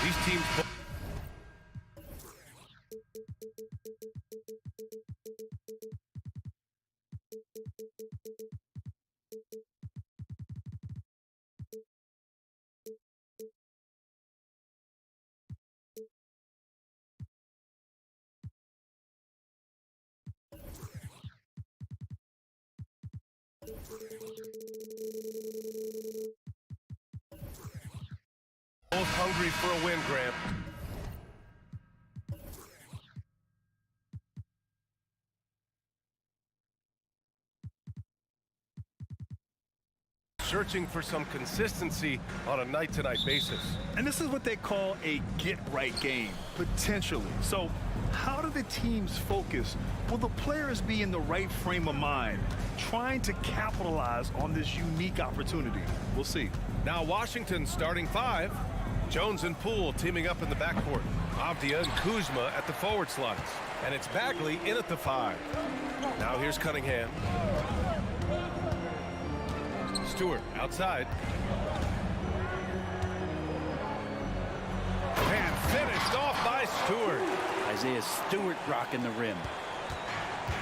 These teams. Both hungry for a win, Grant. Searching for some consistency on a night-to-night basis. And this is what they call a get-right game, potentially. So how do the teams focus? Will the players be in the right frame of mind, trying to capitalize on this unique opportunity? We'll see. Now Washington starting five. Jones and Poole teaming up in the backcourt. Avdia and Kuzma at the forward slots. And it's Bagley in at the 5. Now here's Cunningham. Stewart outside. And finished off by Stewart. Isaiah Stewart rocking the rim.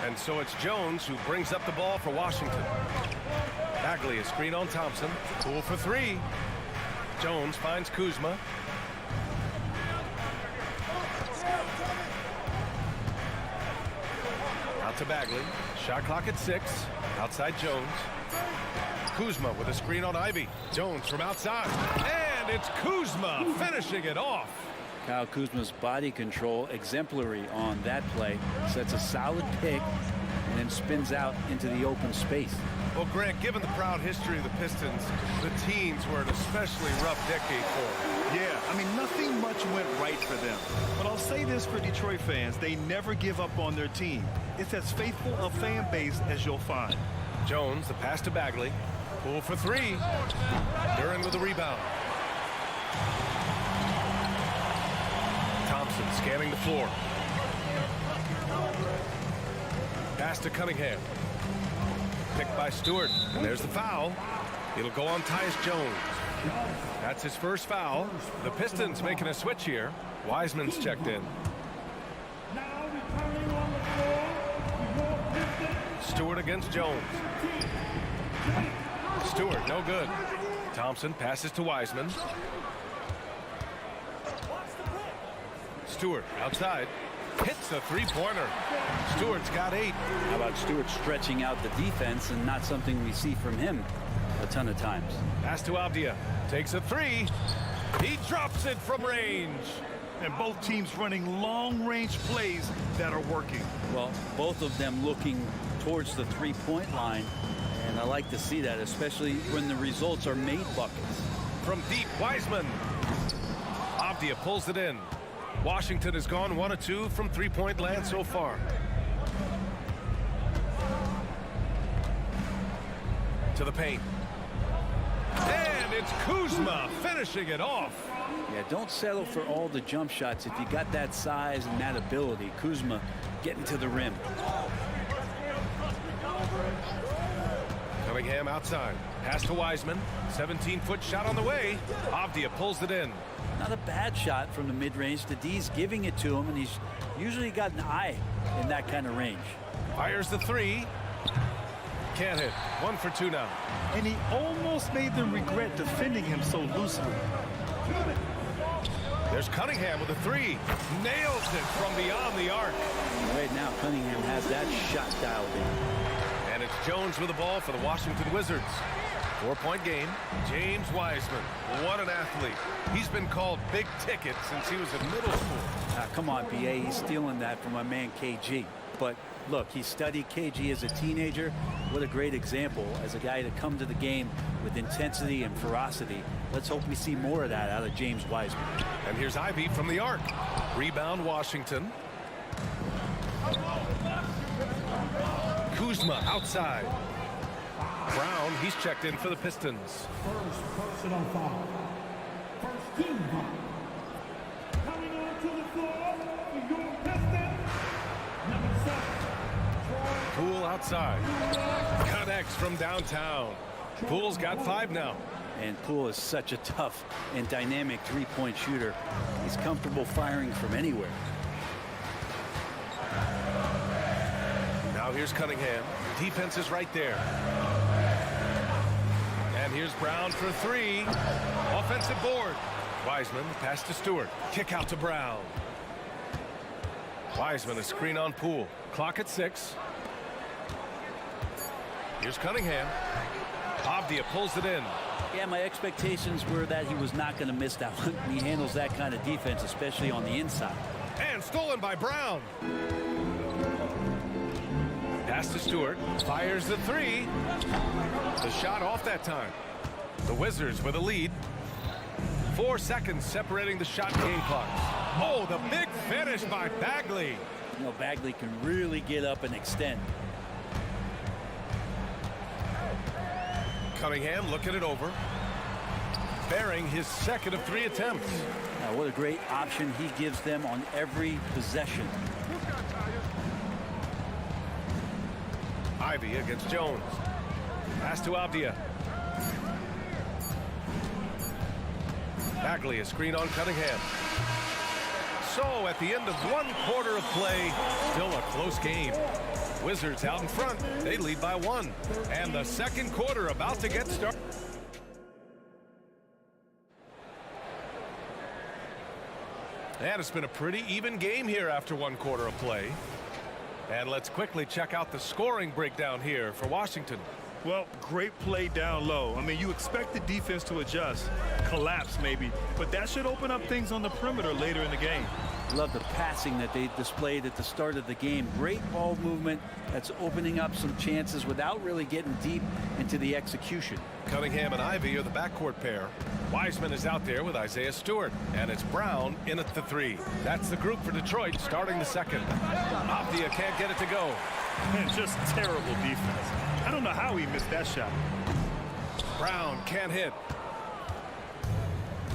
And so it's Jones who brings up the ball for Washington. Bagley, a screen on Thompson. Poole for 3. Jones finds Kuzma. Out to Bagley. Shot clock at 6. Outside Jones. Kuzma with a screen on Ivy. Jones from outside. And it's Kuzma finishing it off. Kyle Kuzma's body control exemplary on that play. Sets a solid pick and then spins out into the open space. Well, Grant, given the proud history of the Pistons, the teens were an especially rough decade for them. Yeah, I mean, nothing much went right for them. But I'll say this for Detroit fans, they never give up on their team. It's as faithful a fan base as you'll find. Jones, the pass to Bagley. Poole for 3. Duran with the rebound. Thompson scanning the floor. Pass to Cunningham. Picked by Stewart, and there's the foul. It'll go on Tyus Jones. That's his first foul. The Pistons making a switch here. Wiseman's checked in. Stewart against Jones. Stewart, no good. Thompson passes to Wiseman. Stewart outside. Hits a three-pointer. Stewart's got 8. How about Stewart stretching out the defense, and not something we see from him a ton of times. Pass to Avdia. Takes a 3. He drops it from range. And both teams running long-range plays that are working. Well, both of them looking towards the three-point line, and I like to see that, especially when the results are made buckets. From deep, Wiseman. Avdia pulls it in. Washington has gone 1 of 2 from three-point land so far. To the paint. And it's Kuzma finishing it off. Yeah, don't settle for all the jump shots. If you got that size and that ability, Kuzma getting to the rim. Cunningham outside. Pass to Wiseman. 17-foot shot on the way. Avdia pulls it in. Not a bad shot from the mid-range. The D's giving it to him, and he's usually got an eye in that kind of range. Fires the 3. Can't hit. 1 for 2 now. And he almost made them regret defending him so loosely. There's Cunningham with a 3. Nails it from beyond the arc. Right now, Cunningham has that shot dialed in. And it's Jones with the ball for the Washington Wizards. 4-point game. James Wiseman. What an athlete. He's been called big ticket since he was in middle school. Come on, BA. He's stealing that from my man KG. But look, he studied KG as a teenager. What a great example as a guy to come to the game with intensity and ferocity. Let's hope we see more of that out of James Wiseman. And here's Ivy from the arc. Rebound Washington. Kuzma outside. Brown, he's checked in for the Pistons. First personal foul. First team foul. Coming onto the floor for your Pistons, number 7, outside. Connects from downtown. Poole's got 5 now. And Poole is such a tough and dynamic three-point shooter. He's comfortable firing from anywhere. Now here's Cunningham. Defense is right there. And here's Brown for 3. Offensive board. Wiseman pass to Stewart. Kick out to Brown. Wiseman a screen on Poole. Clock at 6. Here's Cunningham. Avdia pulls it in. Yeah, my expectations were that he was not going to miss that one. He handles that kind of defense, especially on the inside. And stolen by Brown. Pass to Stewart. Fires the 3. The shot off that time. The Wizards with a lead. 4 seconds separating the shot game clock. Oh, the big finish by Bagley. You know, Bagley can really get up and extend. Cunningham looking it over. Bearing his second of 3 attempts. Now, what a great option he gives them on every possession. Ivy against Jones. Pass to Avdia. Bagley a screen on Cunningham. So at the end of 1 quarter of play, still a close game. Wizards out in front. They lead by 1. And the second quarter about to get started. And it's been a pretty even game here after 1 quarter of play. And let's quickly check out the scoring breakdown here for Washington. Well, great play down low. I mean, you expect the defense to adjust, collapse maybe, but that should open up things on the perimeter later in the game. Love the passing that they displayed at the start of the game. Great ball movement that's opening up some chances without really getting deep into the execution. Cunningham and Ivy are the backcourt pair. Wiseman is out there with Isaiah Stewart, and it's Brown in at the 3. That's the group for Detroit starting the second. Avdia can't get it to go. Man, just terrible defense. I don't know how he missed that shot. Brown can't hit.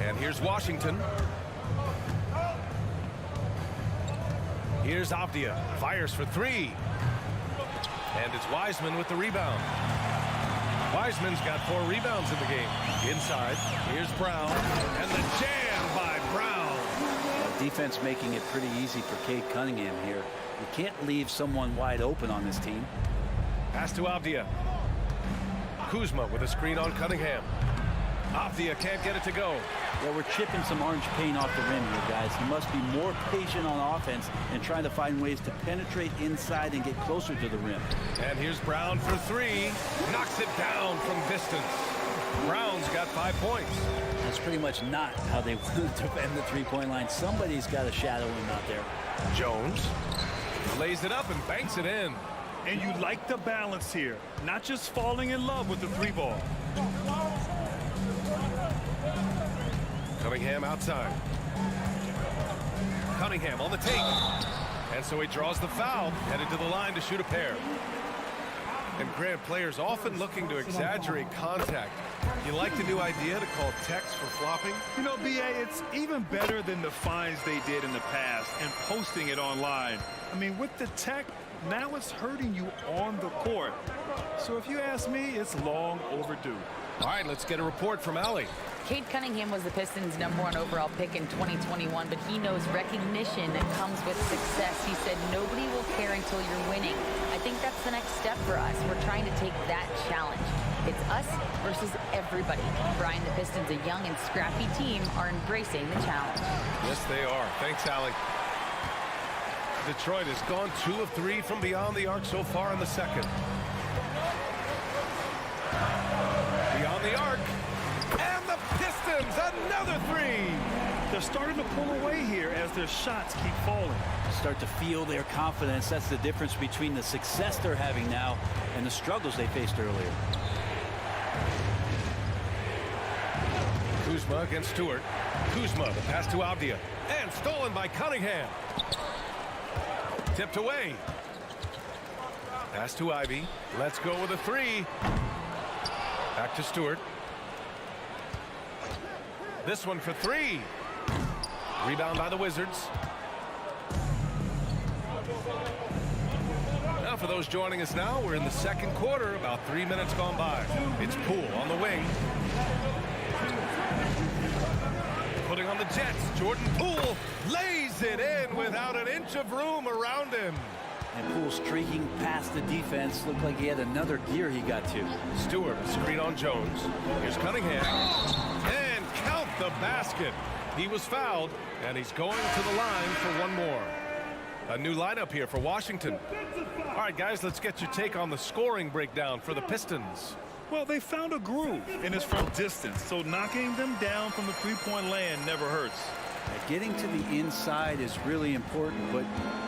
And here's Washington. Here's Avdia. Fires for 3. And it's Wiseman with the rebound. Wiseman's got 4 rebounds in the game. Inside. Here's Brown. And the jam by Brown. Defense making it pretty easy for Cade Cunningham here. You can't leave someone wide open on this team. Pass to Avdia. Kuzma with a screen on Cunningham. Avdia can't get it to go. Well, we're chipping some orange paint off the rim here, guys. He must be more patient on offense and trying to find ways to penetrate inside and get closer to the rim. And here's Brown for 3. Knocks it down from distance. Brown's got 5 points. That's pretty much not how they want to defend the three-point line. Somebody's got to shadow him out there. Jones lays it up and banks it in. And you like the balance here, not just falling in love with the 3 ball. Cunningham outside. Cunningham on the take. And so he draws the foul, headed to the line to shoot a pair. And Grant, players often looking to exaggerate contact. You like the new idea to call techs for flopping? You know, B.A., it's even better than the fines they did in the past and posting it online. I mean, with the tech, now it's hurting you on the court. So if you ask me, it's long overdue. All right, let's get a report from Allie. Cade Cunningham was the Pistons' #1 overall pick in 2021, but he knows recognition comes with success. He said nobody will care until you're winning. I think that's the next step for us. We're trying to take that challenge. It's us versus everybody. Brian, the Pistons, a young and scrappy team, are embracing the challenge. Yes, they are. Thanks, Allie. Detroit has gone 2 of 3 from beyond the arc so far in the second. Beyond the arc. And the Pistons, another 3. They're starting to pull away here as their shots keep falling. Start to feel their confidence. That's the difference between the success they're having now and the struggles they faced earlier. Kuzma against Stewart. Kuzma, the pass to Avdia. And stolen by Cunningham. Tipped away. Pass to Ivy. Let's go with a 3. Back to Stewart. This one for 3. Rebound by the Wizards. Now for those joining us now. We're in the second quarter, about 3 minutes gone by. It's Poole on the wing. Putting on the Jets, Jordan Poole lays it in without an inch of room around him. And Poole streaking past the defense. Looked like he had another gear he got to. Stewart, a screen on Jones. Here's Cunningham. And count the basket. He was fouled, and he's going to the line for one more. A new lineup here for Washington. All right, guys, let's get your take on the scoring breakdown for the Pistons. Well, they found a groove, and it's from distance, so knocking them down from the three-point land never hurts. Getting to the inside is really important, but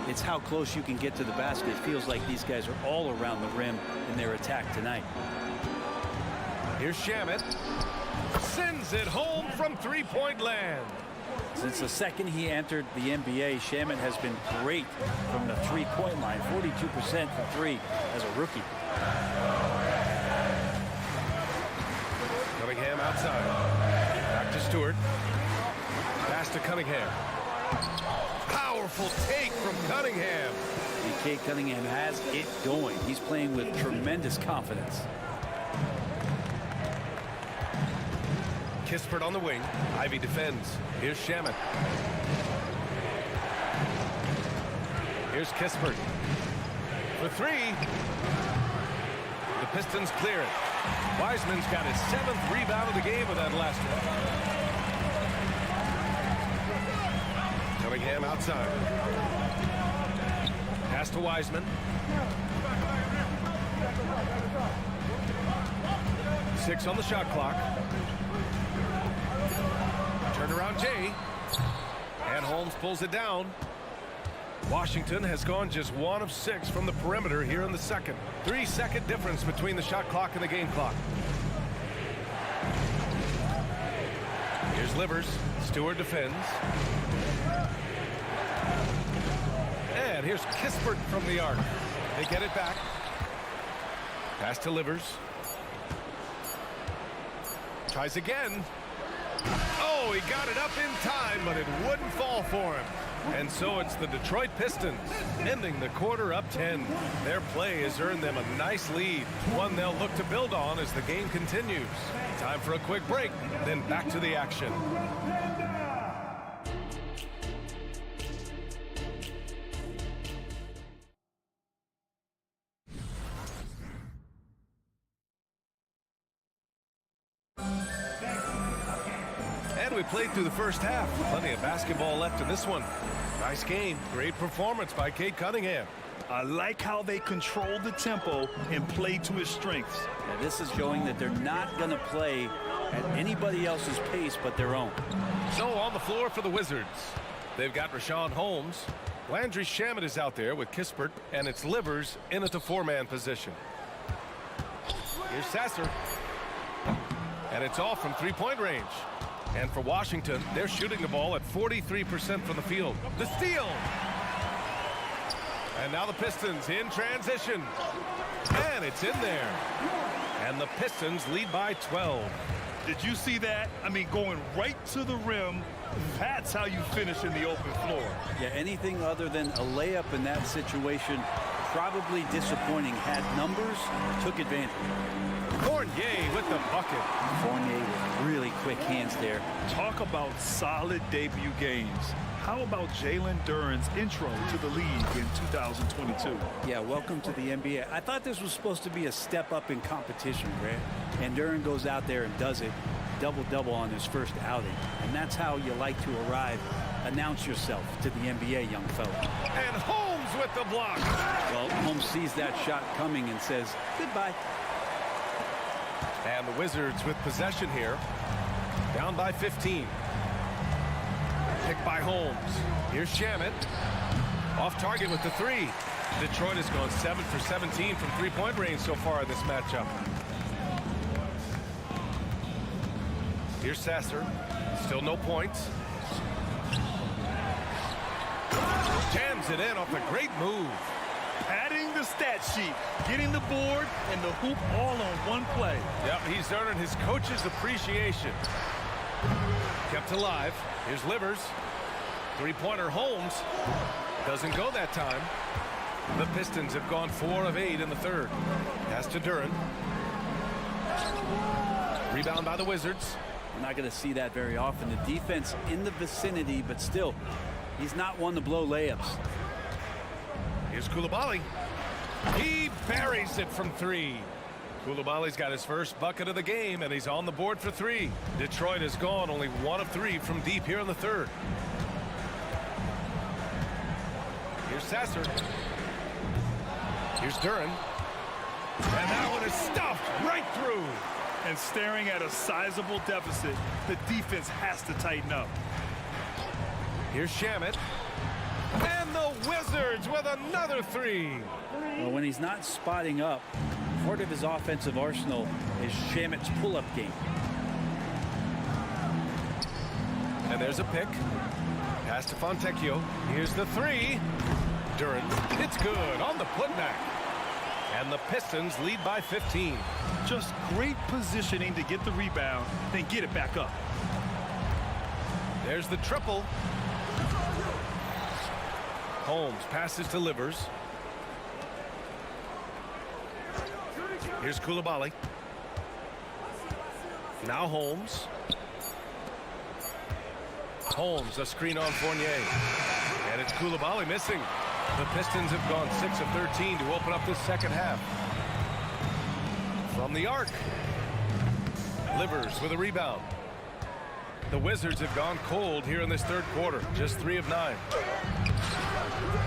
it's how close you can get to the basket. It feels like these guys are all around the rim in their attack tonight. Here's Shamet. Sends it home from three-point land. Since the second he entered the NBA, Shamet has been great from the three-point line. 42% from three as a rookie. Cunningham outside. Back to Stewart. Pass to Cunningham. Powerful take from Cunningham. Kate Cunningham has it going. He's playing with tremendous confidence. Kispert on the wing. Ivy defends. Here's Shamet. Here's Kispert. For three. The Pistons clear it. Wiseman's got his 7th rebound of the game with that last one. Cunningham outside. Pass to Wiseman. 6 on the shot clock. Turnaround Jay. And Holmes pulls it down. Washington has gone just 1 of 6 from the perimeter here in the second. 3-second difference between the shot clock and the game clock. Here's Livers. Stewart defends. And here's Kispert from the arc. They get it back. Pass to Livers. Tries again. Oh, he got it up in time, but it wouldn't fall for him. And so it's the Detroit Pistons ending the quarter up 10. Their play has earned them a nice lead, one they'll look to build on as the game continues. Time for a quick break, then back to the action. We played through the first half. Plenty of basketball left in this one. Nice game. Great performance by Kate Cunningham. I like how they control the tempo and play to his strengths. Yeah, this is showing that they're not going to play at anybody else's pace but their own. So on the floor for the Wizards, they've got Rashawn Holmes. Landry Shamet is out there with Kispert, and it's Livers in at the 4-man position. Here's Sasser. And it's all from three-point range. And for Washington, they're shooting the ball at 43% from the field. The steal. And now the Pistons in transition. And it's in there. And the Pistons lead by 12. Did you see that? I mean, going right to the rim. That's how you finish in the open floor. Yeah, anything other than a layup in that situation, probably disappointing. Had numbers, took advantage. Fournier with the bucket. Fournier with really quick hands there. Talk about solid debut games. How about Jalen Duren's intro to the league in 2022? Yeah, welcome to the NBA. I thought this was supposed to be a step up in competition, Grant. And Duren goes out there and does it. Double-double on his first outing. And that's how you like to arrive. Announce yourself to the NBA, young fella. And Holmes with the block. Well, Holmes sees that shot coming and says, goodbye. And the Wizards with possession here. Down by 15. Picked by Holmes. Here's Shamet. Off target with the 3. Detroit has gone 7 for 17 from three-point range so far in this matchup. Here's Sasser. Still no points. Jams it in off a great move. Padding the stat sheet, getting the board and the hoop all on one play. Yep, he's earning his coach's appreciation. Kept alive. Here's Livers. Three-pointer Holmes. Doesn't go that time. The Pistons have gone 4 of 8 in the third. Pass to Duran. Rebound by the Wizards. We're not going to see that very often. The defense in the vicinity, but still, he's not one to blow layups. Here's Coulibaly. He buries it from 3. Coulibaly's got his first bucket of the game, and he's on the board for 3. Detroit has gone only 1 of 3 from deep here in the third. Here's Sasser. Here's Duran. And that one is stuffed right through. And staring at a sizable deficit, the defense has to tighten up. Here's Shamet. And the Wizards with another 3. Well, when he's not spotting up, part of his offensive arsenal is Shamet's pull-up game. And there's a pick. Pass to Fontecchio. Here's the 3. Duran. It's good on the putback. And the Pistons lead by 15. Just great positioning to get the rebound, then get it back up. There's the triple. Holmes passes to Livers. Here's Coulibaly. Now Holmes. Holmes, a screen on Fournier. And it's Coulibaly missing. The Pistons have gone 6 of 13 to open up this second half. From the arc. Livers with a rebound. The Wizards have gone cold here in this third quarter. Just 3 of 9.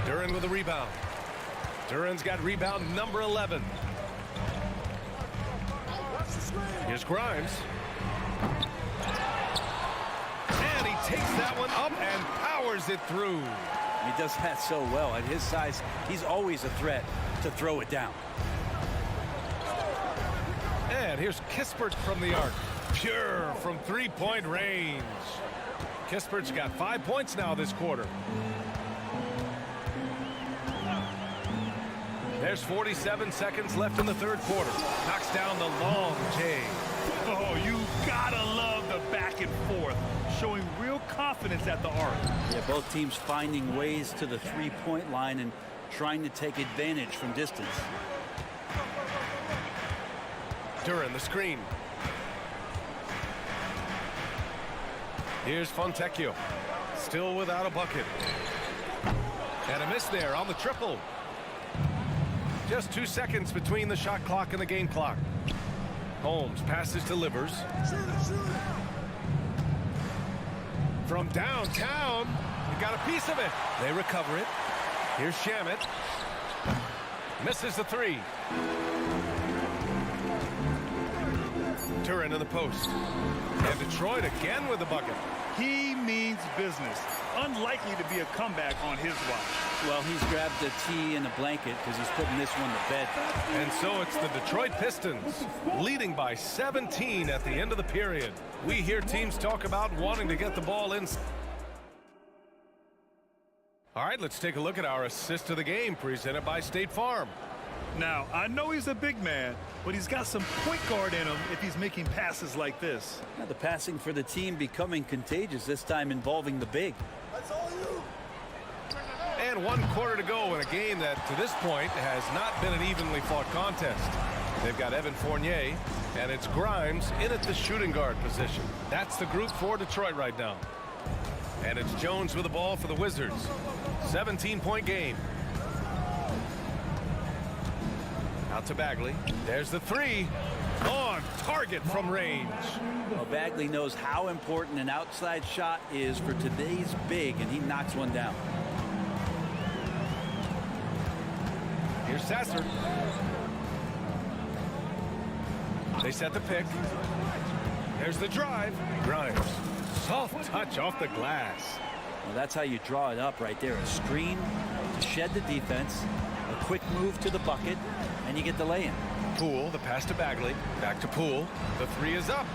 Duran with a rebound. Duran's got rebound number 11. Here's Grimes. And he takes that one up and powers it through. He does that so well. At his size, he's always a threat to throw it down. And here's Kispert from the arc. Pure from 3-point range. Kispert's got 5 points now this quarter. There's 47 seconds left in the third quarter. Knocks down the long J. Oh, you gotta love the back and forth, showing real confidence at the arc. Yeah, both teams finding ways to the three-point line and trying to take advantage from distance. Duran the screen. Here's Fontecchio. Still without a bucket. And a miss there on the triple. Just 2 seconds between the shot clock and the game clock. Holmes passes to Livers. From downtown, he got a piece of it. They recover it. Here's Shamet. Misses the 3. Duran in the post. And Detroit again with the bucket. He means business. Unlikely to be a comeback on his watch. Well, he's grabbed a tee and a blanket because he's putting this one to bed. And so it's the Detroit Pistons leading by 17 at the end of the period. We hear teams talk about wanting to get the ball in. All right, let's take a look at our assist of the game presented by State Farm. Now, I know he's a big man, but he's got some point guard in him if he's making passes like this. Now the passing for the team becoming contagious, this time involving the big. And 1 quarter to go in a game that, to this point, has not been an evenly fought contest. They've got Evan Fournier, and it's Grimes in at the shooting guard position. That's the group for Detroit right now. And it's Jones with the ball for the Wizards. 17-point game. Out to Bagley. There's the 3. On target from range. Well, Bagley knows how important an outside shot is for today's big, and he knocks one down. Here's Sasser. They set the pick. There's the drive. Grimes. Soft touch off the glass. Well, that's how you draw it up right there. A screen to shed the defense, a quick move to the bucket, and you get the lay-in. Poole, the pass to Bagley. Back to Poole. The 3 is up.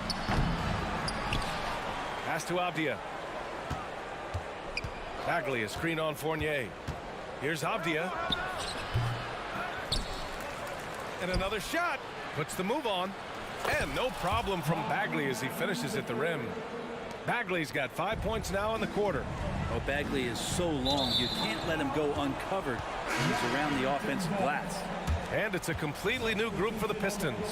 Pass to Avdia. Bagley, a screen on Fournier. Here's Avdia. And another shot. Puts the move on. And no problem from Bagley as he finishes at the rim. Bagley's got 5 points now in the quarter. Oh, Bagley is so long, you can't let him go uncovered when he's around the offensive glass. And it's a completely new group for the Pistons.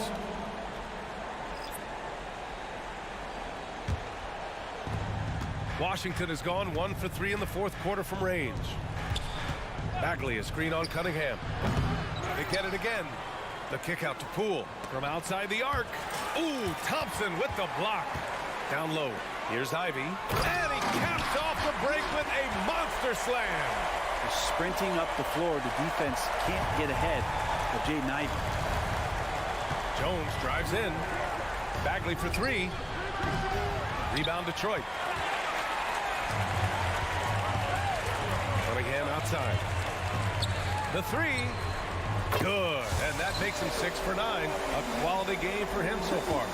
Washington has gone 1 for 3 in the fourth quarter from range. Bagley is screen on Cunningham. They get it again. The kick out to Poole from outside the arc. Ooh, Thompson with the block. Down low. Here's Ivy. And he caps off the break with a monster slam. He's sprinting up the floor. The defense can't get ahead of Jaden Ivey. Jones drives in. Bagley for 3. Rebound Detroit. Cunningham outside. The 3. Good. And that makes him 6 for 9. A quality game for him so far.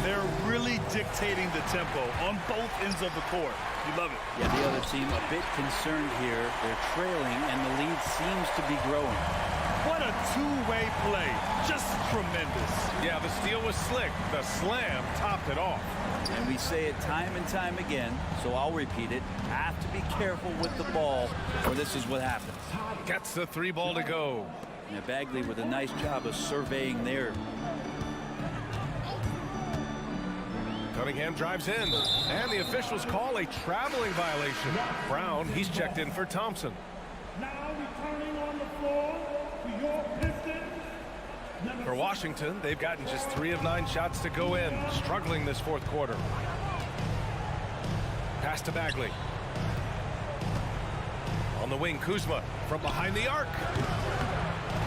They're really dictating the tempo on both ends of the court. You love it. Yeah, the other team a bit concerned here. They're trailing, and the lead seems to be growing. What a two-way play. Just tremendous. Yeah, the steal was slick. The slam topped it off. And we say it time and time again, so I'll repeat it. Have to be careful with the ball, or this is what happens. Gets the 3 ball to go. Yeah, Bagley with a nice job of surveying there. Cunningham drives in, and the officials call a traveling violation. Brown, he's checked in for Thompson. Now returning on the floor to your Pistons. For Washington, they've gotten just 3 of 9 shots to go in, struggling this fourth quarter. Pass to Bagley. On the wing, Kuzma from behind the arc.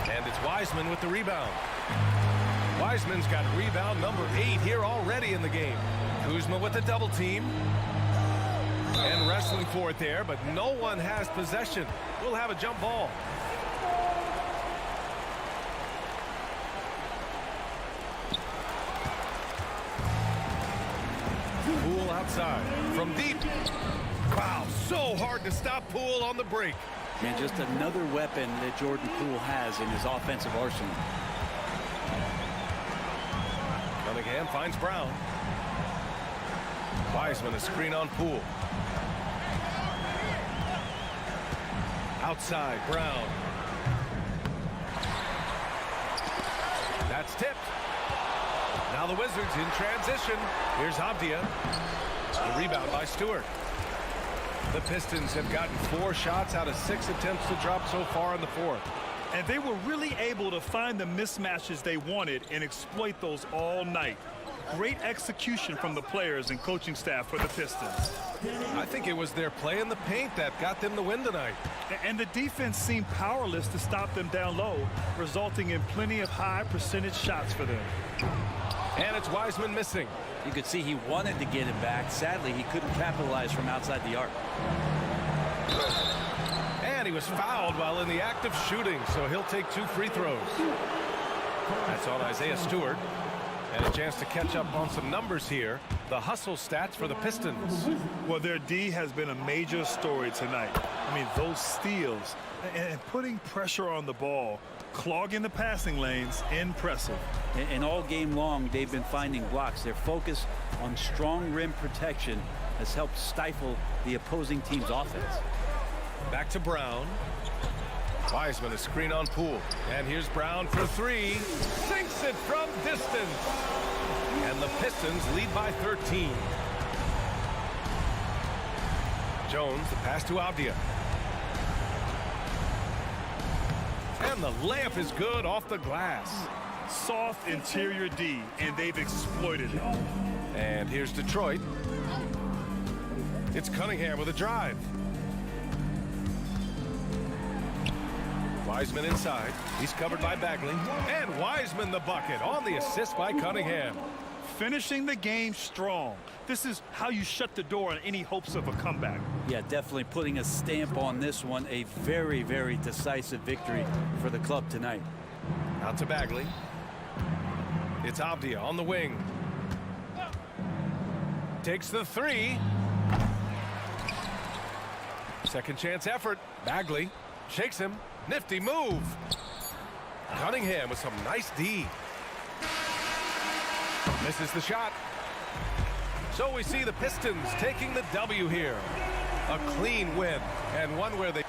And it's Wiseman with the rebound. Wiseman's got rebound number 8 here already in the game. Kuzma with a double team. And wrestling for it there, but no one has possession. We'll have a jump ball. Poole outside from deep. Wow, so hard to stop Poole on the break. And just another weapon that Jordan Poole has in his offensive arsenal. Cunningham finds Brown. Wiseman a screen on Poole. Outside, Brown. That's tipped. Now the Wizards in transition. Here's Avdia. The rebound by Stewart. The Pistons have gotten 4 shots out of 6 attempts to drop so far in the fourth. And they were really able to find the mismatches they wanted and exploit those all night. Great execution from the players and coaching staff for the Pistons. I think it was their play in the paint that got them the win tonight. And the defense seemed powerless to stop them down low, resulting in plenty of high percentage shots for them. And it's Wiseman missing. You could see he wanted to get him back. Sadly, he couldn't capitalize from outside the arc. And he was fouled while in the act of shooting, so he'll take 2 free throws. That's on Isaiah Stewart. And a chance to catch up on some numbers here. The hustle stats for the Pistons. Well, their D has been a major story tonight. I mean, those steals and putting pressure on the ball, clogging the passing lanes, impressive. And all game long, they've been finding blocks. Their focus on strong rim protection has helped stifle the opposing team's offense. Back to Brown. Wiseman a screen on Poole. And here's Brown for 3. Sinks it from distance. And the Pistons lead by 13. Jones, the pass to Avdia. And the layup is good off the glass. Soft interior D, and they've exploited it. And here's Detroit. It's Cunningham with a drive. Wiseman inside. He's covered by Bagley. And Wiseman the bucket on the assist by Cunningham. Finishing the game strong. This is how you shut the door on any hopes of a comeback. Yeah, definitely putting a stamp on this one. A very, very decisive victory for the club tonight. Out to Bagley. It's Avdia on the wing. Takes the 3. Second chance effort. Bagley shakes him. Nifty move. Cunningham with some nice D. Misses the shot. So we see the Pistons taking the W here. A clean win, and one where they...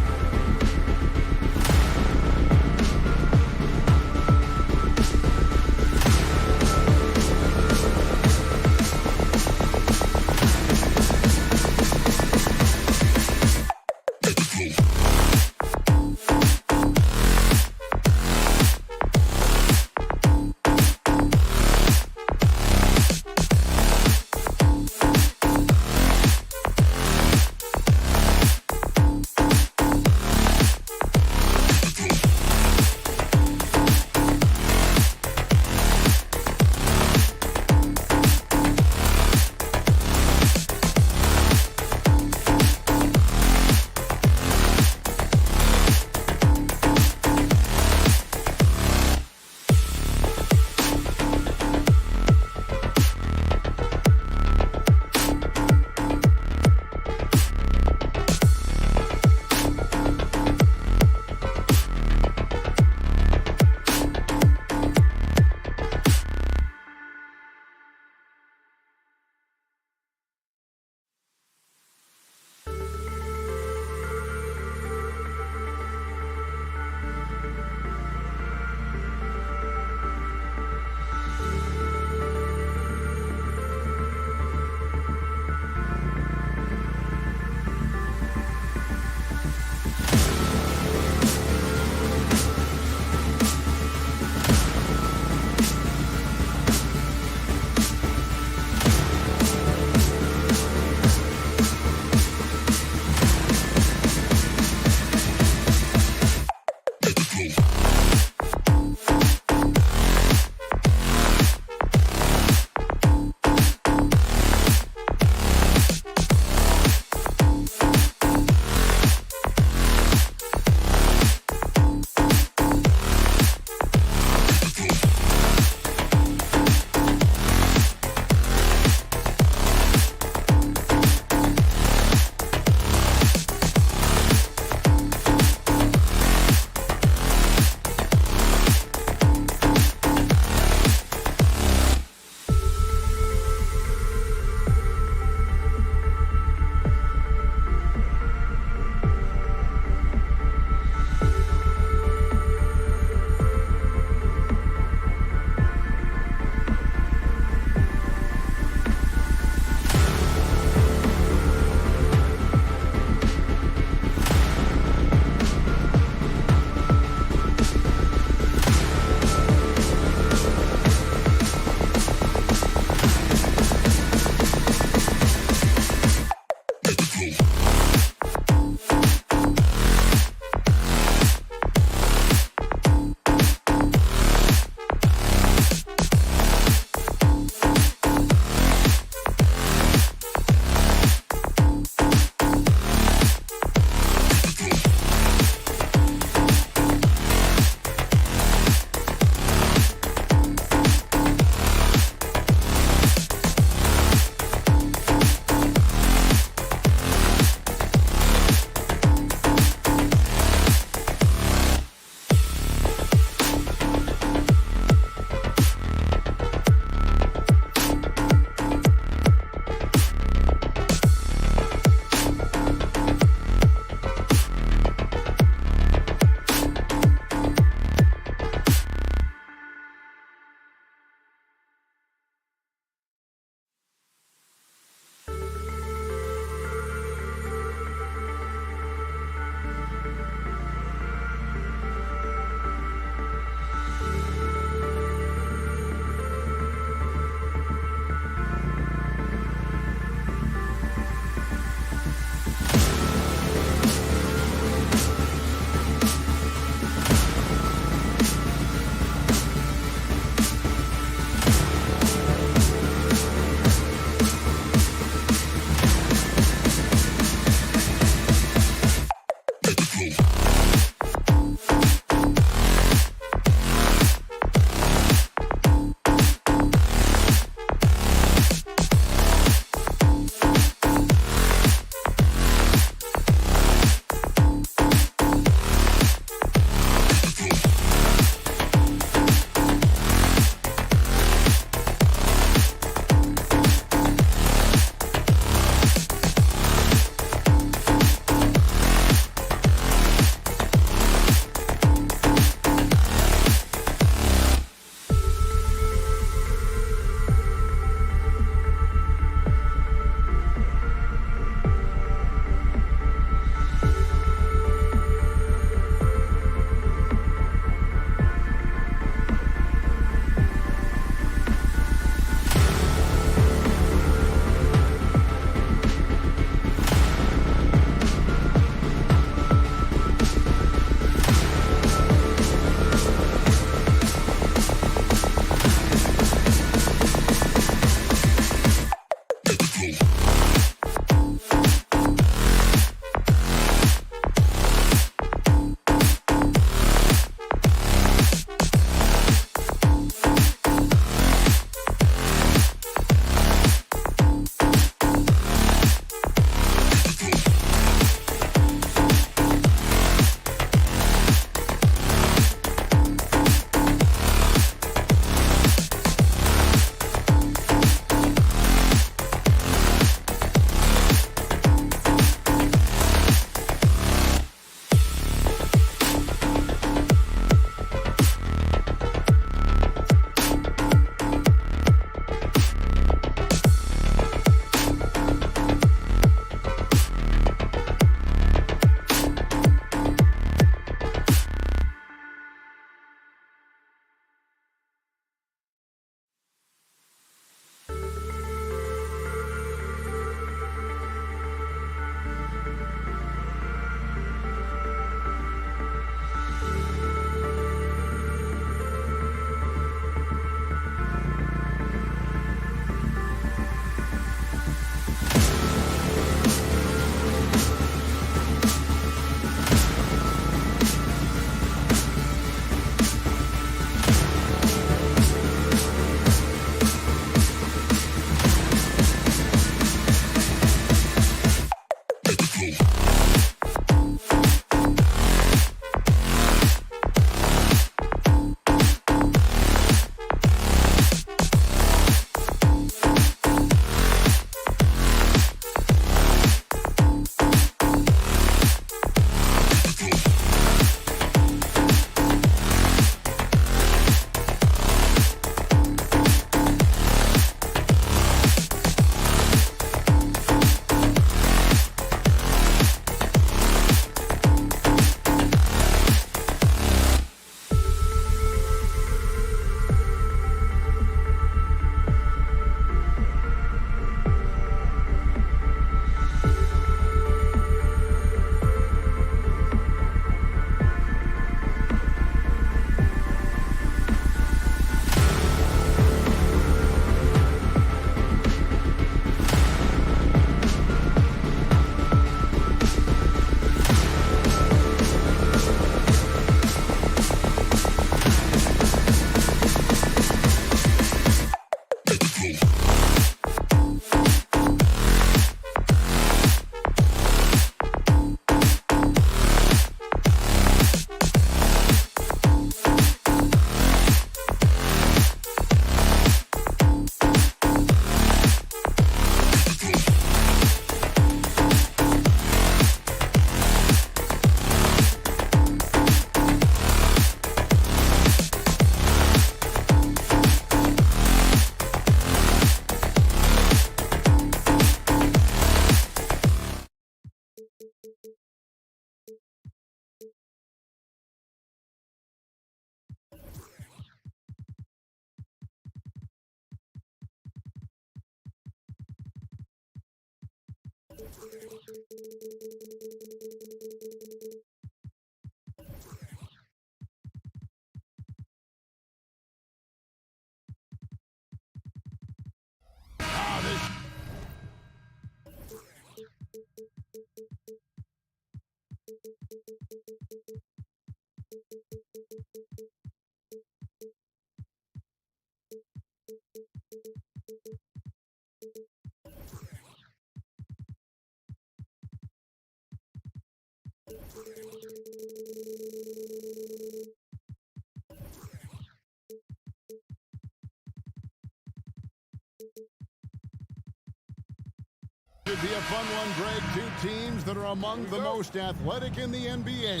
Should be a fun one, Greg. Two teams that are among the most athletic in the NBA.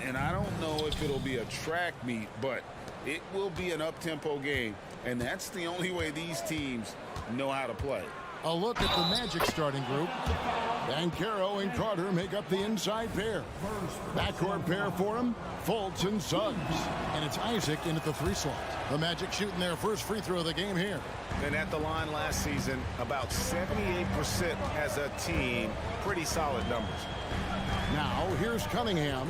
And I don't know if it'll be a track meet, but it will be an up-tempo game. And that's the only way these teams know how to play. A look at the Magic starting group. Banchero and Carter make up the inside pair. Backcourt pair for him, Fultz and Suggs. And it's Isaac in at the 3 slot. The Magic shooting their first free throw of the game here. And at the line last season, about 78% as a team. Pretty solid numbers. Now, here's Cunningham.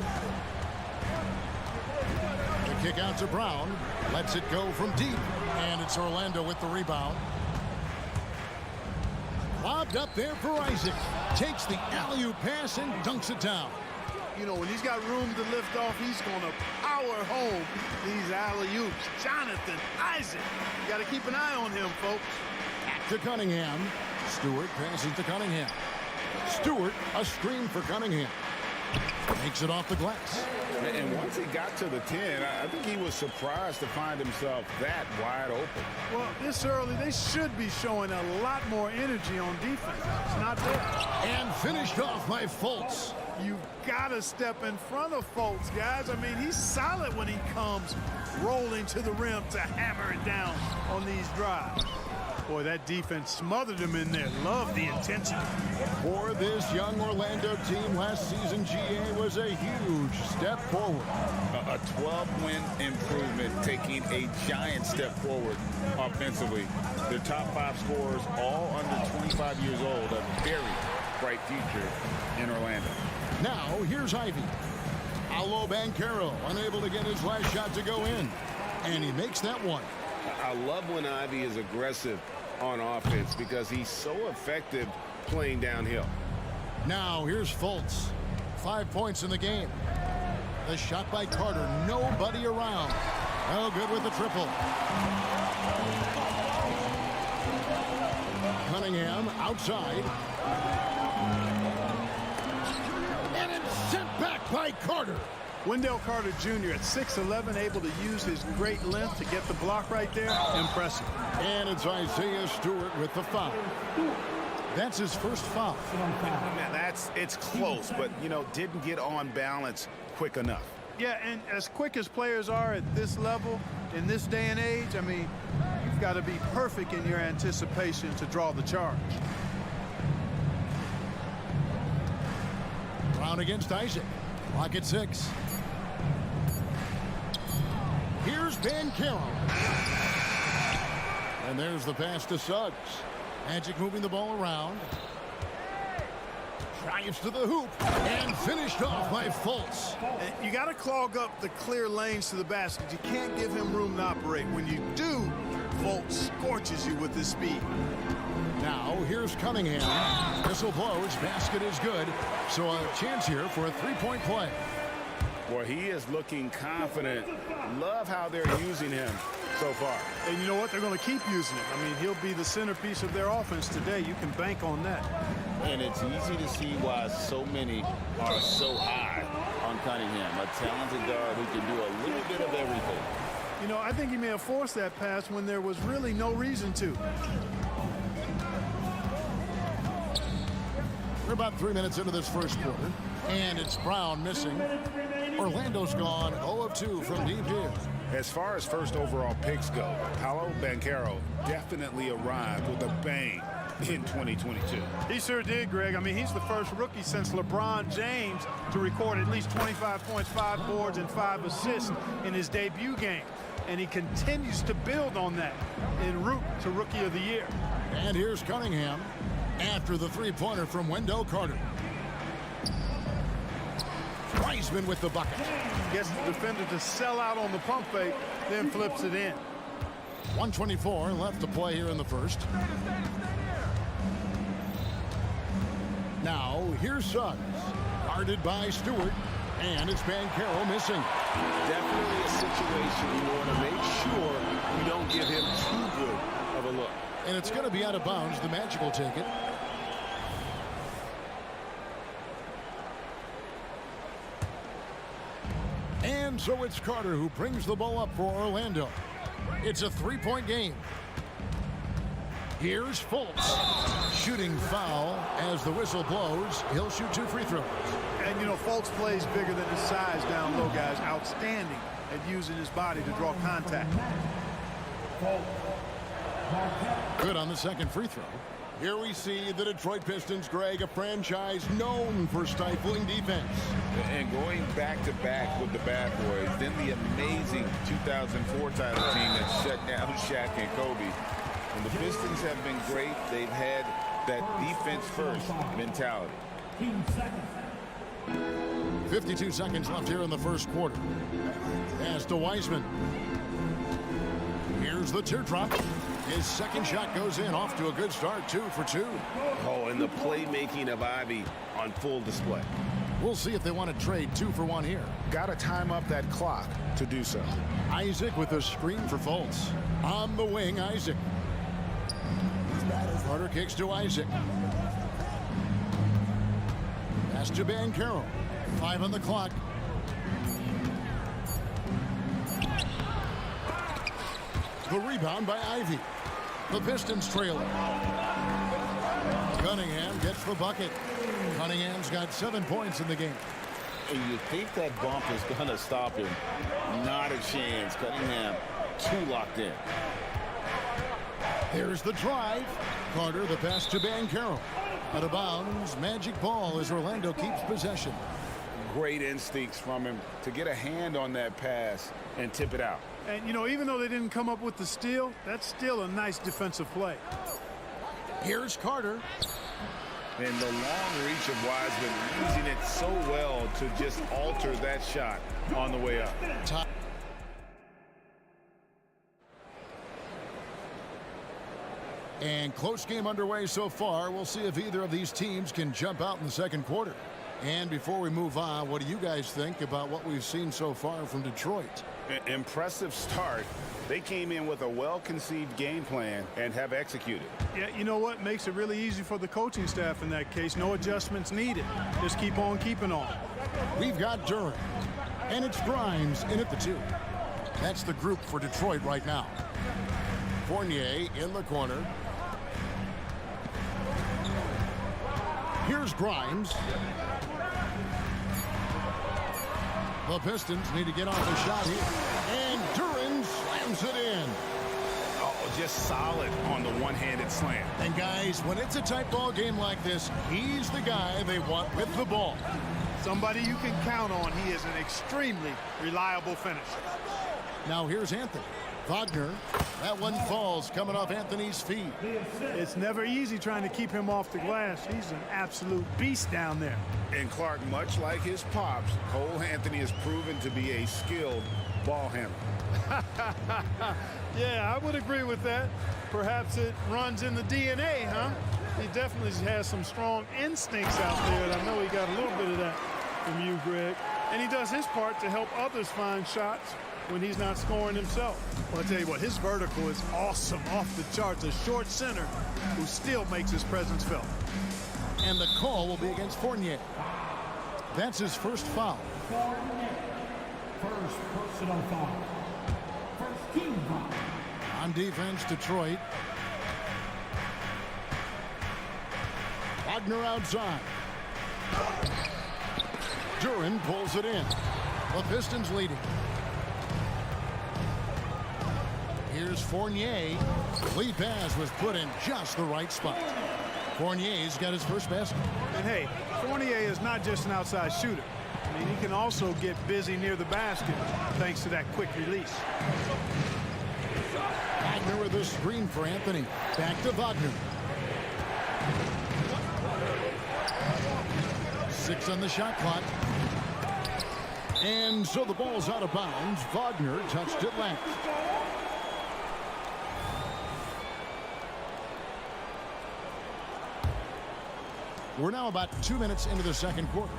The kick out to Brown. Lets it go from deep. And it's Orlando with the rebound. Lobbed up there for Isaac. Takes the alley-oop pass and dunks it down. You know, when he's got room to lift off, he's going to power home these alley-oops. Jonathan Isaac. You got to keep an eye on him, folks. Back to Cunningham. Stewart passes to Cunningham. Stewart, a screen for Cunningham. Makes it off the glass. And once he got to the 10, I think he was surprised to find himself that wide open. Well, this early, they should be showing a lot more energy on defense. It's not there. And finished off by Fultz. You've got to step in front of Fultz, guys. I mean, he's solid when he comes rolling to the rim to hammer it down on these drives. Boy, that defense smothered him in there. Love the intensity. For this young Orlando team, last season GA was a huge step forward. A 12-win improvement, taking a giant step forward offensively. Their top 5 scorers, all under 25 years old, a very bright future in Orlando. Now, here's Ivy. Paolo Banchero, unable to get his last shot to go in. And he makes that one. I love when Ivy is aggressive on offense because he's so effective playing downhill. Now, here's Fultz. 5 points in the game. The shot by Carter. Nobody around. Oh, good with the triple. Cunningham outside. And it's sent back by Carter. Wendell Carter Jr. at 6'11", able to use his great length to get the block right there. Impressive. And it's Isaiah Stewart with the foul. That's his first foul. Now it's close, but, you know, didn't get on balance quick enough. Yeah, and as quick as players are at this level, in this day and age, I mean, you've got to be perfect in your anticipation to draw the charge. Brown against Isaac. Clock at 6. Here's Banchero. And there's the pass to Suggs. Magic moving the ball around. Drives to the hoop. And finished off by Fultz. And you got to clog up the clear lanes to the basket. You can't give him room to operate. When you do, Fultz scorches you with his speed. Now, here's Cunningham. Whistle blows. Basket is good. So a chance here for a three-point play. Boy, he is looking confident. Love how they're using him so far. And you know what? They're going to keep using him. I mean, he'll be the centerpiece of their offense today. You can bank on that. And it's easy to see why so many are so high on Cunningham. A talented guard who can do a little bit of everything. You know, I think he may have forced that pass when there was really no reason to. We're about 3 minutes into this first quarter, and it's Brown missing. Orlando's gone 0 of 2 from deep here. As far as first overall picks go, Paolo Banchero definitely arrived with a bang in 2022. He sure did, Greg. I mean, he's the first rookie since LeBron James to record at least 25 points, 5 boards, and 5 assists in his debut game. And he continues to build on that en route to Rookie of the Year. And here's Cunningham after the three-pointer from Wendell Carter. Wiseman with the bucket. Gets the defender to sell out on the pump fake, then flips it in. 1:24 left to play here in the first. Now, here's Suggs. Guarded by Stewart. And it's Banchero missing. Definitely a situation you want to make sure you don't give him too good of a look. And it's going to be out of bounds. The Magic will take it. And so it's Carter who brings the ball up for Orlando. It's a three-point game. Here's Fultz. Shooting foul as the whistle blows. He'll shoot 2 free throws. And, you know, Fultz plays bigger than his size down low, guys. Outstanding at using his body to draw contact. Good on the second free throw. Here we see the Detroit Pistons, Greg, a franchise known for stifling defense. And going back-to-back with the Bad Boys, then the amazing 2004 title team that shut down Shaq and Kobe. And the Pistons have been great. They've had that defense-first mentality. 52 seconds left here in the first quarter. Pass to Wiseman. Here's the teardrop. His second shot goes in, off to a good start, 2 for 2. Oh, and the playmaking of Ivy on full display. We'll see if they want to trade 2 for 1 here. Got to time up that clock to do so. Isaac with a screen for Fultz. On the wing, Isaac. Carter kicks to Isaac. Pass to Bancaro. 5 on the clock. The rebound by Ivy. The Pistons trail it. Cunningham gets the bucket. Cunningham's got 7 points in the game. And you think that bump is going to stop him. Not a chance. Cunningham too locked in. Here's the drive. Carter, the pass to Bancaro. Out of bounds, magic ball as Orlando keeps possession. Great instincts from him to get a hand on that pass and tip it out. And, you know, even though they didn't come up with the steal, that's still a nice defensive play. Here's Carter. And the long reach of Wiseman, using it so well to just alter that shot on the way up. And close game underway so far. We'll see if either of these teams can jump out in the second quarter. And before we move on, what do you guys think about what we've seen so far from Detroit? Impressive start. They came in with a well-conceived game plan and have executed. Yeah, you know what? Makes it really easy for the coaching staff in that case. No adjustments needed. Just keep on keeping on. We've got Duran. And it's Grimes in at the 2. That's the group for Detroit right now. Fournier in the corner. Here's Grimes. The Pistons need to get off the shot here. And Duran slams it in. Oh, just solid on the one-handed slam. And guys, when it's a tight ball game like this, he's the guy they want with the ball. Somebody you can count on. He is an extremely reliable finisher. Now here's Anthony. Wagner. That one falls coming off Anthony's feet. It's never easy trying to keep him off the glass. He's an absolute beast down there. And Clark, much like his pops, Cole Anthony has proven to be a skilled ball handler. Yeah, I would agree with that. Perhaps it runs in the DNA, huh? He definitely has some strong instincts out there, and I know he got a little bit of that from you, Greg. And he does his part to help others find shots when he's not scoring himself. Well, I tell you what, his vertical is awesome, off the charts. A short center who still makes his presence felt. And the call will be against Fournier. That's his first foul. First personal foul. First team foul. On defense, Detroit. Wagner outside. Duran pulls it in. The Pistons leading. Here's Fournier. Lead pass was put in just the right spot. Fournier's got his first basket. And hey, Fournier is not just an outside shooter. I mean, he can also get busy near the basket thanks to that quick release. Wagner with a screen for Anthony. Back to Wagner. 6 on the shot clock. And so the ball's out of bounds. Wagner touched it last. We're now about 2 minutes into the second quarter.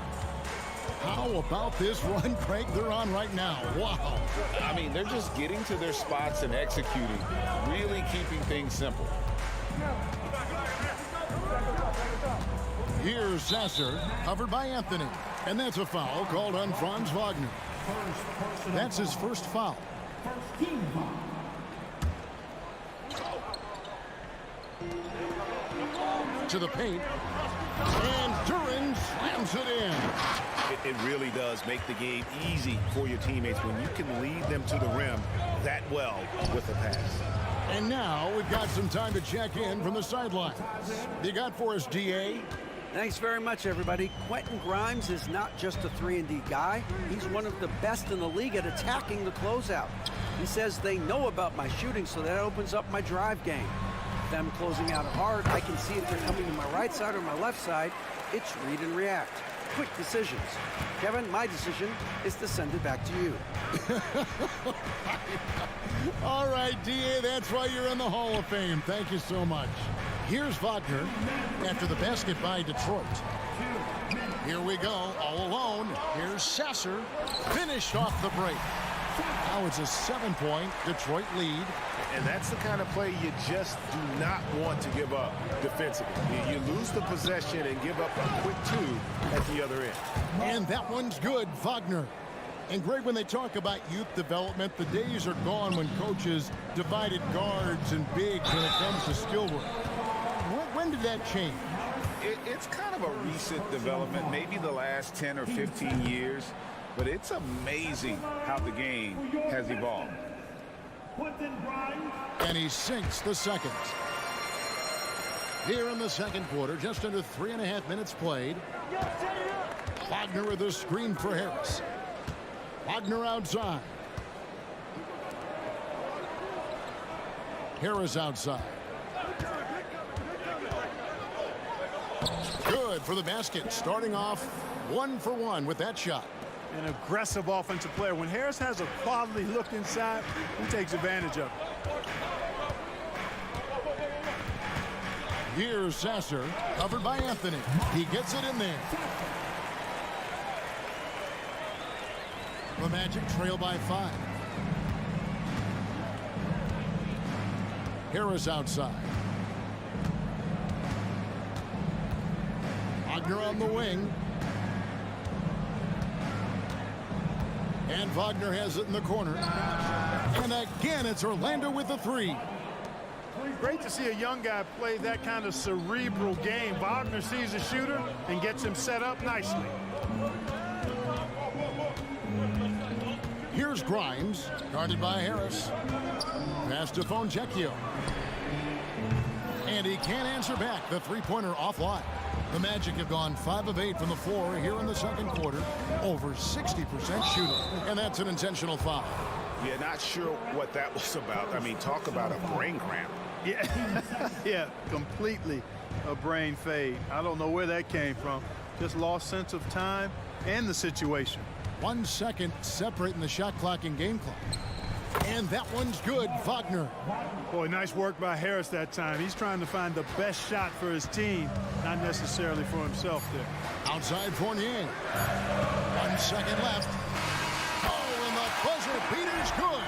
How about this run, Craig, they're on right now? Wow. I mean, they're just getting to their spots and executing, really keeping things simple. Here's Sasser, covered by Anthony. And that's a foul called on Franz Wagner. That's his first foul. First team foul. To the paint. And Duran slams it in. It really does make the game easy for your teammates when you can lead them to the rim that well with a pass. And now we've got some time to check in from the sidelines. You got for us, DA? Thanks very much, everybody. Quentin Grimes is not just a 3-and-D guy. He's one of the best in the league at attacking the closeout. He says they know about my shooting, so that opens up my drive game. Them closing out hard, I can see if they're coming to my right side or my left side. It's read and react. quick decisions. Kevin, my decision is to send it back to you. All right, D.A., that's why you're in the Hall of Fame. Thank you so much. Here's Wagner after the basket by Detroit. Here we go, all alone. Here's Sasser, finished off the break. Now it's a 7-point Detroit lead. And that's the kind of play you just do not want to give up defensively. You lose the possession and give up a quick two at the other end. And that one's good, Wagner. And Greg, when they talk about youth development, the days are gone when coaches divided guards and bigs when it comes to skill work. When did that change? It's kind of a recent development, maybe the last 10 or 15 years, but it's amazing how the game has evolved. And he sinks the second. Here in the second quarter, just under 3.5 minutes played. Wagner with a screen for Harris. Wagner outside. Harris outside. Good for the basket. Starting off 1 for 1 with that shot. An aggressive offensive player. When Harris has a quality look inside, he takes advantage of it. Here's Sasser, covered by Anthony. He gets it in there. The Magic trail by 5. Harris outside. Wagner on the wing. And Wagner has it in the corner. And again, it's Orlando with the 3. Great to see a young guy play that kind of cerebral game. Wagner sees a shooter and gets him set up nicely. Here's Grimes, guarded by Harris. Pass to Foncecchio. And he can't answer back. The three-pointer offline. The Magic have gone 5 of 8 from the floor here in the second quarter. Over 60% shooting. And that's an intentional foul. Yeah, not sure what that was about. I mean, talk about a brain cramp. Yeah, yeah, completely a brain fade. I don't know where that came from. Just lost sense of time and the situation. 1 second separating the shot clock and game clock. And that one's good, Wagner. Boy, nice work by Harris that time. He's trying to find the best shot for his team, not necessarily for himself there. Outside Fournier. 1 second left. Oh, and the buzzer beater's good.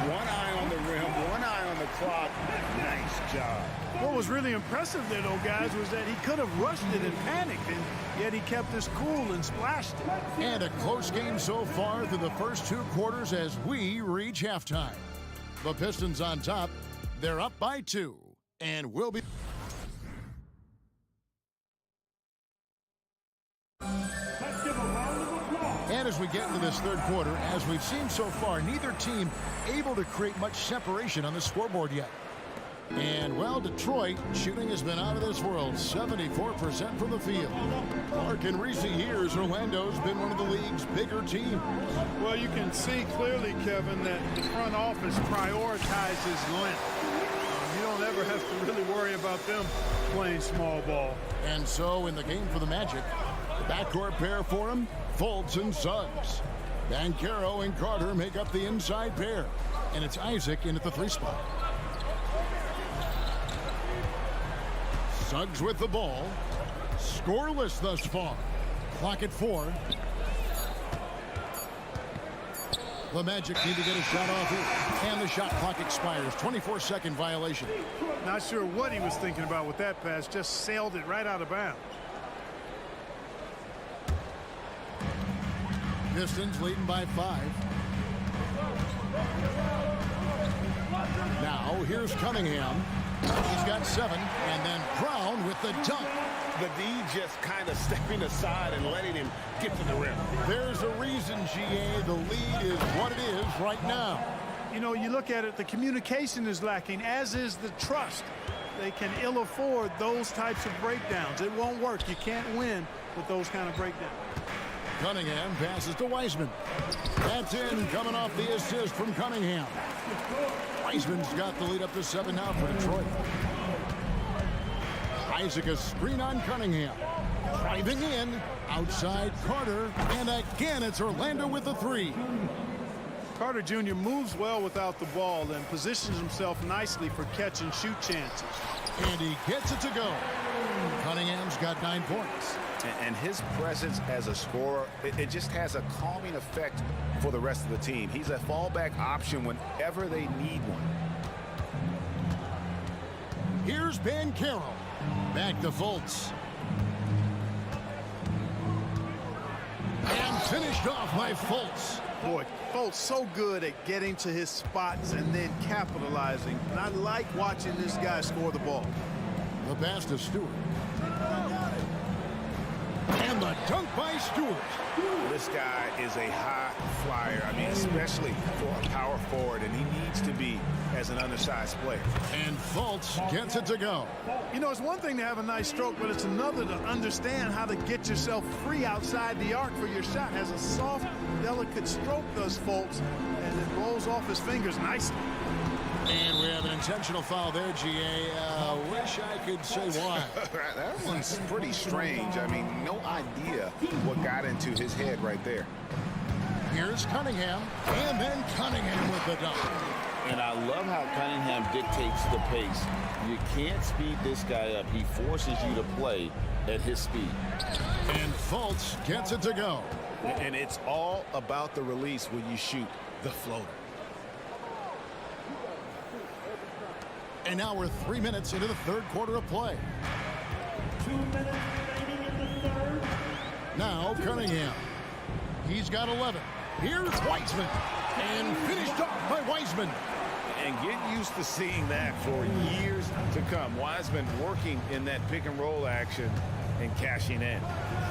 One eye on the rim, one eye on the clock. Nice job. What was really impressive there, though, guys, was that he could have rushed it and panicked, and yet he kept his cool and splashed it. And a close game so far through the first 2 quarters as we reach halftime. The Pistons on top. They're up by 2. And we'll be... And as we get into this third quarter, as we've seen so far, neither team able to create much separation on the scoreboard yet. And, well, Detroit shooting has been out of this world, 74% from the field. Clark, in recent years, Orlando's been one of the league's bigger teams. Well, you can see clearly, Kevin, that the front office prioritizes length. You don't ever have to really worry about them playing small ball. And so in the game for the Magic, the backcourt pair for him, Fultz and Suggs. Banchero and Carter make up the inside pair. And it's Isaac in at the 3 spot. Suggs with the ball. Scoreless thus far. Clock at 4. The Magic need to get a shot off here. And the shot clock expires. 24-second violation. Not sure what he was thinking about with that pass. Just sailed it right out of bounds. Pistons leading by 5. Now here's Cunningham. He's got 7, and then Brown with the dunk. The D just kind of stepping aside and letting him get to the rim. There's a reason, GA, the lead is what it is right now. You know, you look at it, the communication is lacking, as is the trust. They can ill afford those types of breakdowns. It won't work. You can't win with those kind of breakdowns. Cunningham passes to Wiseman. That's in, coming off the assist from Cunningham. Wiseman's got the lead up to 7 now for Detroit. Isaac a screen on Cunningham. Driving in, outside Carter, and again it's Orlando with the three. Carter Jr. moves well without the ball and positions himself nicely for catch and shoot chances. And he gets it to go. Cunningham's got 9 points. And his presence as a scorer, it just has a calming effect for the rest of the team. He's a fallback option whenever they need one. Here's Banchero. Back to Fultz. And finished off by Fultz. Boy, Fultz so good at getting to his spots and then capitalizing. And I like watching this guy score the ball. The pass to Stewart. And the dunk by Stewart. This guy is a high flyer. I mean, especially for a power forward, and he needs to be as an undersized player. And Fultz gets it to go. You know, it's one thing to have a nice stroke, but it's another to understand how to get yourself free outside the arc for your shot. Has a soft, delicate stroke, does Fultz, and it rolls off his fingers nicely. And we have an intentional foul there, GA. Wish I could say why. That one's pretty strange. I mean, no idea what got into his head right there. Here's Cunningham, and then Cunningham with the dunk. And I love how Cunningham dictates the pace. You can't speed this guy up. He forces you to play at his speed. And Fultz gets it to go. And it's all about the release when you shoot the floater. And now we're 3 minutes into the third quarter of play. 2 minutes remaining in the third. Now Cunningham. He's got 11. Here's Wiseman. And finished off by Wiseman. And get used to seeing that for years to come. Wiseman working in that pick and roll action and cashing in.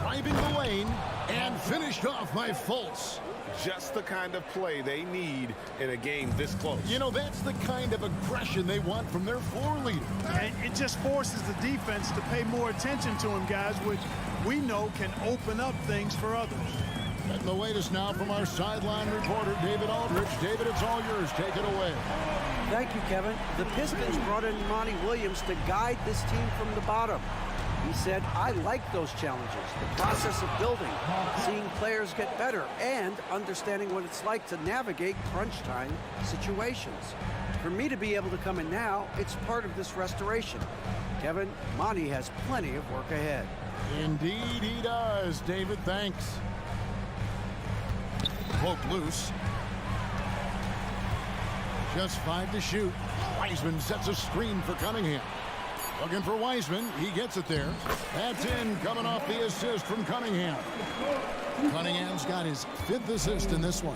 Driving the lane and finished off by Fultz. Just the kind of play they need in a game this close. You know, that's the kind of aggression they want from their floor leader. And it just forces the defense to pay more attention to him, guys, which we know can open up things for others. And the latest now from our sideline reporter, David Aldridge. David, it's all yours. Take it away. Thank you, Kevin. The Pistons brought in Monty Williams to guide this team from the bottom. He said, I like those challenges, the process of building, seeing players get better, and understanding what it's like to navigate crunch time situations. For me to be able to come in now, it's part of this restoration. Kevin, Monty has plenty of work ahead. Indeed he does, David. Thanks. Poke loose. Just 5 to shoot. Wiseman sets a screen for Cunningham. Looking for Wiseman. He gets it there. That's in, coming off the assist from Cunningham. Cunningham's got his 5th assist in this one.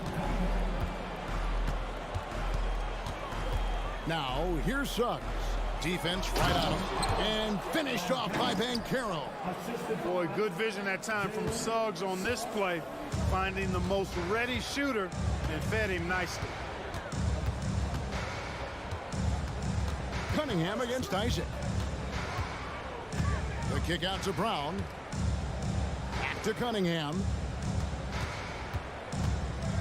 Now, here's Suggs. Defense right on him. And finished off by Banchero. Boy, good vision that time from Suggs on this play, finding the most ready shooter and fed him nicely. Cunningham against Isaac. The kick out to Brown. Back to Cunningham.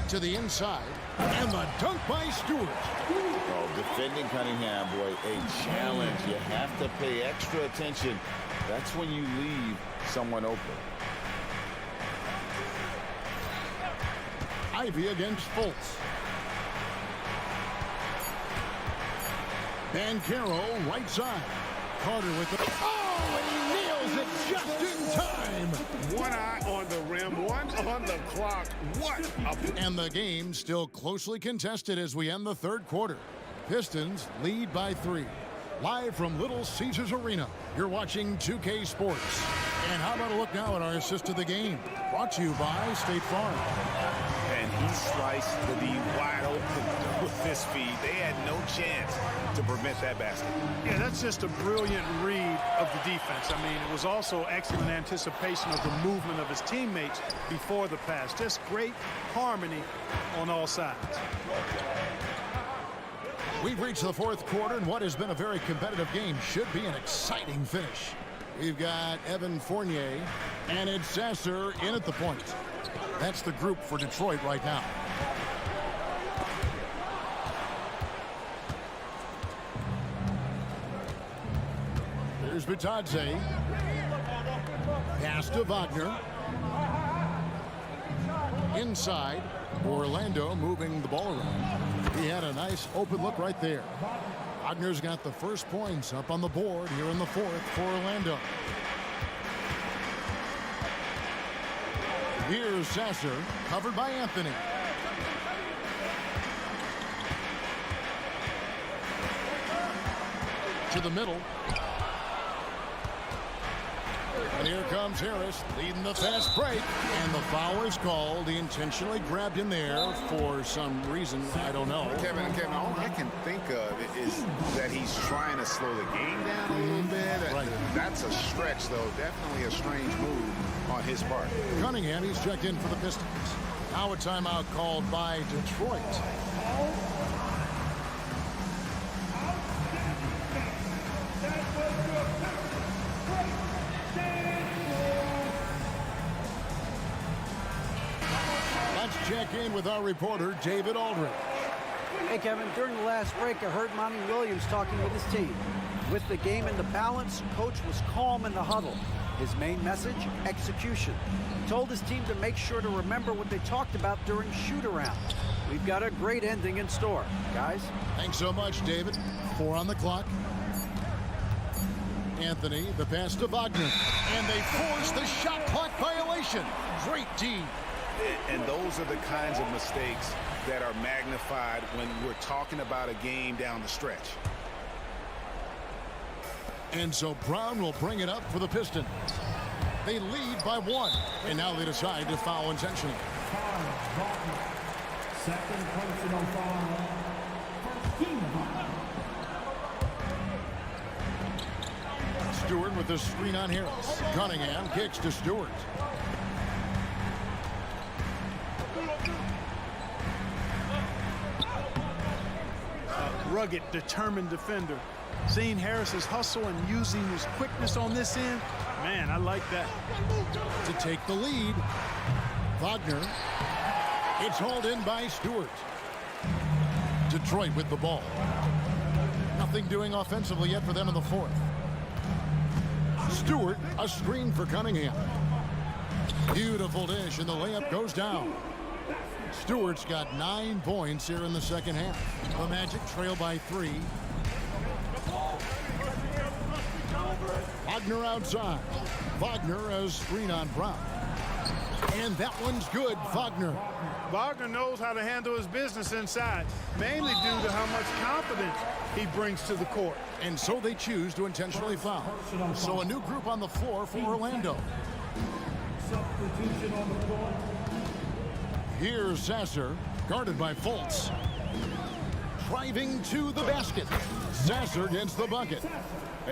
To the inside. And the dunk by Stewart. Oh, defending Cunningham, boy, a challenge. You have to pay extra attention. That's when you leave someone open. Ivy against Fultz. Banchero right side. Carter with the... Oh, and he nails it just in time. One eye on the rim, one on the clock. What a... And the game still closely contested as we end the third quarter. Pistons lead by 3. Live from Little Caesars Arena, you're watching 2K Sports. And how about a look now at our assist of the game? Brought to you by State Farm. And he sliced the D wide open with this feed. They had no chance to prevent that basket. Yeah, that's just a brilliant read of the defense. I mean, it was also excellent anticipation of the movement of his teammates before the pass. Just great harmony on all sides. We've reached the fourth quarter, and what has been a very competitive game should be an exciting finish. We've got Evan Fournier and Ed Sasser in at the point. That's the group for Detroit right now. There's Bitadze. Pass to Wagner. Inside. Orlando moving the ball around. He had a nice open look right there. Wagner's got the first points up on the board here in the fourth for Orlando. Here's Sasser, covered by Anthony. To the middle. And here comes Harris leading the fast break. And the foul is called. He intentionally grabbed him there for some reason. I don't know. Kevin, all I can think of is that he's trying to slow the game down a little bit. Right. That's a stretch, though. Definitely a strange move on his part. Cunningham, he's checked in for the Pistons. Now a timeout called by Detroit. Check in with our reporter, David Aldridge. Hey, Kevin, during the last break, I heard Monty Williams talking with his team. With the game in the balance, coach was calm in the huddle. His main message, execution. He told his team to make sure to remember what they talked about during shoot-around. We've got a great ending in store, guys. Thanks so much, David. 4 on the clock. Anthony, the pass to Wagner. And they force the shot clock violation. Great D. And those are the kinds of mistakes that are magnified when we're talking about a game down the stretch. And so Brown will bring it up for the Pistons. They lead by 1. And now they decide to foul intentionally. Second personal foul. First team foul. Stewart with the screen on Harris. Cunningham kicks to Stewart. Rugged, determined defender. Seeing Harris's hustle and using his quickness on this end, man, I like that. To take the lead, Wagner. It's hauled in by Stewart. Detroit with the ball. Nothing doing offensively yet for them in the fourth. Stewart, a screen for Cunningham. Beautiful dish, and the layup goes down. Stewart's got 9 points here in the second half. The Magic trail by 3. Wagner outside. Wagner a screen on Brown. And that one's good, Wagner. Wagner knows how to handle his business inside, mainly due to how much confidence he brings to the court. And so they choose to intentionally foul. So a new group on the floor for Orlando. Substitution on the floor. Here's Sasser, guarded by Fultz. Driving to the basket. Sasser gets the bucket.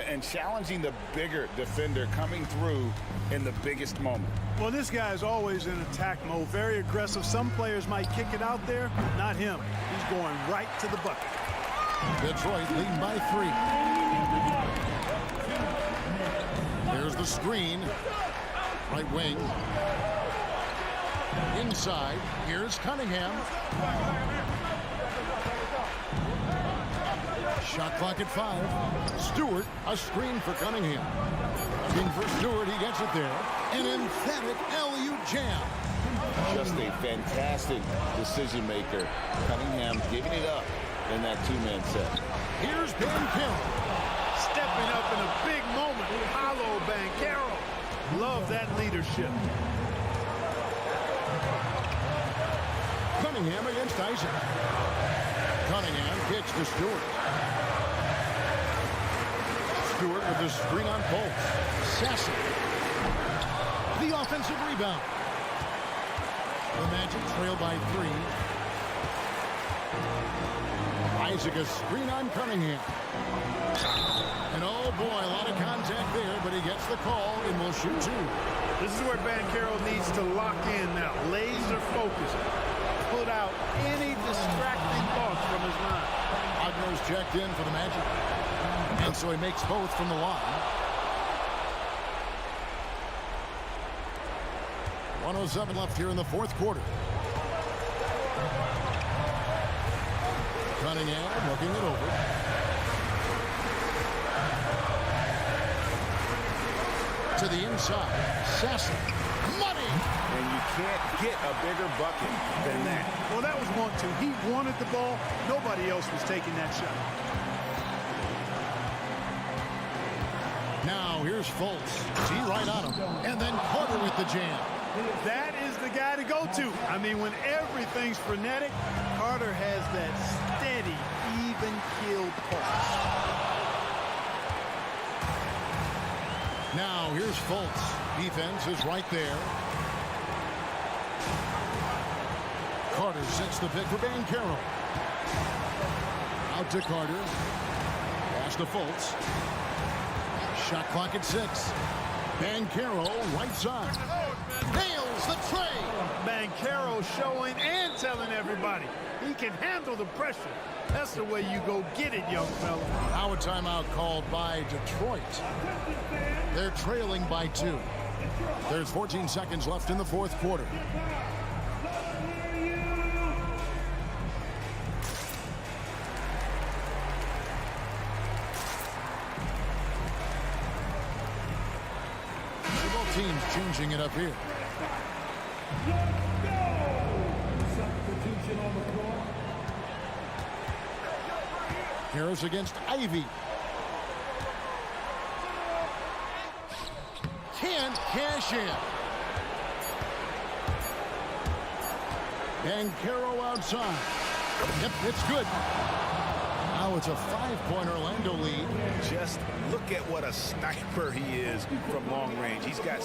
And challenging the bigger defender coming through in the biggest moment. Well, this guy is always in attack mode, very aggressive. Some players might kick it out there, not him. He's going right to the bucket. Detroit leading by 3. There's the screen. Right wing. Inside, here's Cunningham. Shot clock at 5. Stewart, a screen for Cunningham. Looking for Stewart, he gets it there. An emphatic LU jam. Just a fantastic decision maker. Cunningham giving it up in that two-man set. Here's Banchero. Stepping up in a big moment. Paolo Banchero. Love that leadership. Cunningham against Isaac. Cunningham kicks to Stewart. Stewart with the screen on Fultz. Sasser. The offensive rebound. The Magic trail by 3. Isaac a screen on Cunningham. And oh boy, a lot of contact there, but he gets the call and will shoot 2. This is where Banchero needs to lock in now. Laser focus. Put out any distracting thoughts from his mind. Wagner's checked in for the Magic. And so he makes both from the line. 1:07 left here in the fourth quarter. Cunningham looking it over. To the inside. Sasser. Money! And you can't get a bigger bucket than that. Well, that was 1-2. He wanted the ball. Nobody else was taking that shot. Now here's Fultz. See right on him. And then Carter with the jam. That is the guy to go to. I mean, when everything's frenetic, Carter has that steady, even keel pulse. Now here's Fultz. Defense is right there. Carter sets the pick for Banchero. Out to Carter. Pass to Fultz. Shot clock at 6. Banchero right side. Nails the tray. Banchero showing and telling everybody he can handle the pressure. That's the way you go get it, young fella. Now a timeout called by Detroit. They're trailing by 2. There's 14 seconds left in the fourth quarter. Both teams changing it up here. Substitution on the floor. Harris against Ivy. Can't cash in. Banchero outside. Yep, it's good. Now it's a 5-point Orlando lead. Just look at what a sniper he is from long range. He's got...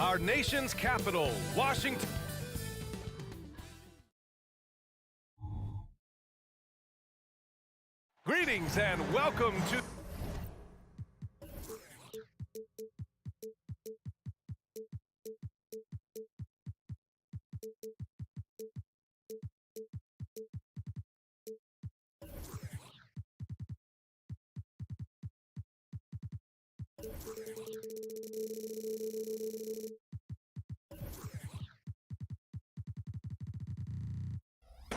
our nation's capital, Washington. Greetings and welcome to...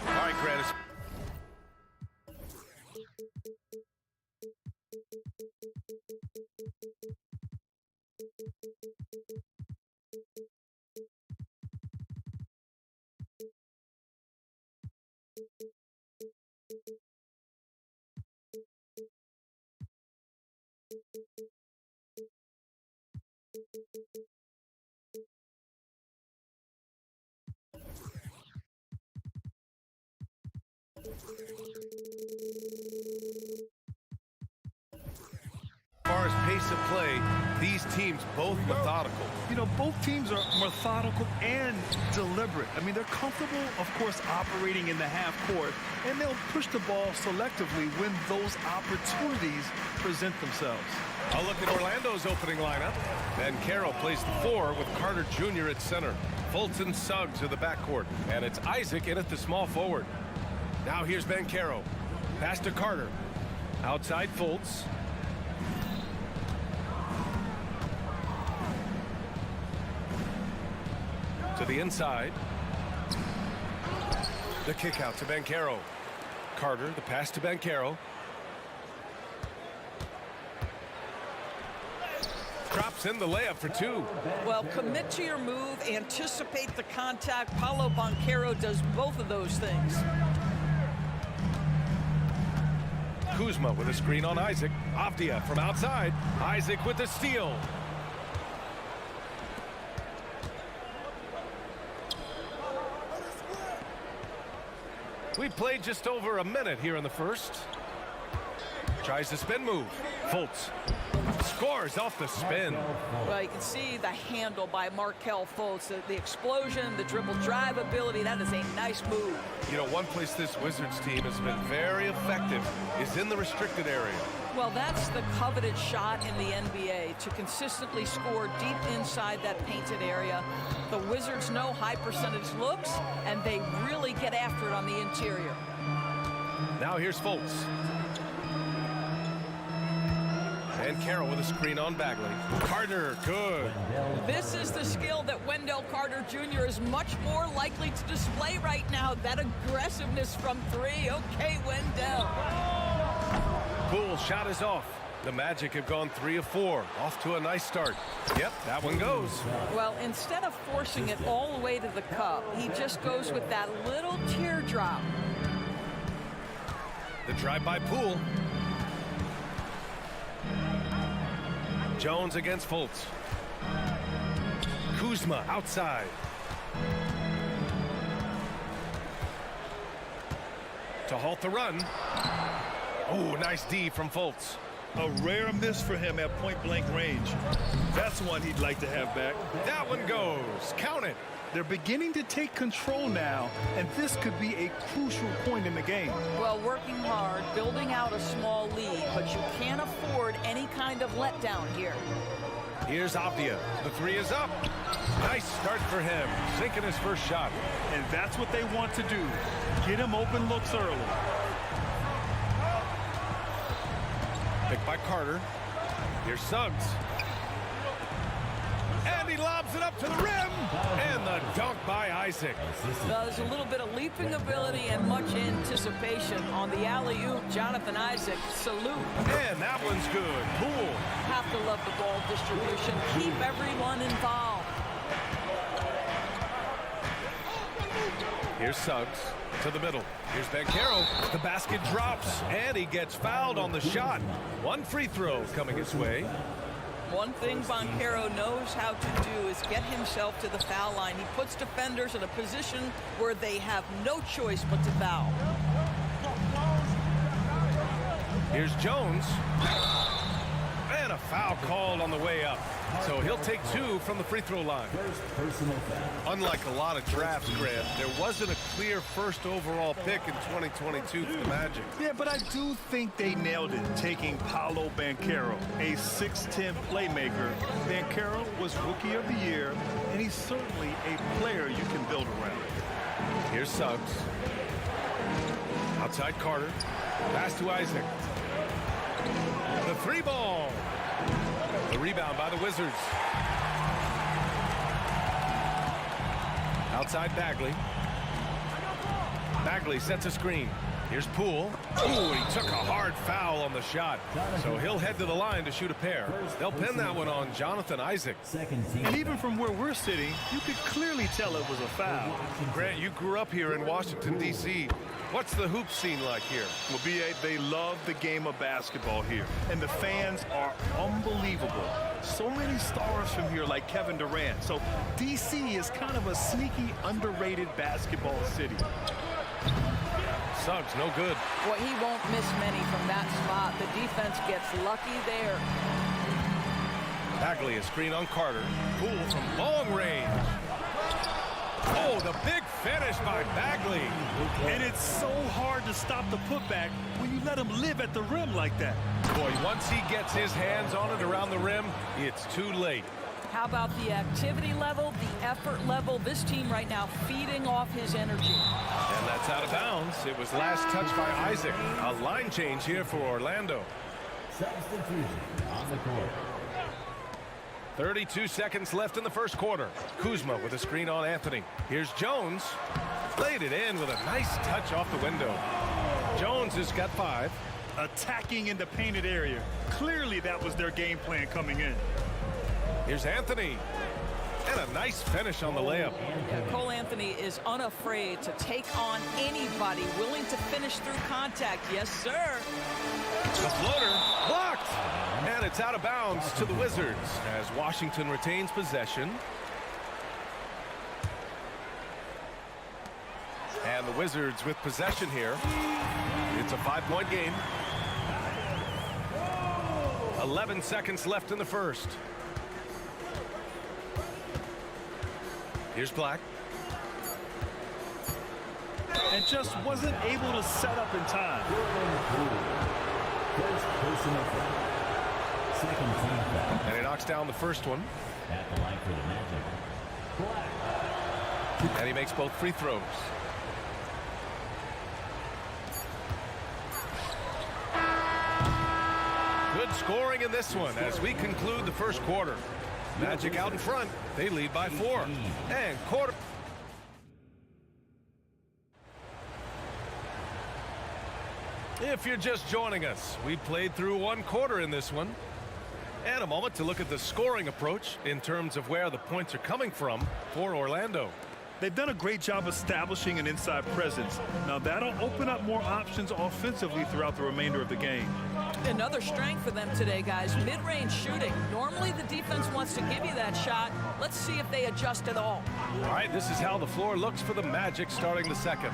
All right, Grant. As far as pace of play, these teams both methodical. You know, both teams are methodical and deliberate. I mean, they're comfortable, of course, operating in the half court, and they'll push the ball selectively when those opportunities present themselves. I'll look at Orlando's opening lineup. Ben Carroll plays the 4 with Carter Jr. at center. Fultz and Suggs are the backcourt, and it's Isaac in at the small forward. Now here's Ben Carroll. Pass to Carter. Outside Fultz. To the inside. The kick out to Ben Carroll. Carter, the pass to Ben Carroll. Drops in the layup for 2. Well, commit to your move, anticipate the contact. Paolo Banchero does both of those things. Kuzma with a screen on Isaac. Avdia from outside. Isaac with the steal. We played just over a minute here in the first. Tries the spin move. Fultz scores off the spin. Well, you can see the handle by Markelle Fultz. The explosion, the dribble drive ability, that is a nice move. You know, one place this Wizards team has been very effective is in the restricted area. Well, that's the coveted shot in the NBA, to consistently score deep inside that painted area. The Wizards know high percentage looks, and they really get after it on the interior. Now here's Fultz. And Carroll with a screen on Bagley. Carter, good. This is the skill that Wendell Carter Jr. is much more likely to display right now. That aggressiveness from 3. Okay, Wendell. Poole shot is off. The Magic have gone 3 of 4. Off to a nice start. Yep, that one goes. Well, instead of forcing it all the way to the cup, he just goes with that little teardrop. The drive by Poole. Jones against Fultz. Kuzma outside. To halt the run. Oh, nice D from Fultz. A rare miss for him at point-blank range. That's one he'd like to have back. That one goes. Count it. They're beginning to take control now, and this could be a crucial point in the game. Well, working hard, building out a small lead, but you can't afford any kind of letdown here. Here's Avdia. The 3 is up. Nice start for him. Sinking his first shot. And that's what they want to do. Get him open looks early. Picked by Carter. Here's Suggs. And he lobs it up to the rim. And the dunk by Isaac. There's a little bit of leaping ability and much anticipation on the alley-oop. Jonathan Isaac, salute. And that one's good. Poole. Have to love the ball distribution. Keep everyone involved. Here's Suggs to the middle. Here's Ben Carroll. The basket drops, and he gets fouled on the shot. One free throw coming his way. One thing Banchero knows how to do is get himself to the foul line. He puts defenders in a position where they have no choice but to foul. Here's Jones. And a Foul called on the way up. So he'll take 2 from the free throw line. Unlike a lot of drafts, Grant, there wasn't a clear first overall pick in 2022 for the Magic. Yeah, but I do think they nailed it, taking Paolo Banchero, a 6'10 playmaker. Banchero was Rookie of the Year, and he's certainly a player you can build around. Here's Suggs. Outside Carter. Pass to Isaac. The 3-ball. The rebound by the Wizards. Outside Bagley. Bagley sets a screen. Here's Poole. Ooh, he took a hard foul on the shot. So he'll head to the line to shoot a pair. They'll pin that one on Jonathan Isaac. And even from where we're sitting, you could clearly tell it was a foul. Grant, you grew up here in Washington, D.C. What's the hoop scene like here? Well, B.A., they love the game of basketball here, and the fans are unbelievable. So many stars from here like Kevin Durant. So D.C. is kind of a sneaky, underrated basketball city. Suggs, no good. Boy, he won't miss many from that spot. The defense gets lucky there. Bagley, a screen on Carter. Poole from long range. Oh, the big finish by Bagley. And it's so hard to stop the putback when you let him live at the rim like that. Boy, once he gets his hands on it around the rim, it's too late. How about the activity level, the effort level? This team right now feeding off his energy. And that's out of bounds. It was last touched by Isaac. A line change here for Orlando. Substitution on the court. 32 seconds left in the first quarter. Kuzma with a screen on Anthony. Here's Jones. Laid it in with a nice touch off the window. Jones has got 5. Attacking in the painted area. Clearly that was their game plan coming in. Here's Anthony. And a nice finish on the layup. Cole Anthony is unafraid to take on anybody, willing to finish through contact. Yes, sir. The floater blocked. And it's out of bounds to the Wizards as Washington retains possession. And the Wizards with possession here. It's a 5-point game. 11 seconds left in the first. Here's Black. And just wasn't able to set up in time. First personal foul. Second team foul. And he knocks down the first one. At the line for the Magic. Black. And he makes both free throws. Good scoring in this one as we conclude the first quarter. Magic out in front. They lead by 4. And quarter. If you're just joining us, we played through 1 quarter in this one. And a moment to look at the scoring approach in terms of where the points are coming from for Orlando. They've done a great job establishing an inside presence. Now that'll open up more options offensively throughout the remainder of the game. Another strength for them today, guys. Mid-range shooting. Normally the defense wants to give you that shot. Let's see if they adjust at all. All right, this is how the floor looks for the Magic starting the second.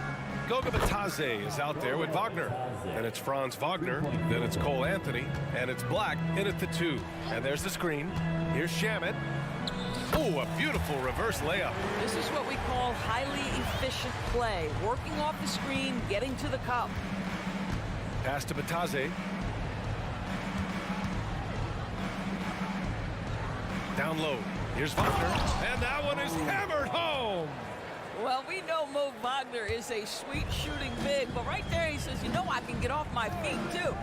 Goga Bitadze is out there with Wagner. Then it's Franz Wagner. Then it's Cole Anthony. And it's Black in at the 2. And there's the screen. Here's Shamet. Oh, a beautiful reverse layup. This is what we call highly efficient play. Working off the screen, getting to the cup. Pass to Bitadze. Down low. Here's Wagner. And that one is hammered home. Well, we know Mo Wagner is a sweet shooting big, but right there he says, you know, I can get off my feet too.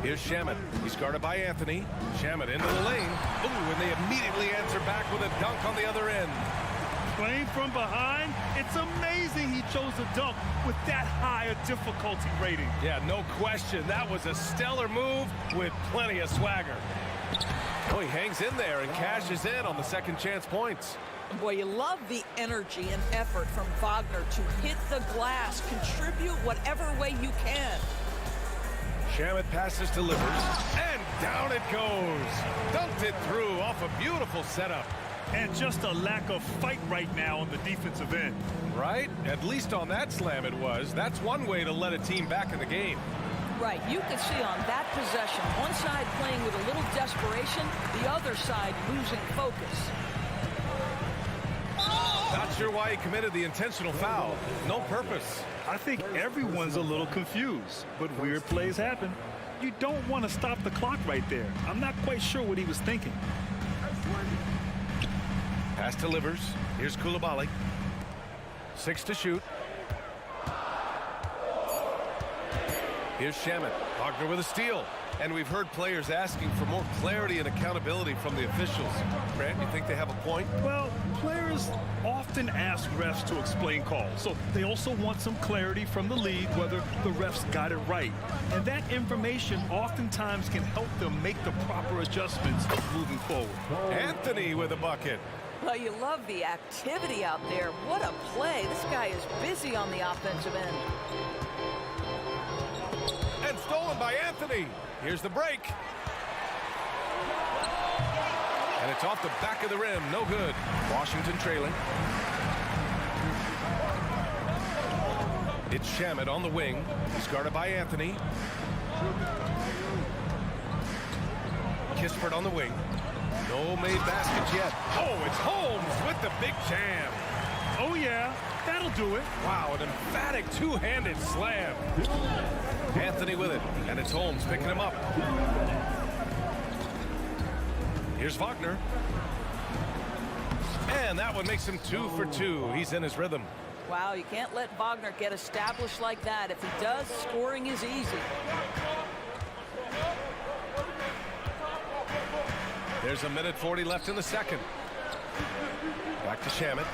Here's Shamet. He's guarded by Anthony. Shamet into the lane. Ooh, and they immediately answer back with a dunk on the other end. Playing from behind, it's amazing he chose a dunk with that high a difficulty rating. Yeah, no question. That was a stellar move with plenty of swagger. Oh, he hangs in there and cashes in on the second chance points. Boy, you love the energy and effort from Wagner to hit the glass, contribute whatever way you can. Shamet passes, delivers, and down it goes. Dunked it through off a beautiful setup. And just a lack of fight right now on the defensive end. Right? At least on that slam it was. That's one way to let a team back in the game. Right. You could see on that possession, one side playing with a little desperation, the other side losing focus. Not sure why he committed the intentional foul. No purpose. I think everyone's a little confused, but weird plays happen. You don't want to stop the clock right there. I'm not quite sure what he was thinking. Pass delivers. Here's Koulibaly. 6 to shoot. Here's Shamet. Wagner with a steal. And we've heard players asking for more clarity and accountability from the officials. Grant, you think they have a point? Well, players often ask refs to explain calls, so they also want some clarity from the league whether the refs got it right. And that information oftentimes can help them make the proper adjustments moving forward. Anthony with a bucket. Well, you love the activity out there. What a play. This guy is busy on the offensive end. And stolen by Anthony. Here's the break. And it's off the back of the rim. No good. Washington trailing. It's Shamet on the wing. He's guarded by Anthony. Kispert on the wing. No made baskets yet. Oh, it's Holmes with the big jam. Oh, yeah. That'll do it. Wow, an emphatic two-handed slam. Anthony with it, and it's Holmes picking him up. Here's Wagner. And that one makes him 2 for 2. He's in his rhythm. Wow, you can't let Wagner get established like that. If he does, scoring is easy. There's a minute 40 left in the second. Back to Shamet.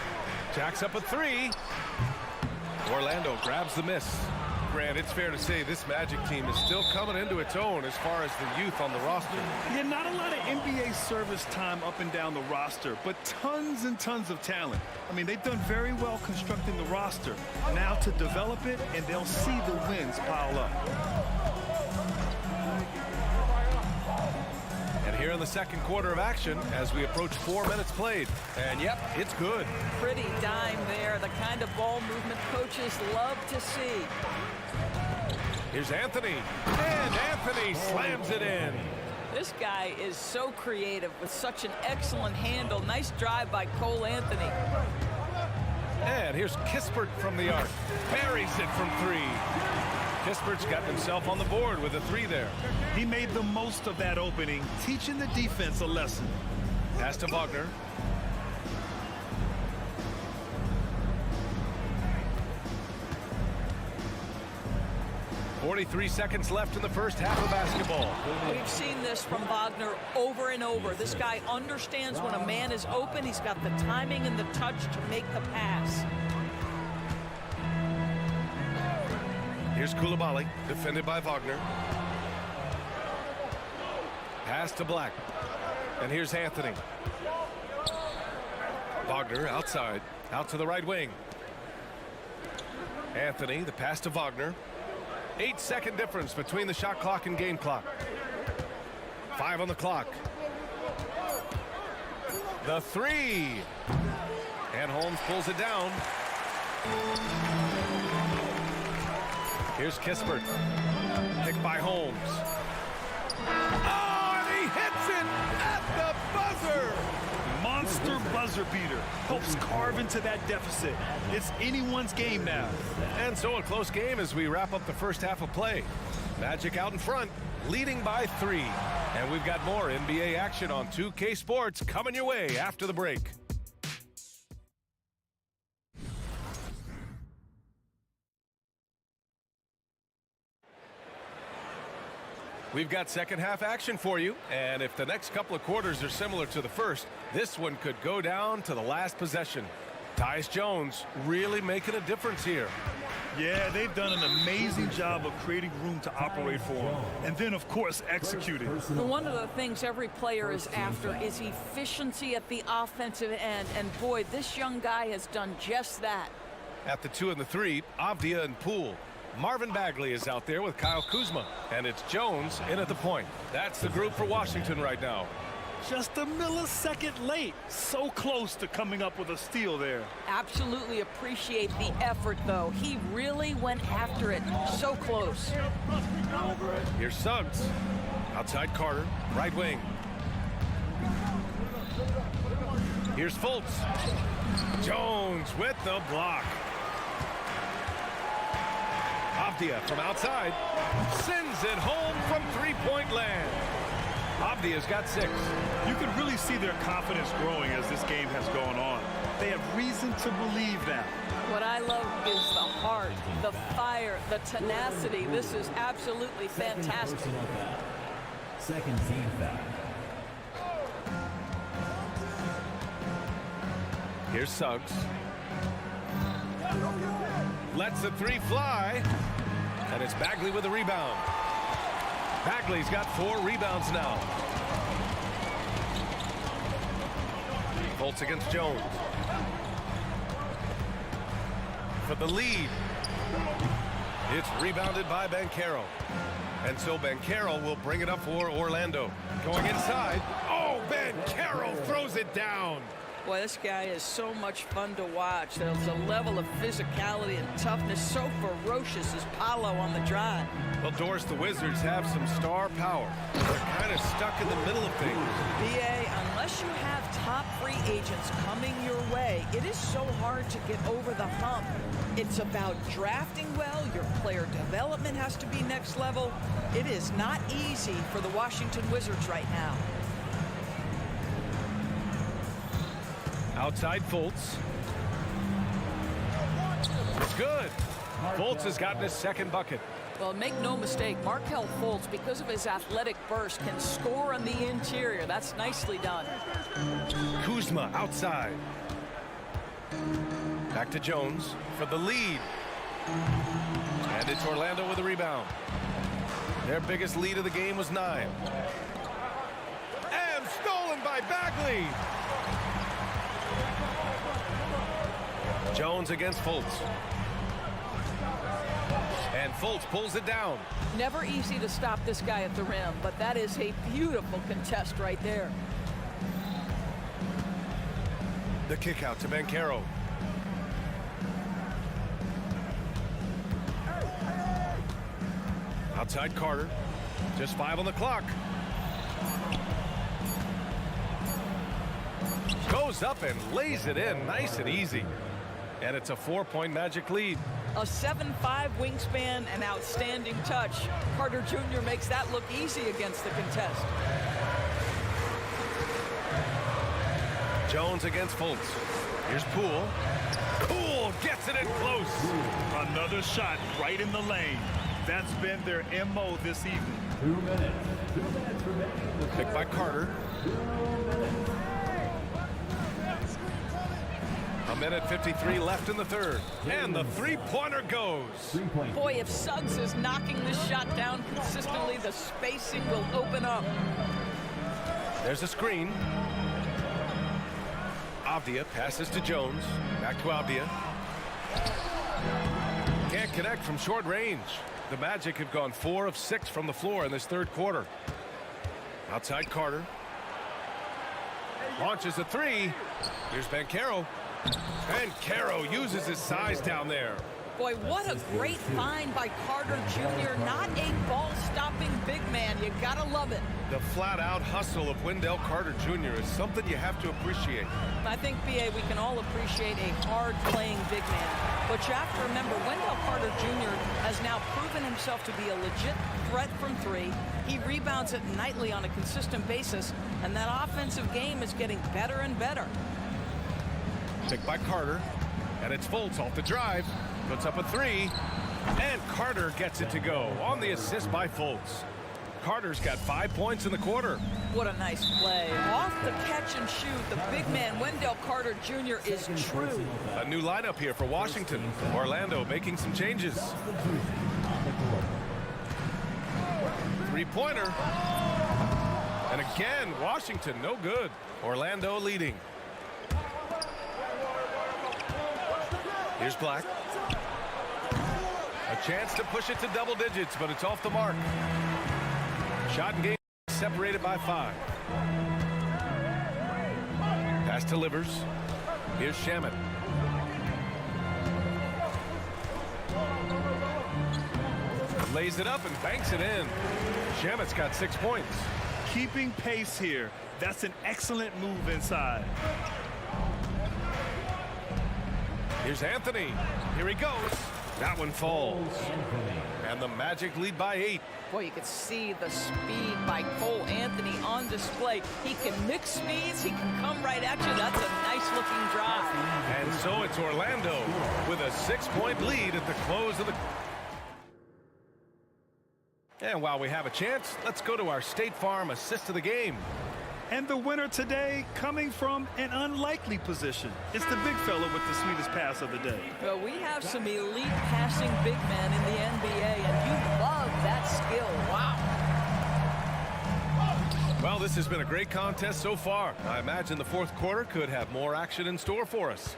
Jacks up a 3. Orlando grabs the miss. Grant, it's fair to say this Magic team is still coming into its own as far as the youth on the roster. Yeah, not a lot of NBA service time up and down the roster, but tons and tons of talent. I mean, they've done very well constructing the roster. Now to develop it, and they'll see the wins pile up. And here in the second quarter of action as we approach 4 minutes played. And yep, it's good. Pretty dime there. The kind of ball movement coaches love to see. Here's Anthony. And Anthony slams it in. This guy is so creative with such an excellent handle. Nice drive by Cole Anthony. And here's Kispert from the arc. Buries it from 3. Kispert's got himself on the board with a 3 there. He made the most of that opening, teaching the defense a lesson. Pass to Wagner. .43 seconds left in the first half of basketball. We've seen this from Wagner over and over. This guy understands when a man is open. He's got the timing and the touch to make the pass. Here's Koulibaly, defended by Wagner. Pass to Black. And here's Anthony. Wagner outside, out to the right wing. Anthony, the pass to Wagner. 8-second difference between the shot clock and game clock. 5 on the clock. The 3. And Holmes pulls it down. Here's Kispert. Picked by Holmes. Oh, and he hits it at the buzzer. Monster buzzer beater. Helps carve into that deficit. It's anyone's game now. And so a close game as we wrap up the first half of play. Magic out in front, leading by 3. And we've got more NBA action on 2K Sports coming your way after the break. We've got second half action for you, and if the next couple of quarters are similar to the first, this one could go down to the last possession. Tyus Jones really making a difference here. Yeah, they've done an amazing job of creating room to operate for him. And then, of course, executing. One of the things every player is after is efficiency at the offensive end. And boy, this young guy has done just that. At the 2 and the 3, Avdia and Poole. Marvin Bagley is out there with Kyle Kuzma. And it's Jones in at the point. That's the group for Washington right now. just a millisecond late. So close to coming up with a steal there. Absolutely appreciate the effort, though. He really went after it. So close. Here's Suggs. Outside Carter, right wing. Here's Fultz. Jones with the block. Avdia from outside sends it home from three-point land. Avdia's got 6. You can really see their confidence growing as this game has gone on. They have reason to believe that. What I love is the heart, the fire, the tenacity. This is absolutely fantastic. Second team foul. Here's Suggs. Lets the 3 fly. And it's Bagley with the rebound. Bagley's got 4 rebounds now. Fultz against Jones. For the lead. It's rebounded by Banchero. And so Banchero will bring it up for Orlando. Going inside. Oh, Banchero throws it down. Boy, this guy is so much fun to watch. There's a level of physicality and toughness so ferocious as Paolo on the drive. Well, Doris, the Wizards have some star power. They're kind of stuck in the middle of things. BA, unless you have top free agents coming your way, it is so hard to get over the hump. It's about drafting well. Your player development has to be next level. It is not easy for the Washington Wizards right now. Outside Fultz. It's good. Fultz has gotten his second bucket. Well, make no mistake, Markelle Fultz, because of his athletic burst, can score on the interior. That's nicely done. Kuzma outside. Back to Jones for the lead. And it's Orlando with a rebound. Their biggest lead of the game was 9. And stolen by Bagley. Jones against Fultz. And Fultz pulls it down. Never easy to stop this guy at the rim, but that is a beautiful contest right there. The kick out to Banchero. Outside Carter. Just 5 on the clock. Goes up and lays it in nice and easy. And it's a 4-point Magic lead. A 7'5" wingspan and outstanding touch. Carter Jr. makes that look easy against the contest. Jones against Fultz. Here's Poole. Poole gets it in close. Another shot right in the lane. That's been their MO this evening. 2 minutes. 2 minutes remaining. Picked by Carter. A minute 53 left in the third. And the three-pointer goes. Boy, if Suggs is knocking this shot down consistently, the spacing will open up. There's a screen. Avdia passes to Jones. Back to Avdia. Can't connect from short range. The Magic have gone 4 of 6 from the floor in this third quarter. Outside Carter. Launches a 3. Here's Banchero. Banchero uses his size down there. Boy, what a great find by Carter Jr. Not a ball-stopping big man. You gotta love it. The flat-out hustle of Wendell Carter Jr. is something you have to appreciate. I think, B.A., we can all appreciate a hard-playing big man. But you have to remember, Wendell Carter Jr. has now proven himself to be a legit threat from 3. He rebounds it nightly on a consistent basis, and that offensive game is getting better and better. Picked by Carter, and it's Fultz off the drive. Puts up a 3, and Carter gets it to go on the assist by Fultz. Carter's got 5 points in the quarter. What a nice play. Off the catch and shoot, the big man, Wendell Carter Jr. is true. A new lineup here for Washington. Orlando making some changes. Three-pointer. And again, Washington no good. Orlando leading. Here's Black. A chance to push it to double digits, but it's off the mark. Shot and game separated by 5. Pass delivers. Here's Fisherman. Lays it up and banks it in. Fisherman's got 6 points. Keeping pace here. That's an excellent move inside. Here's Anthony. Here he goes. That one falls. And the Magic lead by 8. Boy, you can see the speed by Cole Anthony on display. He can mix speeds. He can come right at you. That's a nice-looking drive. And so it's Orlando with a 6-point lead at the close of the... And while we have a chance, let's go to our State Farm assist of the game. And the winner today coming from an unlikely position. It's the big fella with the sweetest pass of the day. Well, we have some elite passing big men in the NBA, and you love that skill. Wow. Well, this has been a great contest so far. I imagine the fourth quarter could have more action in store for us.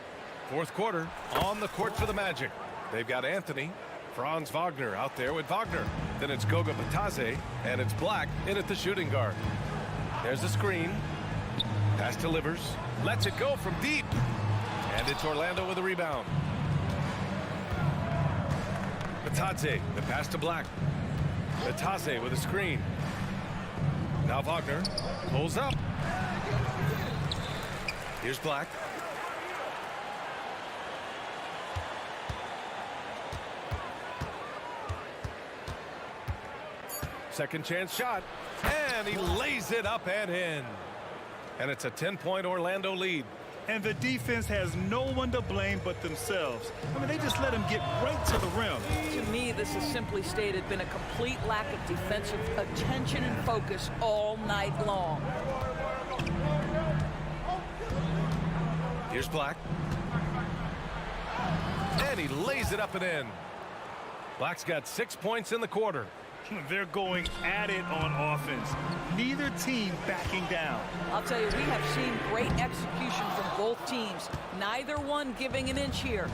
Fourth quarter on the court for the Magic. They've got Anthony, Franz Wagner out there with Wagner. Then it's Goga Batadze, and it's Black in at the shooting guard. There's the screen. Pass delivers. Lets it go from deep. And it's Orlando with a rebound. Batadze, the pass to Black. Batadze with a screen. Now Wagner pulls up. Here's Black. Second chance shot. And he lays it up and in. And it's a 10-point Orlando lead. And the defense has no one to blame but themselves. I mean, they just let him get right to the rim. To me, this has simply stated been a complete lack of defensive attention and focus all night long. Here's Black. And he lays it up and in. Black's got 6 points in the quarter. They're going at it on offense. Neither team backing down. I'll tell you, we have seen great execution from both teams. Neither one giving an inch here.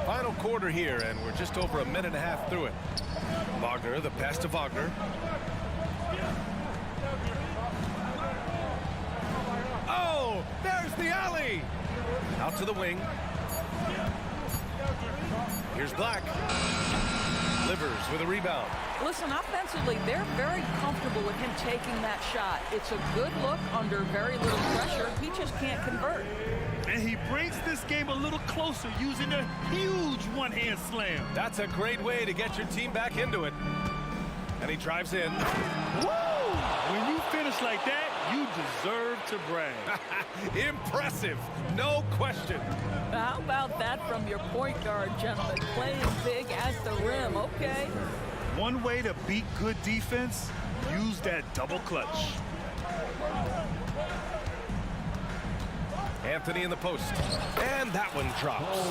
Final quarter here, and we're just over a minute and a half through it. Wagner, the pass to Wagner. Oh, there's the alley. Out to the wing. Here's Black. Livers with a rebound. Listen, offensively, they're very comfortable with him taking that shot. It's a good look under very little pressure. He just can't convert. And he brings this game a little closer using a huge one-hand slam. That's a great way to get your team back into it. And he drives in. Woo! When you finish like that, you deserve to brag. Impressive, no question. How about that from your point guard, gentlemen? Playing big at the rim, okay. One way to beat good defense, use that double clutch. Anthony in the post. And that one drops.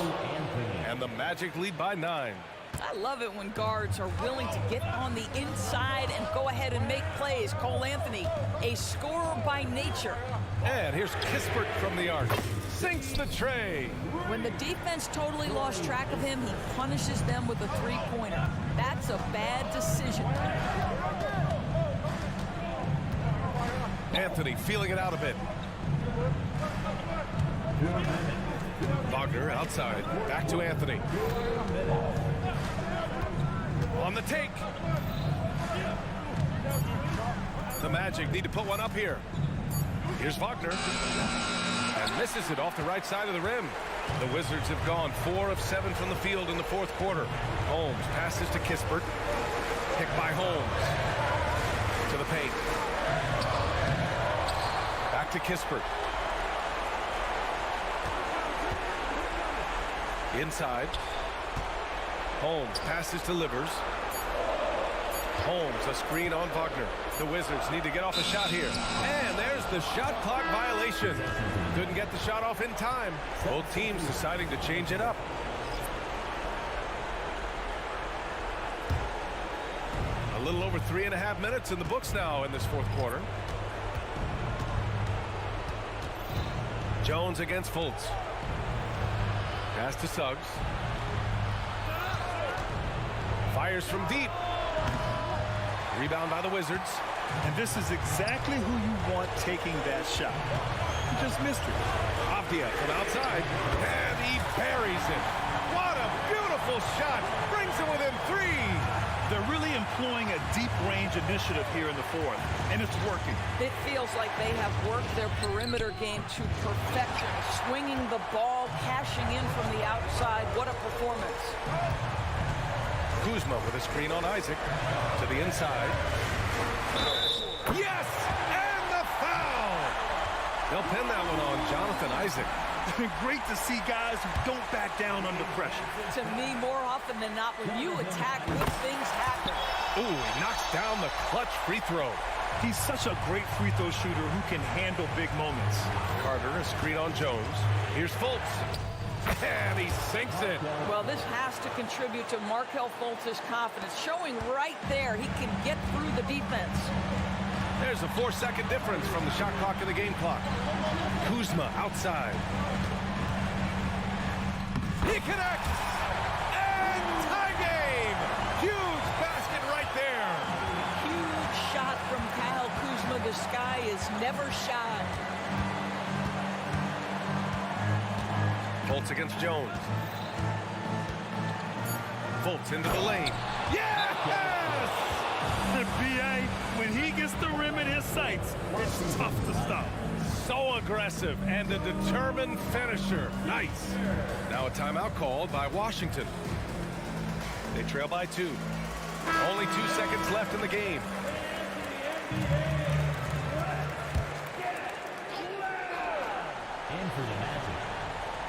And the Magic lead by 9. I love it when guards are willing to get on the inside and go ahead and make plays. Cole Anthony, a scorer by nature. And here's Kispert from the arc. Sinks the tray. When the defense totally lost track of him, he punishes them with a three-pointer. That's a bad decision. Anthony feeling it out a bit. Wagner outside. Back to Anthony. On the take. The Magic need to put one up here. Here's Wagner. And misses it off the right side of the rim. The Wizards have gone 4 of 7 from the field in the fourth quarter. Holmes passes to Kispert. Picked by Holmes. To the paint. Back to Kispert. Inside. Holmes passes to Livers. Holmes, a screen on Wagner. The Wizards need to get off a shot here. And there's the shot clock violation. Couldn't get the shot off in time. Both teams deciding to change it up. A little over 3.5 minutes in the books now in this fourth quarter. Jones against Fultz. Pass to Suggs. Fires from deep. Rebound by the Wizards. And this is exactly who you want taking that shot. He just missed it. Avdia from outside, and he buries it. What a beautiful shot. Brings him within 3. They're really employing a deep range initiative here in the fourth, and it's working. It feels like they have worked their perimeter game to perfection, swinging the ball, cashing in from the outside. What a performance. Kuzma with a screen on Isaac to the inside. Yes, and the foul. They'll pin that one on Jonathan Isaac. Great to see guys who don't back down under pressure. To me, more often than not, when you attack, good things happen. Ooh, he knocks down the clutch free throw. He's such a great free throw shooter who can handle big moments. Carter, a screen on Jones. Here's Fultz. And he sinks it. Well, this has to contribute to Markelle Fultz's confidence, showing right there he can get through the defense. There's a 4-second difference from the shot clock and the game clock. Kuzma outside. He connects! And tie game! Huge basket right there! Huge shot from Kyle Kuzma. The sky is never shy. Fultz against Jones. Fultz into the lane. Yes! The BA, when he gets the rim in his sights, it's tough to stop. So aggressive and a determined finisher. Nice. Now a timeout called by Washington. They trail by 2. Only 2 seconds left in the game. And for the Magic,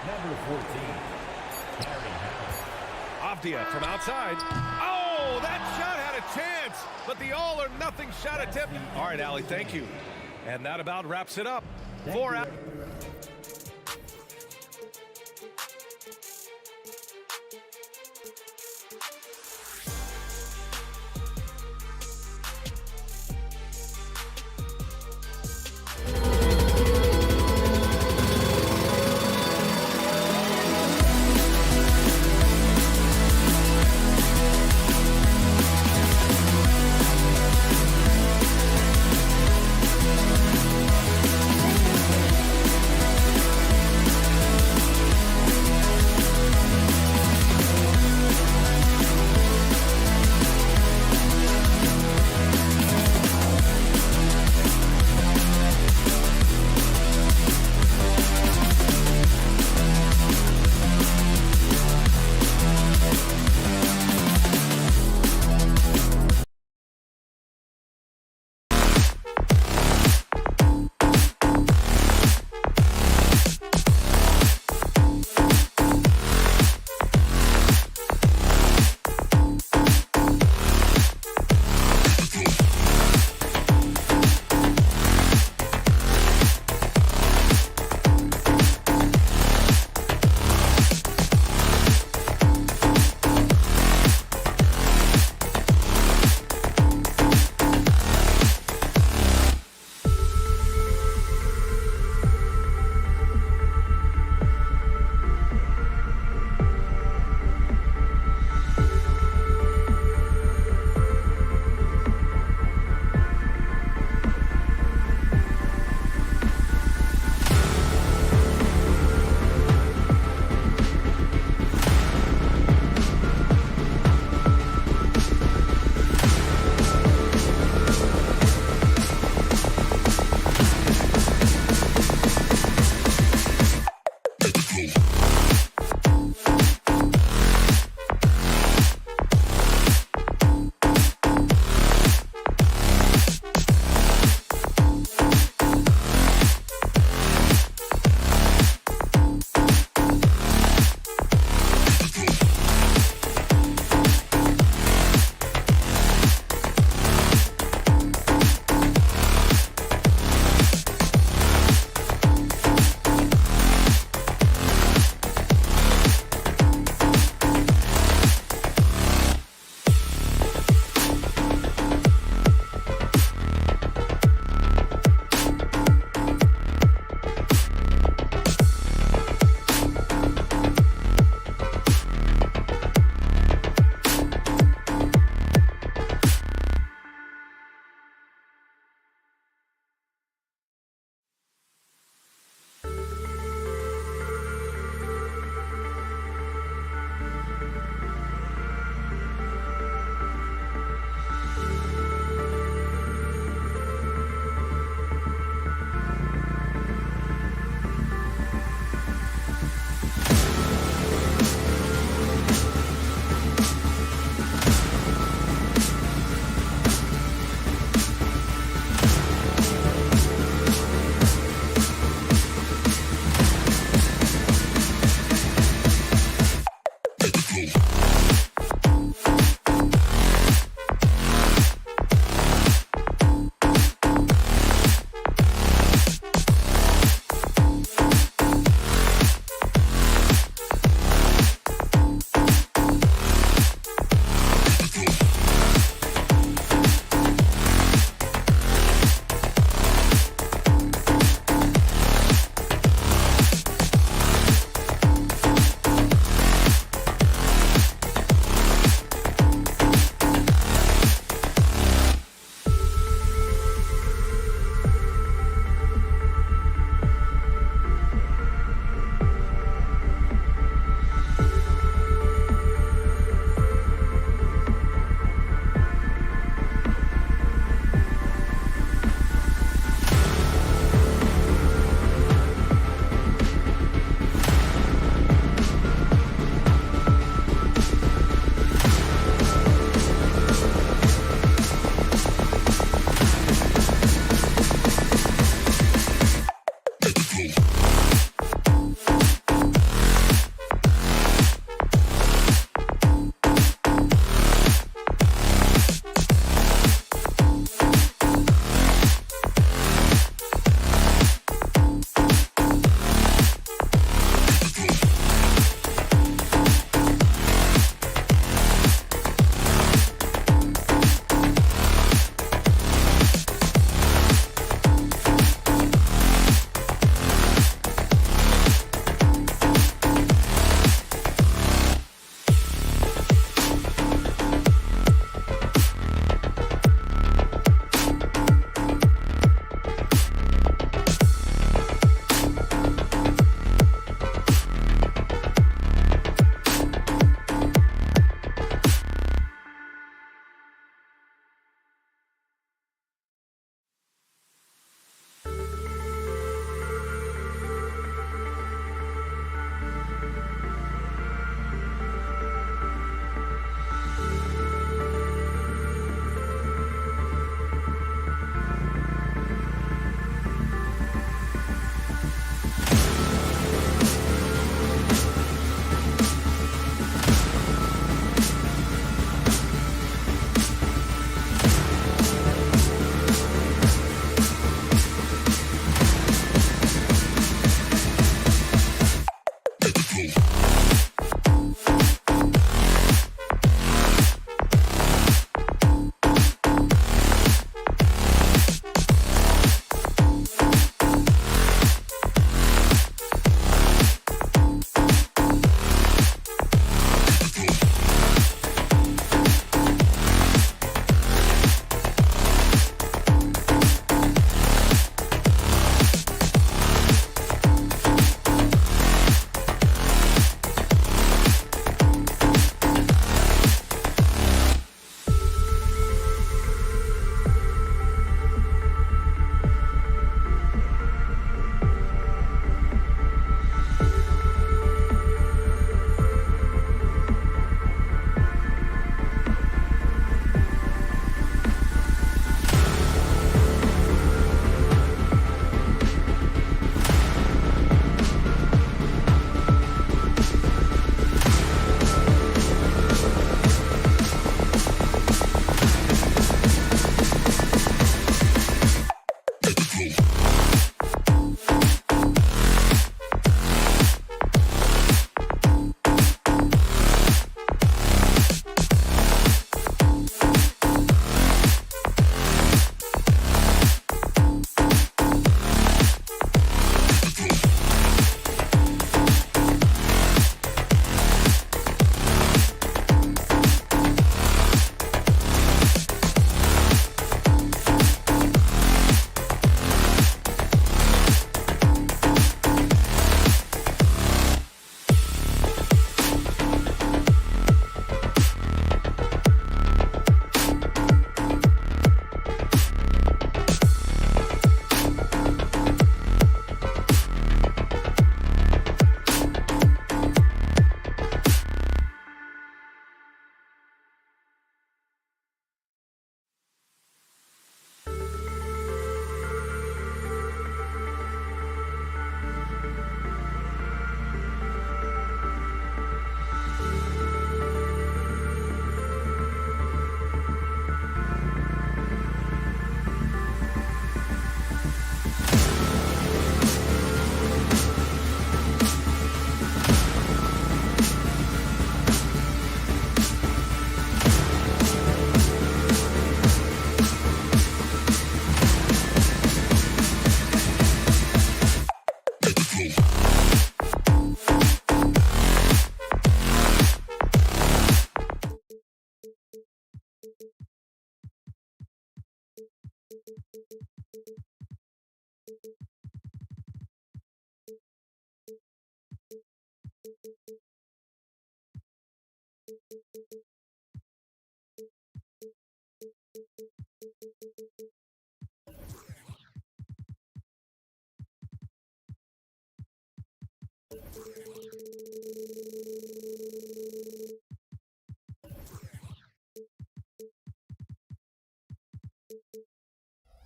number 14, Harry Howard. Avdia from outside. Oh, that shot had a chance, but the all-or-nothing shot attempt. All right, Allie, thank you. And that about wraps it up. 4 out.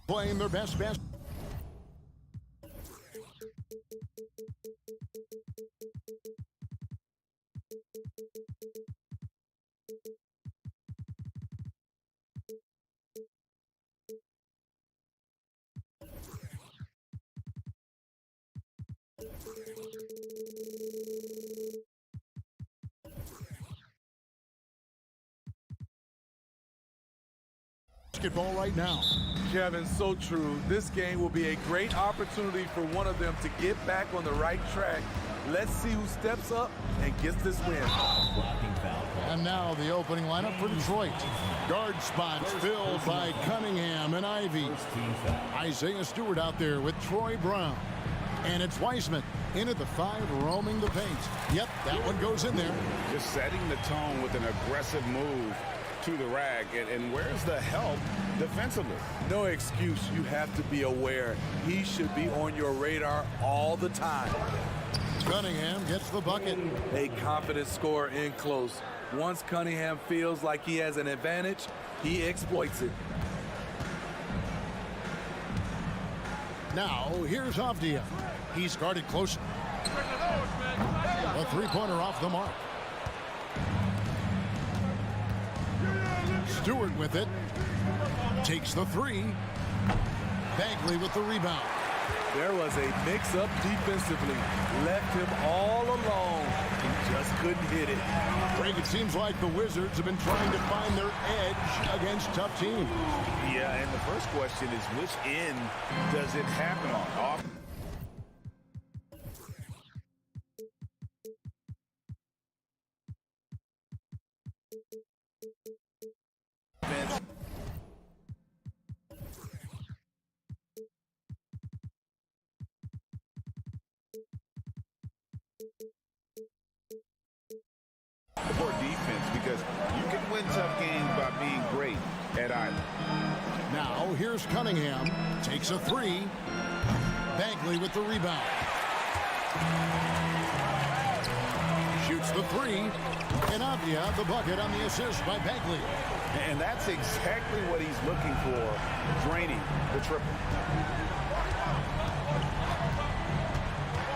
Playing their best. Basketball right now. Kevin, so true. This game will be a great opportunity for one of them to get back on the right track. Let's see who steps up and gets this win. And now the opening lineup for Detroit. Guard spots filled by Cunningham and Ivy. Isaiah Stewart out there with Troy Brown. And it's Wiseman in at the 5, roaming the paint. Yep, that one goes in there. Just setting the tone with an aggressive move to the rack. And where's the help defensively? No excuse. You have to be aware. He should be on your radar all the time. Cunningham gets the bucket. A confident scorer in close. Once Cunningham feels like he has an advantage, he exploits it. Now, here's Avdia. He's guarded close. A three-pointer off the mark. Stewart with it. Takes the three. Bagley with the rebound. There was a mix-up defensively. Left him all alone. He just couldn't hit it. Greg, it seems like the Wizards have been trying to find their edge against tough teams. Yeah, and the first question is, which end does it happen on? Off. For defense, because you can win tough games by being great at either. Now here's Cunningham. Takes a three. Bagley with the rebound. Shoots the three. And Avdia the bucket on the assist by Bagley. And that's exactly what he's looking for, draining the triple.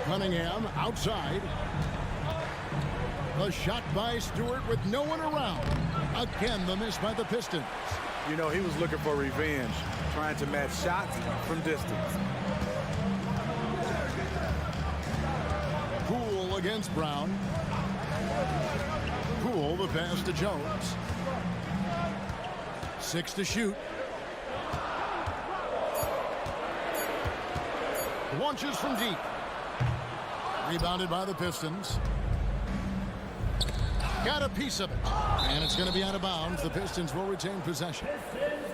Cunningham outside. A shot by Stewart with no one around. Again, the miss by the Pistons. You know, he was looking for revenge, trying to match shots from distance. Poole against Brown. Poole the pass to Jones. 6 to shoot. Launches from deep. Rebounded by the Pistons. Got a piece of it. And it's going to be out of bounds. The Pistons will retain possession.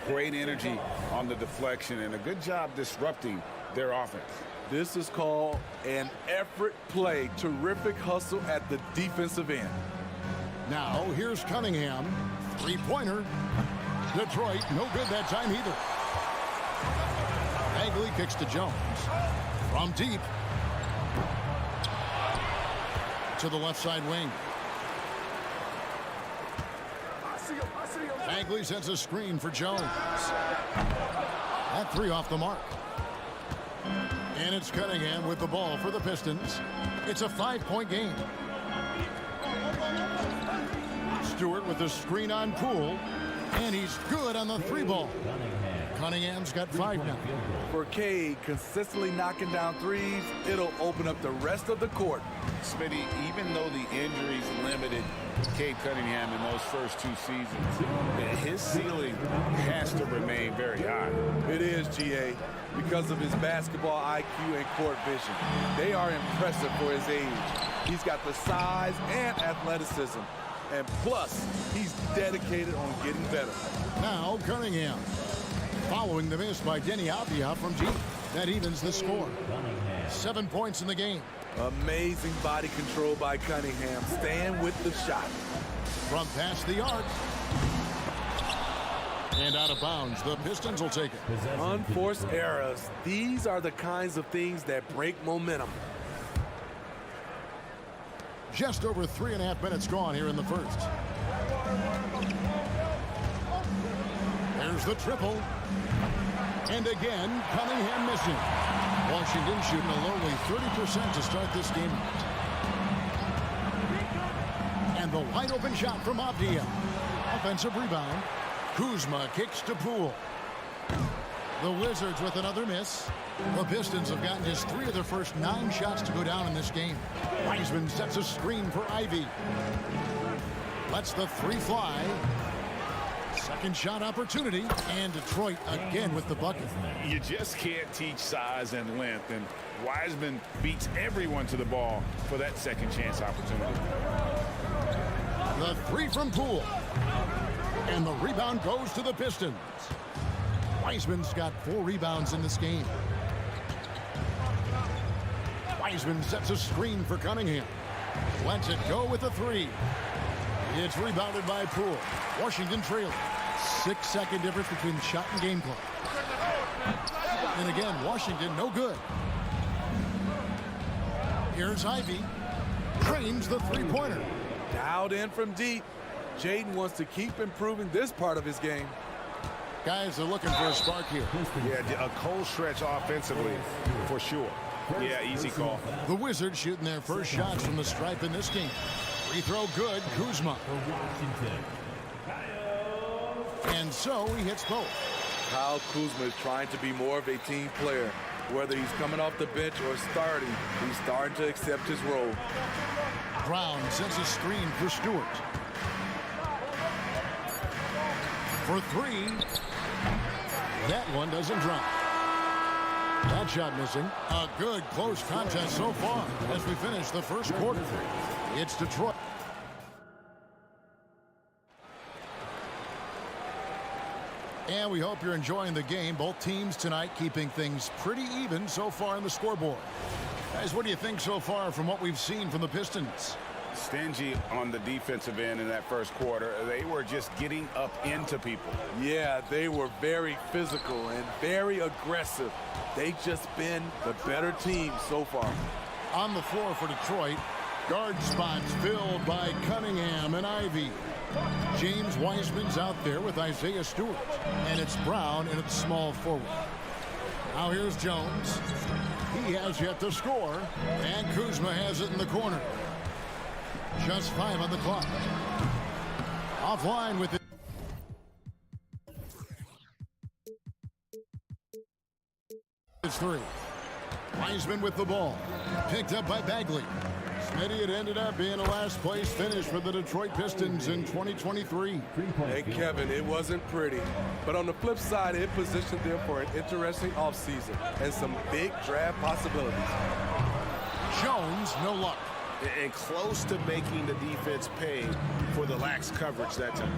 Great energy on the deflection and a good job disrupting their offense. This is called an effort play. Terrific hustle at the defensive end. Now here's Cunningham. Three-pointer. Detroit, no good that time either. Bagley kicks to Jones. From deep. To the left side wing. Bagley sets a screen for Jones. That three off the mark. And it's Cunningham with the ball for the Pistons. It's a 5-point game. Stewart with the screen on Poole. And he's good on the three ball. Cunningham's got 5 now. For Cade, consistently knocking down threes, it'll open up the rest of the court. Smitty, even though the injuries limited Cade Cunningham in those first 2 seasons, his ceiling has to remain very high. It is, GA, because of his basketball IQ and court vision. They are impressive for his age. He's got the size and athleticism. And plus, he's dedicated on getting better. Now Cunningham. Following the miss by Denny Avdia from deep. That evens the score. 7 points in the game. Amazing body control by Cunningham. Staying with the shot. from past the arc. And out of bounds. The Pistons will take it. Unforced errors. These are the kinds of things that break momentum. Just over 3.5 minutes gone here in the first. There's the triple. And again, Cunningham missing. Washington shooting a lonely 30% to start this game out. And the wide open shot from Avdia. Offensive rebound. Kuzma kicks to Poole. The Wizards with another miss. The Pistons have gotten just 3 of their first 9 shots to go down in this game. Wiseman sets a screen for Ivy. Lets the 3 fly. Second shot opportunity. And Detroit again with the bucket. You just can't teach size and length. And Wiseman beats everyone to the ball for that second chance opportunity. The 3 from Poole. And the rebound goes to the Pistons. Wiseman's got 4 rebounds in this game. Wiseman sets a screen for Cunningham. Lets it go with a 3. It's rebounded by Poole. Washington trailing. 6-second difference between shot and game clock. And again, Washington no good. Here's Ivy. Trains the 3-pointer. Dialed in from deep. Jaden wants to keep improving this part of his game. Guys are looking for a spark here. Yeah, a cold stretch offensively for sure. Yeah, easy call. The Wizards shooting their first shots from the stripe in this game. Free throw good, Kuzma. And so he hits both. Kyle Kuzma is trying to be more of a team player. Whether he's coming off the bench or starting, he's starting to accept his role. Brown sends a screen for Stewart. For 3. That one doesn't drop. That shot missing. A good close contest so far as we finish the first quarter. It's Detroit. And we hope you're enjoying the game. Both teams tonight keeping things pretty even so far on the scoreboard. Guys, what do you think so far from what we've seen from the Pistons? Stingy on the defensive end in that first quarter. They were just getting up into people. Yeah, they were very physical and very aggressive. They've just been the better team so far. On the floor for Detroit, guard spots filled by Cunningham and Ivy. James Wiseman's out there with Isaiah Stewart. And it's Brown in at small forward. Now here's Jones. He has yet to score. And Kuzma has it in the corner. Just 5 on the clock. Offline with it. It's 3. Wiseman with the ball. Picked up by Bagley. Smitty, it ended up being a last place finish for the Detroit Pistons in 2023. Hey, Kevin, it wasn't pretty. But on the flip side, it positioned them for an interesting offseason and some big draft possibilities. Jones, no luck. And close to making the defense pay for the lax coverage that time.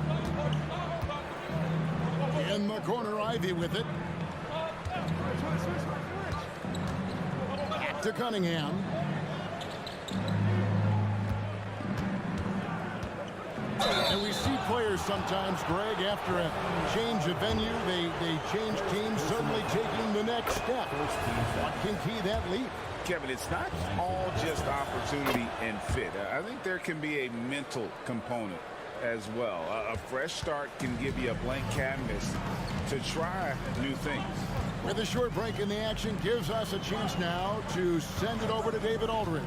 In the corner, Ivy with it. Back to Cunningham. And we see players sometimes, Greg, after a change of venue, they change teams, suddenly taking the next step. What can key that leap? Kevin, it's not all just opportunity and fit. I think there can be a mental component as well. A fresh start can give you a blank canvas to try new things. With a short break in the action, gives us a chance now to send it over to David Aldridge.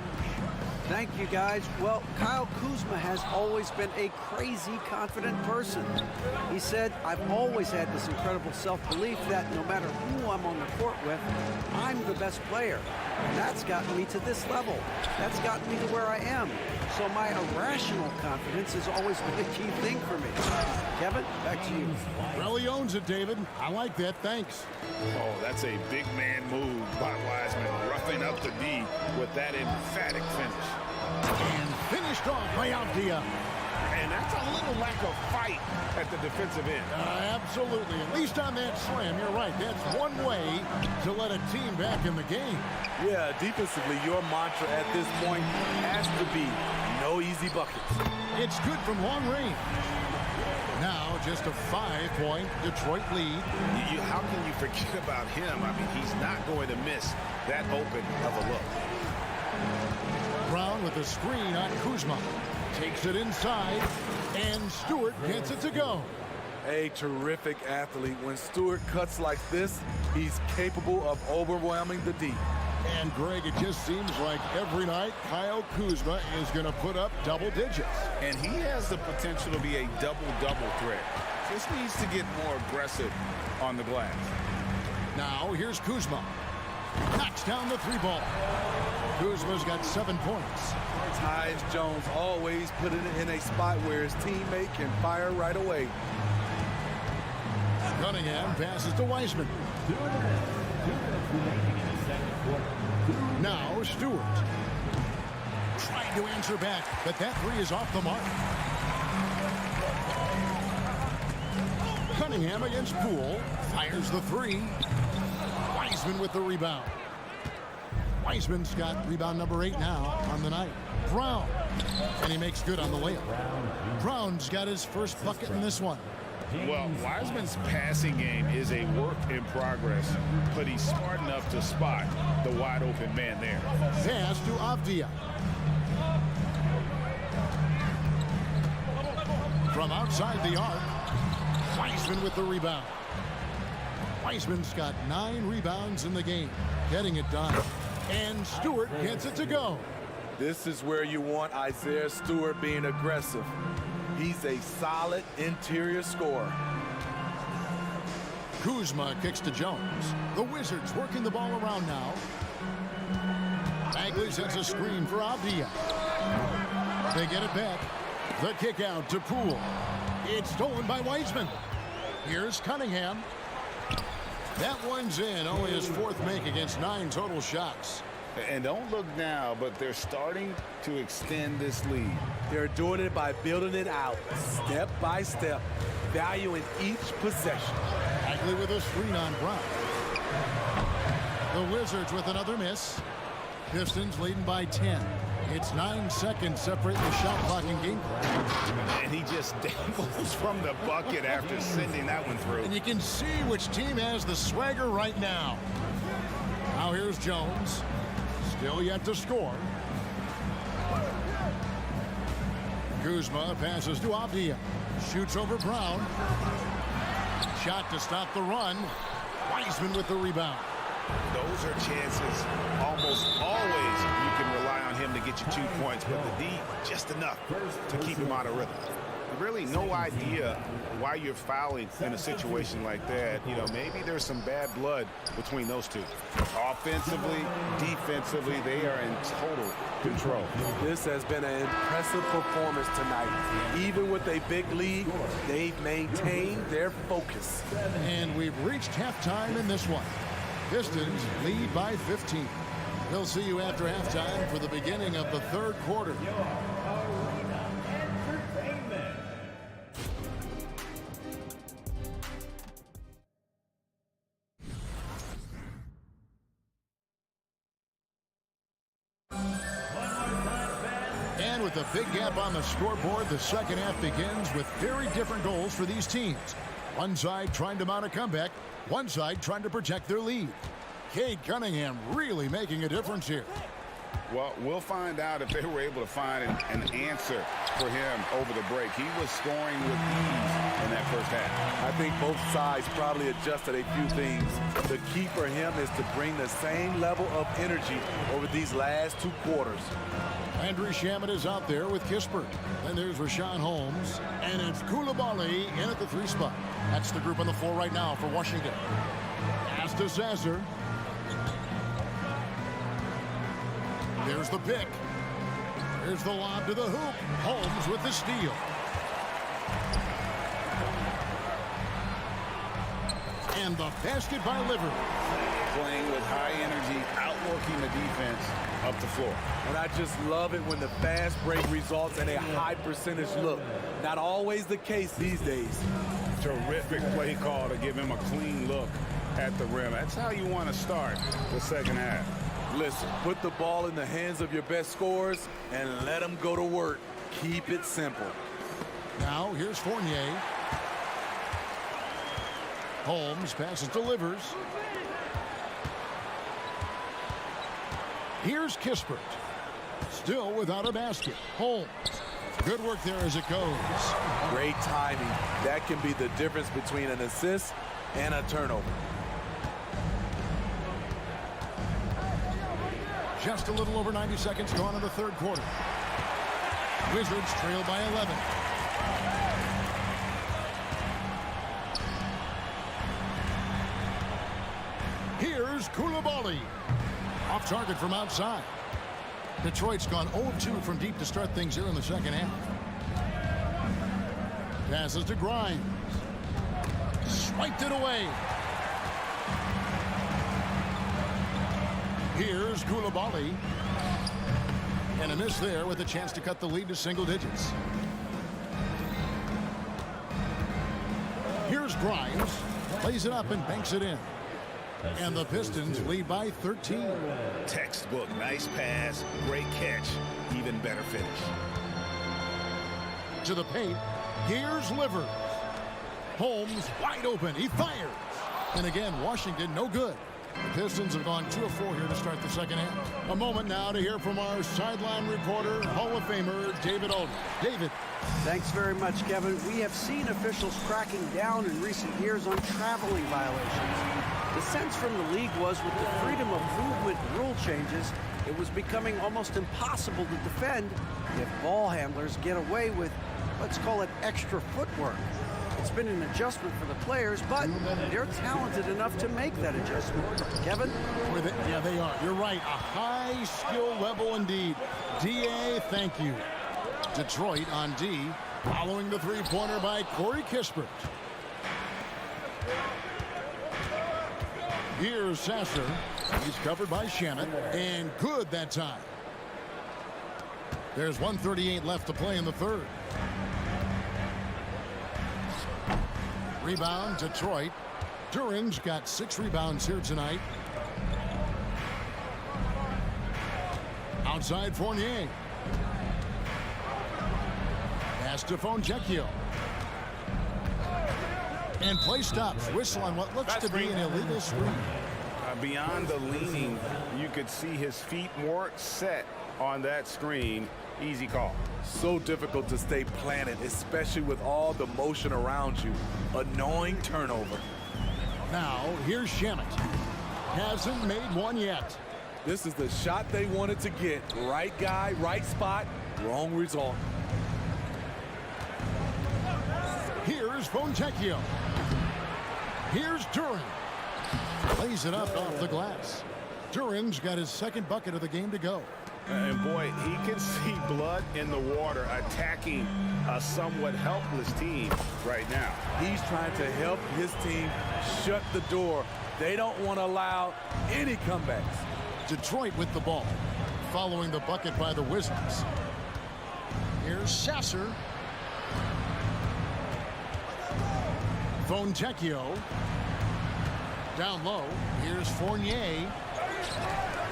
Thank you, guys. Well, Kyle Kuzma has always been a crazy confident person. He said, I've always had this incredible self-belief that no matter who I'm on the court with, I'm the best player. And that's gotten me to this level. That's gotten me to where I am. So my irrational confidence has always been a key thing for me. Kevin, back to you. Well, he owns it, David. I like that. Thanks. Oh, that's a big man move by Wiseman, roughing up the D with that emphatic finish. And finished off by Avdia. And that's a little lack of fight at the defensive end. Absolutely. At least on that slam, you're right. That's one way to let a team back in the game. Yeah, defensively, your mantra at this point has to be No easy buckets. It's good from long range. Now just a 5-point Detroit lead. How can you forget about him? I mean, he's not going to miss that open of a look. Brown with a screen on Kuzma. Takes it inside, and Stewart gets it to go. A terrific athlete. When Stewart cuts like this, he's capable of overwhelming the deep. And Greg, it just seems like every night Kyle Kuzma is going to put up double digits. And he has the potential to be a double-double threat. Just needs to get more aggressive on the glass. Now here's Kuzma. Knocks down the 3-ball. Kuzma's got 7 points. Tyus Jones always put it in a spot where his teammate can fire right away. Cunningham passes to Wiseman. 2 minutes remaining in the second quarter. Now Stewart. Trying to answer back, but that 3 is off the mark. Cunningham against Poole. Fires the 3. Wiseman with the rebound. Wiseman's got rebound number 8 now on the night. Brown. And he makes good on the layup. Brown's got his first bucket in this one. Well, Wiseman's passing game is a work in progress, but he's smart enough to spot the wide open man there. Pass to Avdia. From outside the arc, Wiseman with the rebound. Wiseman's got 9 rebounds in the game, getting it done. And Stewart gets it to go. This is where you want Isaiah Stewart being aggressive. He's a solid interior scorer. Kuzma kicks to Jones. The Wizards working the ball around now. Bagley sets a screen for Avdia. They get it back. The kick out to Poole. It's stolen by Wiseman. Here's Cunningham. That one's in. Only his 4th make against 9 total shots. And don't look now, but they're starting to extend this lead. They're doing it by building it out, step by step, valuing each possession. Bagley with a screen on Brown. The Wizards with another miss. Pistons leading by 10. It's 9 seconds separating the shot clock and game clock. And he just dangles from the bucket after sending that one through. And you can see which team has the swagger right now. Now here's Jones. Still yet to score. Kuzma passes to Avdia. Shoots over Brown. Shot to stop the run. Wiseman with the rebound. Those are chances almost always you can rely on him to get you 2 points, but the D, just enough to keep him out of rhythm. Really no idea why you're fouling in a situation like that. You know, maybe there's some bad blood between those two. Offensively, defensively, they are in total control. This has been an impressive performance tonight. Even with a big lead, they've maintained their focus. And we've reached halftime in this one. Pistons lead by 15. We'll see you after halftime for the beginning of the 3rd quarter. And with a big gap on the scoreboard, the second half begins with very different goals for these teams. One side trying to mount a comeback, one side trying to protect their lead. Cade Cunningham really making a difference here. Well, we'll find out if they were able to find an answer for him over the break. He was scoring with ease in that first half. I think both sides probably adjusted a few things. The key for him is to bring the same level of energy over these last 2 quarters. Landry Shamet is out there with Kispert. Then there's Rashawn Holmes. And it's Koulibaly in at the 3 spot. That's the group on the floor right now for Washington. Pass to Sasser. There's the pick. There's the lob to the hoop. Holmes with the steal. And the basket by Livers. Playing with high energy, outworking the defense up the floor. And I just love it when the fast break results in a high percentage look. Not always the case these days. Terrific play call to give him a clean look at the rim. That's how you want to start the second half. Listen, put the ball in the hands of your best scorers and let them go to work. Keep it simple. Now here's Fournier. Holmes passes, delivers. Here's Kispert. Still without a basket. Holmes. Good work there as it goes. Great timing. That can be the difference between an assist and a turnover. Just a little over 90 seconds gone in the third quarter. Wizards trail by 11. Here's Koulibaly. Off target from outside. Detroit's gone 0-2 from deep to start things here in the second half. Passes to Grimes. Swiped it away. Here's Koulibaly. And a miss there with a chance to cut the lead to single digits. Here's Grimes. Plays it up and banks it in. And the Pistons lead by 13. Textbook, nice pass, great catch, even better finish. To the paint, here's Livers. Holmes wide open, he fires. And again, Washington no good. The Pistons have gone 2 of 4 here to start the second half. A moment now to hear from our sideline reporter, Hall of Famer David Aldridge. David. Thanks very much, Kevin. We have seen officials cracking down in recent years on traveling violations. The sense from the league was with the freedom of movement rule changes, it was becoming almost impossible to defend if ball handlers get away with, let's call it, extra footwork. It's been an adjustment for the players, but they're talented enough to make that adjustment. Kevin? Yeah, they are. You're right. A high skill level indeed. DA, thank you. Detroit on D, following the three-pointer by Corey Kispert. Here's Sasser. He's covered by Shannon, and good that time. There's 1:38 left to play in the third. Rebound, Detroit. Duran's got 6 rebounds here tonight. Outside Fournier. Pass to Foncecchio. And play stops. Whistle on what looks to be an illegal screen. Beyond the leaning, you could see his feet more set on that screen. Easy call. So difficult to stay planted, especially with all the motion around you. Annoying turnover. Now, here's Shamet. Hasn't made one yet. This is the shot they wanted to get. Right guy, right spot, wrong result. Here's Foncecchio. Here's Duran. Plays it up off the glass. Duran's got his second bucket of the game to go. And boy, he can see blood in the water attacking a somewhat helpless team right now. He's trying to help his team shut the door. They don't want to allow any comebacks. Detroit with the ball, following the bucket by the Wizards. Here's Sasser. Foncecchio. Down low. Here's Fournier.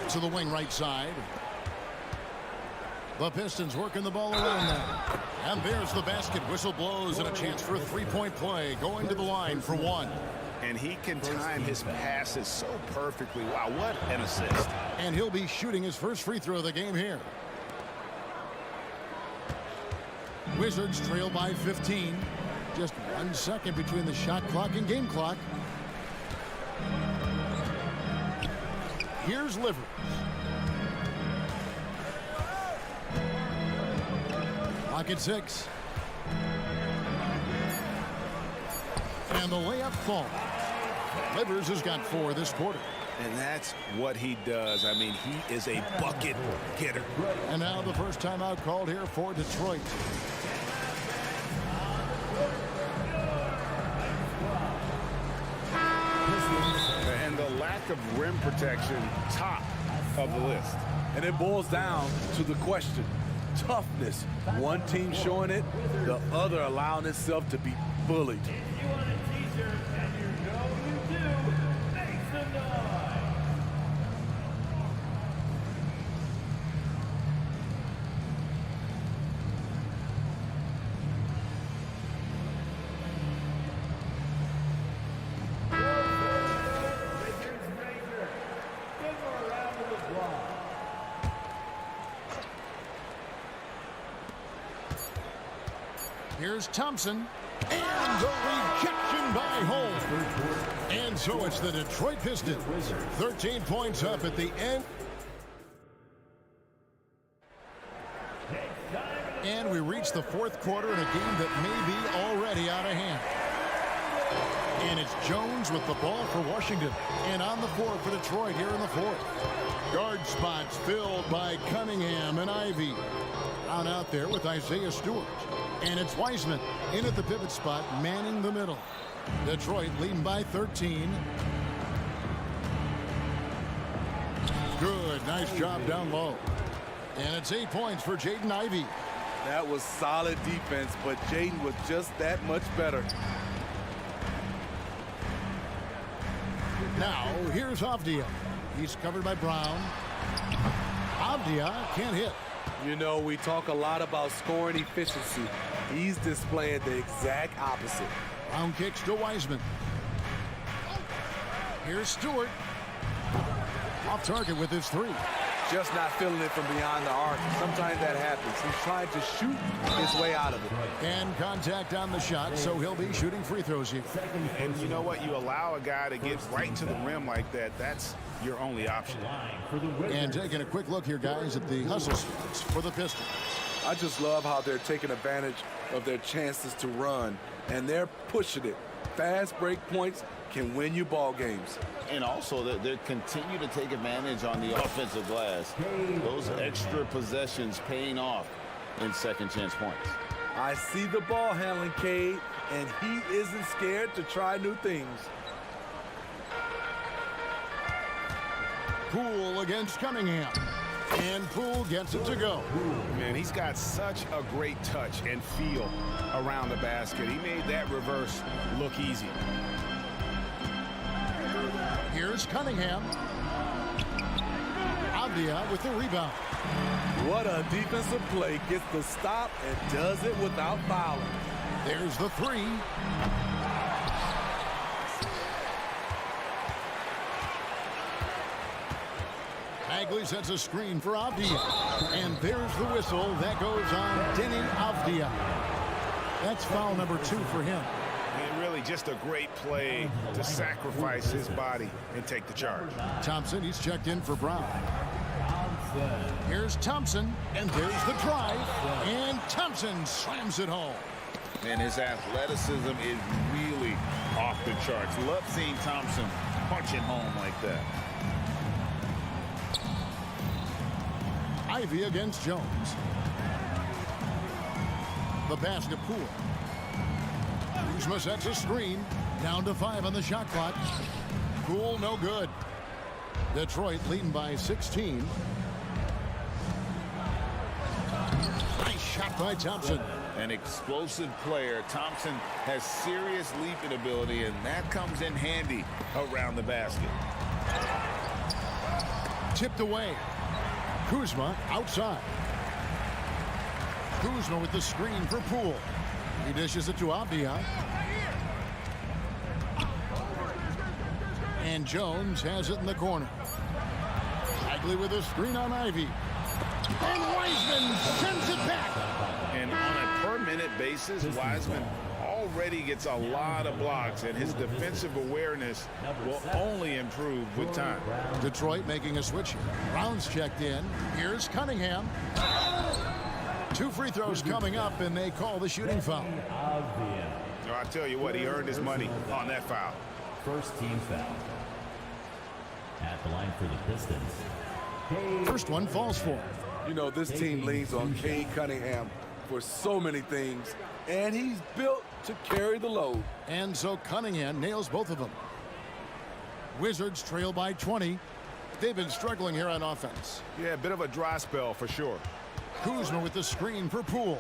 To the wing right side. The Pistons working the ball around now. And there's the basket. Whistle blows and a chance for a three-point play. Going to the line for one. And he can time his passes so perfectly. Wow, what an assist. And he'll be shooting his first free throw of the game here. Wizards trail by 15. Just 1 second between the shot clock and game clock. Here's Livers. Clock at 6. And the layup falls. Livers has got 4 this quarter. And that's what he does. I mean, he is a bucket getter. And now the first timeout called here for Detroit. And the lack of rim protection, top of the list. And it boils down to the question. Toughness. One team showing it, the other allowing itself to be bullied. If you want a t-shirt and you know you do, make some noise. Here's Thompson. And the rejection by Holmes. And so it's the Detroit Pistons. 13 points up at the end. And we reach the fourth quarter in a game that may be already out of hand. And it's Jones with the ball for Washington. And on the floor for Detroit here in the fourth. Guard spots filled by Cunningham and Ivy. Out there with Isaiah Stewart. And it's Wiseman in at the pivot spot, manning the middle. Detroit leading by 13. Good, nice job down low. And it's 8 points for Jaden Ivey. That was solid defense, but Jaden was just that much better. Now, here's Avdia. He's covered by Brown. Avdia can't hit. You know, we talk a lot about scoring efficiency. He's displaying the exact opposite. Brown kicks to Wiseman. Here's Stewart. Off target with his three. Just not feeling it from beyond the arc. Sometimes that happens. He's trying to shoot his way out of it. And contact on the shot, so he'll be shooting free throws here. And you know what? You allow a guy to get right to the rim like that. That's your only option. And taking a quick look here, guys, at the hustle stats for the Pistons. I just love how they're taking advantage of their chances to run, and they're pushing it. Fast break points can win you ball games. And also, they continue to take advantage on the offensive glass. Those extra possessions paying off in second chance points. I see the ball handling, Cade, and he isn't scared to try new things. Poole against Cunningham. And Poole gets it to go. Man, he's got such a great touch and feel around the basket. He made that reverse look easy. Here's Cunningham. Avdia with the rebound. What a defensive play. Gets the stop and does it without fouling. There's the three. Bagley sets a screen for Avdia. And there's the whistle. That goes on Denny Avdia. That's foul number 2 for him. And really just a great play to sacrifice his body and take the charge. Thompson, he's checked in for Brown. Here's Thompson, and there's the drive. And Thompson slams it home. And his athleticism is really off the charts. Love seeing Thompson punch it home like that. Ivy against Jones. The pass to Poole. Kuzma sets a screen. Down to 5 on the shot clock. Poole no good. Detroit leading by 16. Nice shot by Thompson. An explosive player. Thompson has serious leaping ability, and that comes in handy around the basket. Tipped away. Kuzma outside. Kuzma with the screen for Poole. He dishes it to Avdia. And Jones has it in the corner. Bagley with a screen on Ivy. And Wiseman sends it back. And on a per-minute basis, Wiseman already gets a lot of blocks, and his defensive awareness will only improve with time. Detroit making a switch here. Brown's checked in. Here's Cunningham. 2 free throws coming up, and they call the shooting foul. So I tell you what, he earned his money on that foul. First team foul. At the line for the Pistons. First one falls for him. You know, this team leans on Cade Cunningham for so many things, and he's built to carry the load. And so Cunningham nails both of them. Wizards trail by 20. They've been struggling here on offense. Yeah, a bit of a dry spell for sure. Kuzma with the screen for Poole.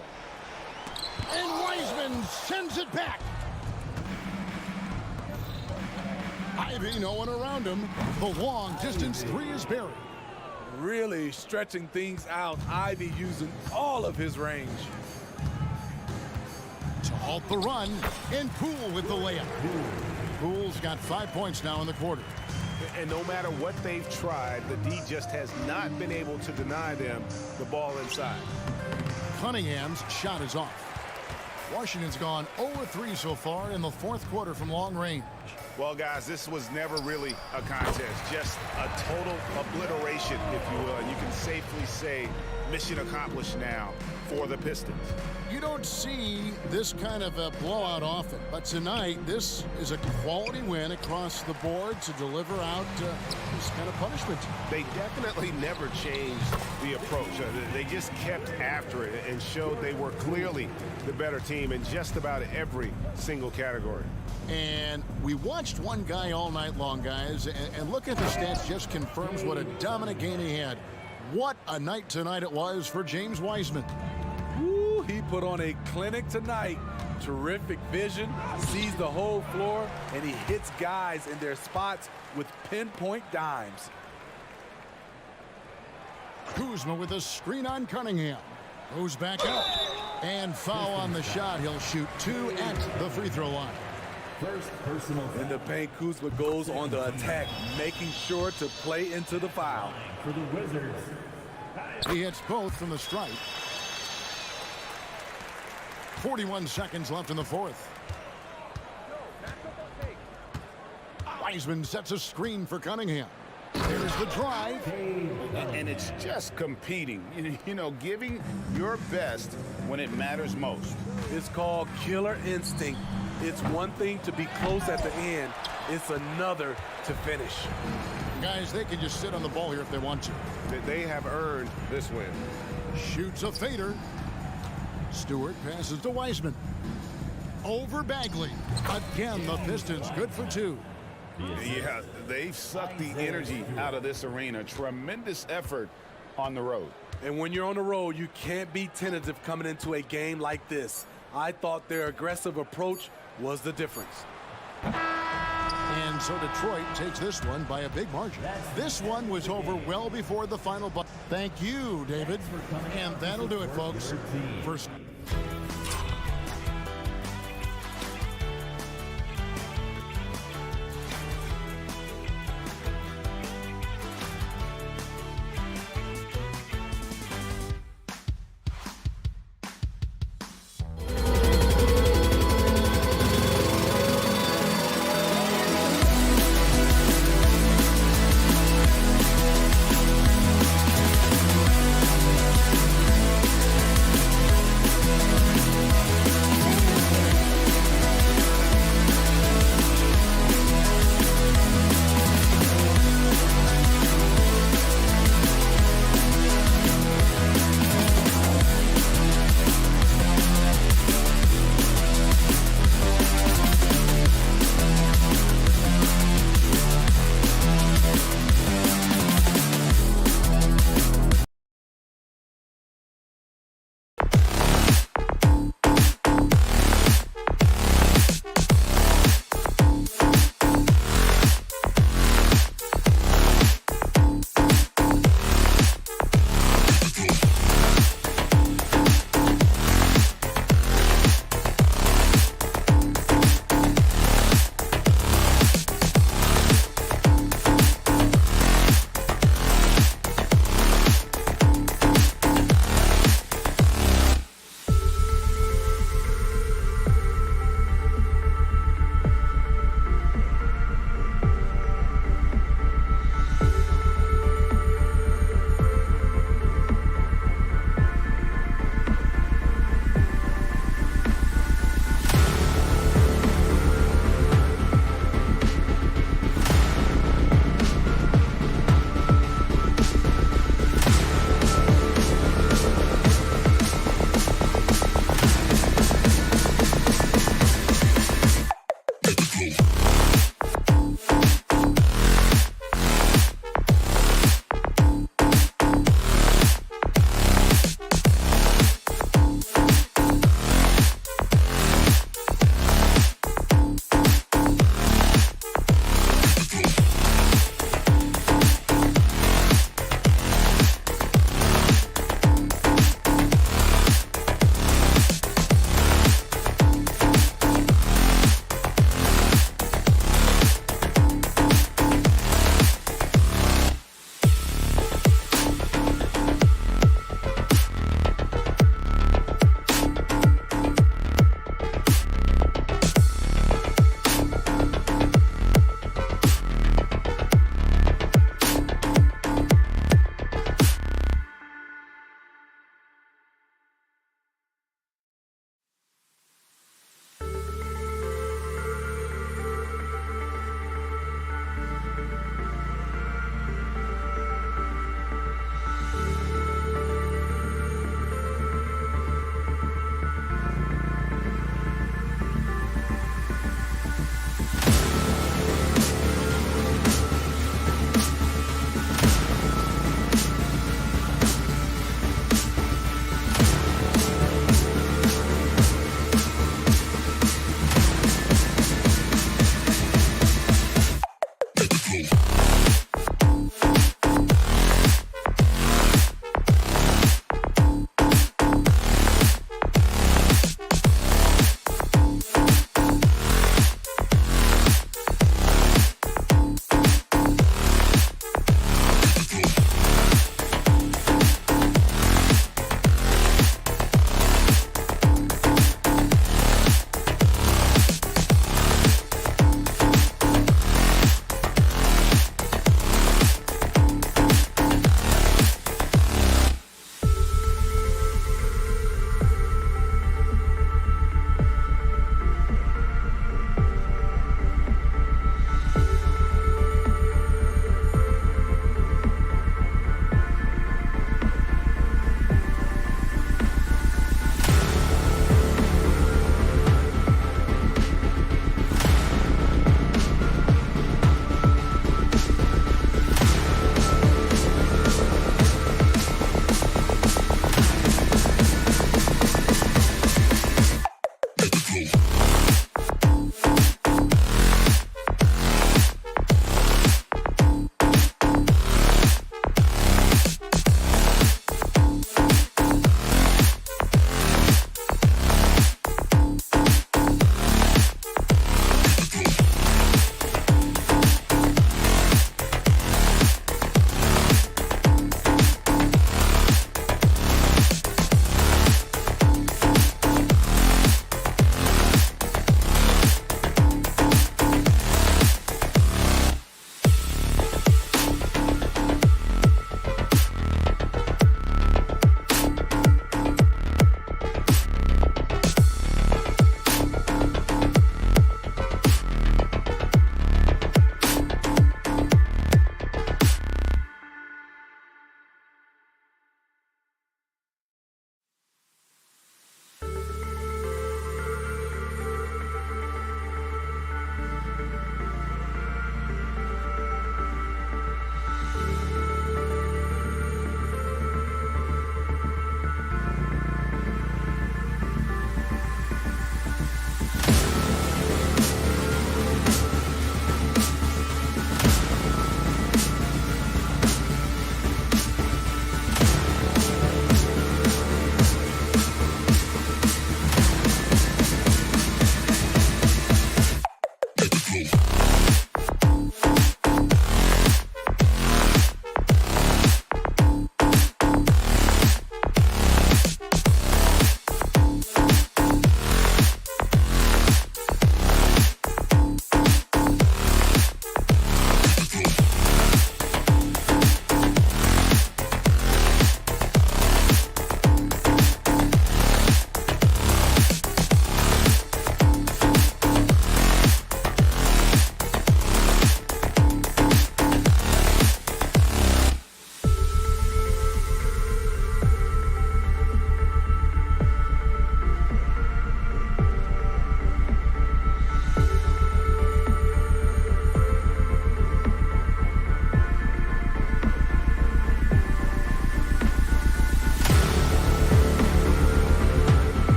And Wiseman sends it back. Ivy, no one around him. The long distance 3 is buried. Really stretching things out. Ivy using all of his range. To halt the run, and Poole with the layup. Poole's got 5 points now in the quarter. And no matter what they've tried, the D just has not been able to deny them the ball inside. Cunningham's shot is off. Washington's gone 0-3 so far in the fourth quarter from long range. Well, guys, this was never really a contest, just a total obliteration, if you will. And you can safely say mission accomplished now for the Pistons. You don't see this kind of a blowout often, but tonight this is a quality win across the board to deliver out this kind of punishment. They definitely never changed the approach. They just kept after it and showed they were clearly the better team in just about every single category. And we watched one guy all night long, guys, and look at the stats, just confirms what a dominant game he had. What a night tonight it was for James Wiseman. Woo, he put on a clinic tonight. Terrific vision, sees the whole floor, and he hits guys in their spots with pinpoint dimes. Kuzma with a screen on Cunningham. Goes back up. And foul on the shot. He'll shoot 2 at the free throw line. First personal In the paint, Kuzma goes on the attack, making sure to play into the foul. for the Wizards. He hits both from the stripe. 41 seconds left in the fourth. Wiseman sets a screen for Cunningham. There's the drive. And it's just competing, you know, giving your best when it matters most. It's called killer instinct. It's one thing to be close at the end. It's another to finish. Guys, they can just sit on the ball here if they want to. They have earned this win. Shoots a fader. Stewart passes to Wiseman. Over Bagley. Again, the Pistons good for 2. Yeah, they've sucked the energy out of this arena. Tremendous effort on the road. And when you're on the road, you can't be tentative coming into a game like this. I thought their aggressive approach was the difference. And so Detroit takes this one by a big margin. This one was over well before the final buzzer. Thank you, David. And that'll do it, folks. First.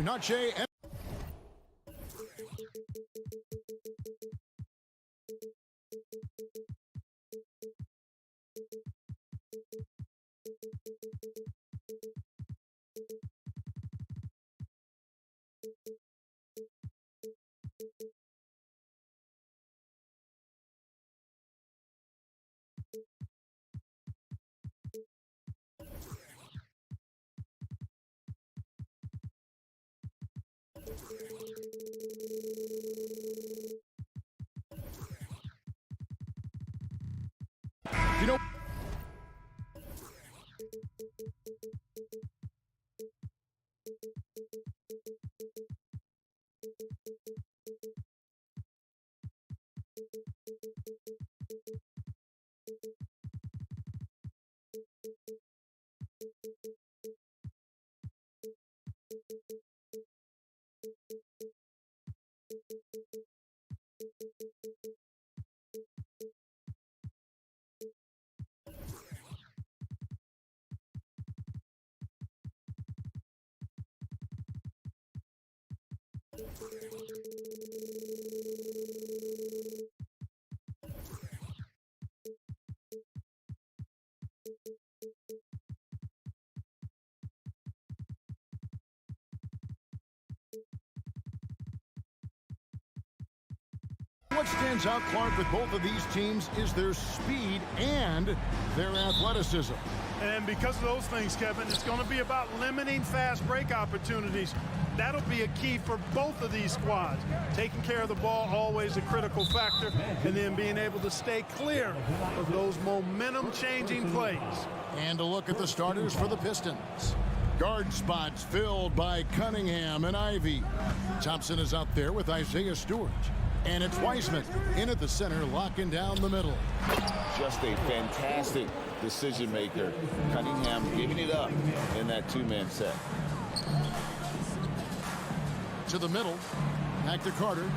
Noche. You know, what stands out, Clark, with both of these teams is their speed and their athleticism. And because of those things, Kevin, it's going to be about limiting fast break opportunities. That'll be a key for both of these squads. Taking care of the ball, always a critical factor, and then being able to stay clear of those momentum-changing plays. And a look at the starters for the Pistons. Guard spots filled by Cunningham and Ivy. Thompson is out there with Isaiah Stewart. And it's Wiseman in at the center, locking down the middle. Just a fantastic decision maker. Cunningham giving it up in that two-man set. To the middle, back to Carter.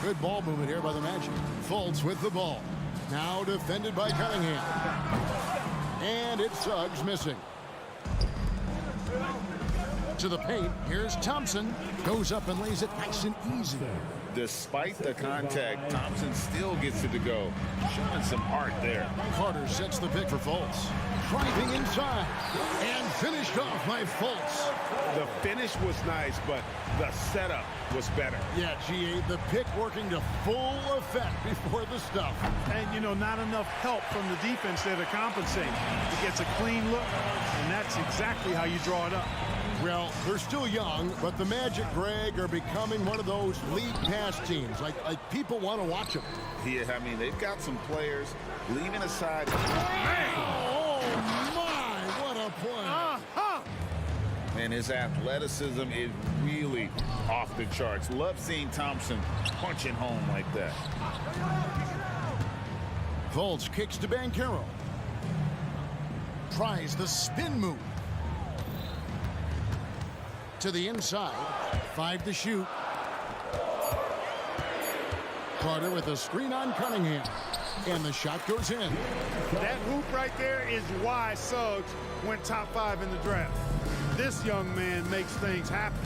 Good ball movement here by the Magic. Fultz with the ball. Now defended by Cunningham. And it's Suggs missing. To the paint, here's Thompson. Goes up and lays it nice and easy. Despite the contact, Thompson still gets it to go. Showing some art there. Carter sets the pick for Fultz. Driving inside. And finished off by Fultz. The finish was nice, but the setup was better. Yeah, GA, the pick working to full effect before the stuff. And, you know, not enough help from the defense there to compensate. It gets a clean look, and that's exactly how you draw it up. Well, they're still young, but the Magic, Greg, are becoming one of those league pass teams. Like people want to watch them. Yeah, I mean, they've got some players leaving aside. Oh, my, what a play. And his athleticism is really off the charts. Love seeing Thompson punching home like that. Fultz kicks to Banchero. Tries the spin move. To the inside. 5 to shoot. Carter with a screen on Cunningham. And the shot goes in. That hoop right there is why Suggs went top 5 in the draft. This young man makes things happen.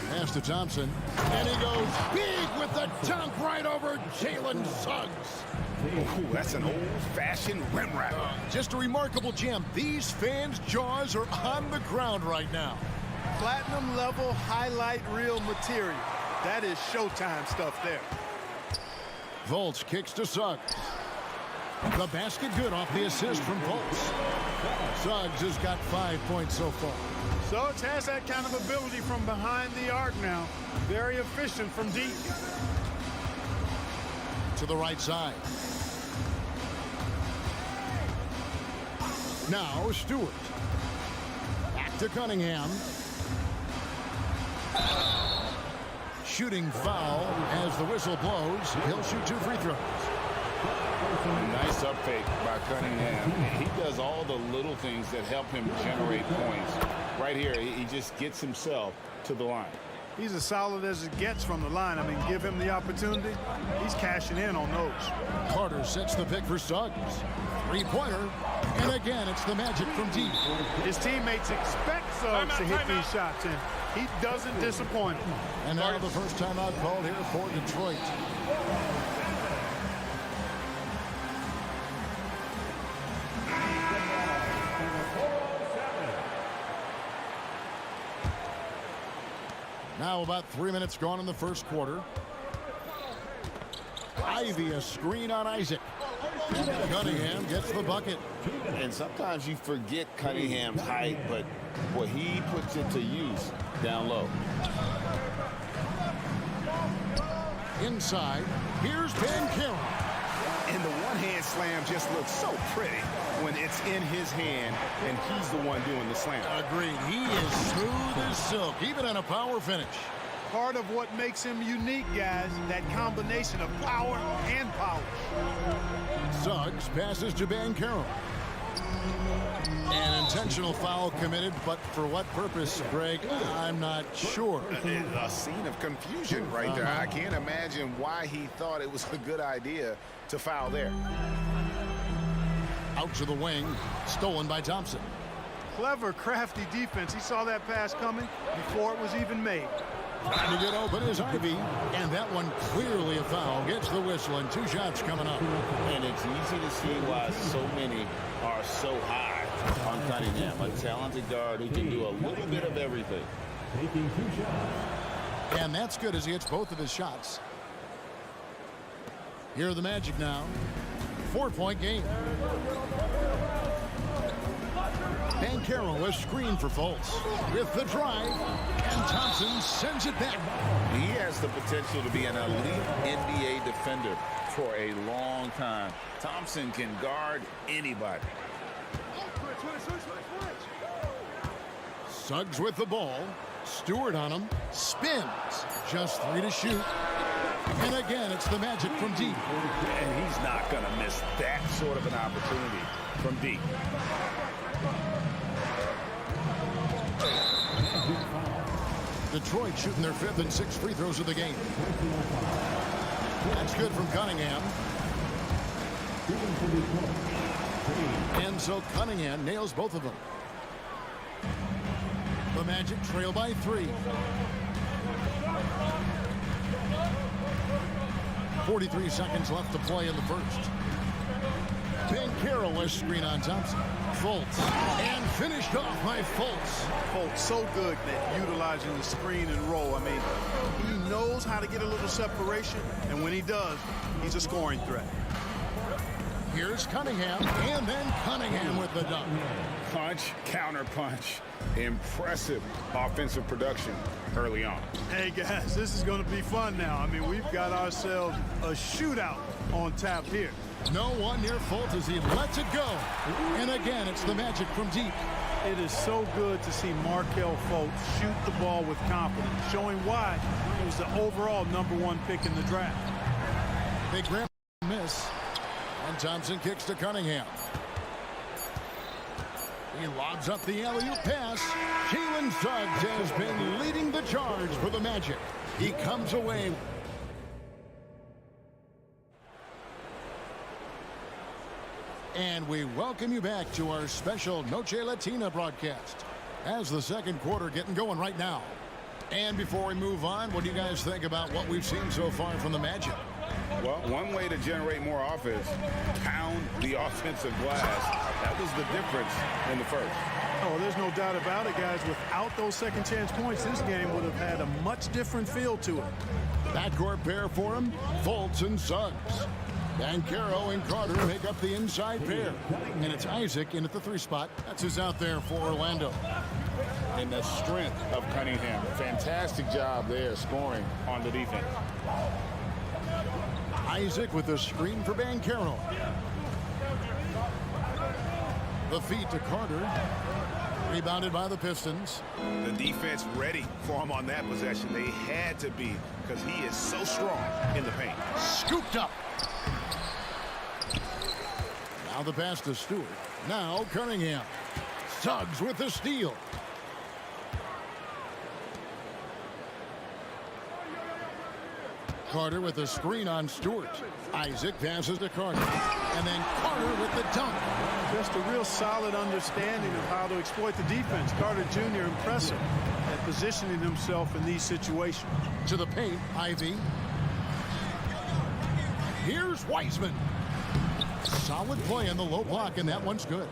Pass to Thompson. And he goes big with the dunk right over Jalen Suggs. Ooh, that's an old-fashioned rim wrap. Just a remarkable gem. These fans' jaws are on the ground right now. Platinum level highlight reel material. That is Showtime stuff there. Fultz kicks to Suggs. The basket good off the assist from Fultz. Suggs has got 5 points so far. Suggs has that kind of ability from behind the arc now. Very efficient from deep. To the right side. Now Stewart. Back to Cunningham. Shooting foul as the whistle blows. He'll shoot 2 free throws. Nice up fake by Cunningham. He does all the little things that help him generate points. Right here, he just gets himself to the line. He's as solid as it gets from the line. I mean, give him the opportunity. He's cashing in on those. Carter sets the pick for Suggs. Three-pointer. And again, it's the Magic from deep. His teammates expect Suggs to hit these shots in. He doesn't disappoint him. And now the first time out called here for Detroit. Now about 3 minutes gone in the first quarter. Ivy, a screen on Isaac. Cunningham gets the bucket. And sometimes you forget Cunningham's height, but what he puts it to use down low. Inside, here's Banchero. And the one-hand slam just looks so pretty when it's in his hand and he's the one doing the slam. Agreed. He is smooth as silk, even on a power finish. Part of what makes him unique, guys, that combination of power and polish. Suggs passes to Banchero. An intentional foul committed, but for what purpose, Greg, I'm not sure. A scene of confusion right there. I can't imagine why he thought it was a good idea to foul there. Out to the wing, stolen by Thompson. Clever, crafty defense. He saw that pass coming before it was even made. Trying to get open is Ivy, and that one clearly a foul. Gets the whistle, and 2 shots coming up. And it's easy to see why so many are so high on Cunningham, a talented guard who can do a little bit of everything. Taking 2 shots. And that's good as he hits both of his shots. Here are the Magic now. 4-point game. Banchero was screened for Fultz with the drive, and Thompson sends it back. He has the potential to be an elite NBA defender for a long time. Thompson can guard anybody. Suggs with the ball. Stewart on him. Spins. Just 3 to shoot. And again, it's the Magic from deep. And he's not going to miss that sort of an opportunity from deep. Detroit shooting their 5th and 6th free throws of the game. That's good from Cunningham. And so Cunningham nails both of them. The Magic trail by 3. 43 seconds left to play in the first. Banchero, a screen on Thompson. Fultz, and finished off by Fultz. Fultz, so good at utilizing the screen and roll. I mean, he knows how to get a little separation, and when he does, he's a scoring threat. Here's Cunningham, and then Cunningham with the dunk. Punch, counter punch. Impressive offensive production early on. Hey, guys, this is going to be fun now. I mean, we've got ourselves a shootout on tap here. No one near Fultz as he lets it go. And again, it's the Magic from deep. It is so good to see Markelle Fultz shoot the ball with confidence, showing why he was the overall #1 pick in the draft. They grab miss, and Thompson kicks to Cunningham. He lobs up the alley-oop pass. Jalen Suggs has been leading the charge for the Magic. He comes away. And we welcome you back to our special Noche Latina broadcast as the second quarter getting going right now. And before we move on, what do you guys think about what we've seen so far from the Magic? Well, one way to generate more offense, pound the offensive glass. That was the difference in the first. Oh, there's no doubt about it, guys. Without those second chance points, this game would have had a much different feel to it. Backcourt pair for him, Fultz and Suggs. Banchero and Carter make up the inside pair. And it's Isaac in at the 3 spot. That's who's out there for Orlando. And the strength of Cunningham. Fantastic job there scoring on the defense. Isaac with the screen for Banchero. The feed to Carter. Rebounded by the Pistons. The defense ready for him on that possession. They had to be because he is so strong in the paint. Scooped up. Now the pass to Stewart. Now Cunningham. Suggs with the steal. Carter with a screen on Stewart. Isaac passes to Carter. And then Carter with the dunk. Just a real solid understanding of how to exploit the defense. Carter Jr. impressive at positioning himself in these situations. To the paint, Ivy. Here's Wiseman. Solid play on the low block, and that one's good.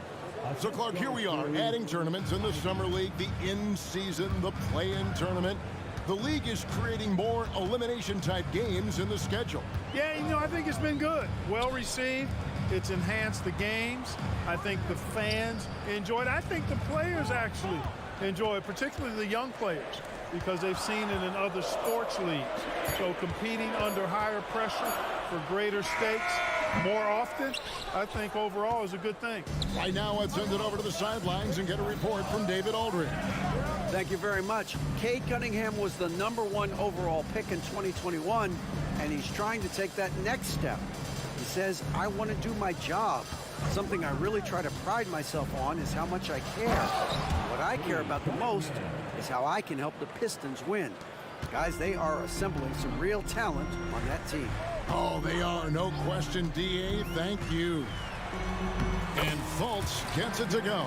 So, Clark, here we are, adding tournaments in the Summer League, the in-season, the play-in tournament. The league is creating more elimination-type games in the schedule. Yeah, you know, I think it's been good. Well received. It's enhanced the games. I think the fans enjoy it. I think the players actually enjoy it, particularly the young players, because they've seen it in other sports leagues. So competing under higher pressure for greater stakes more often, I think overall is a good thing. Right now, let's send it over to the sidelines and get a report from David Aldridge. Thank you very much. Cade Cunningham was the #1 overall pick in 2021, and he's trying to take that next step. He says, I want to do my job. Something I really try to pride myself on is how much I care. What I care about the most is how I can help the Pistons win. Guys, they are assembling some real talent on that team. Oh, they are. No question, D.A. Thank you. And Fultz gets it to go.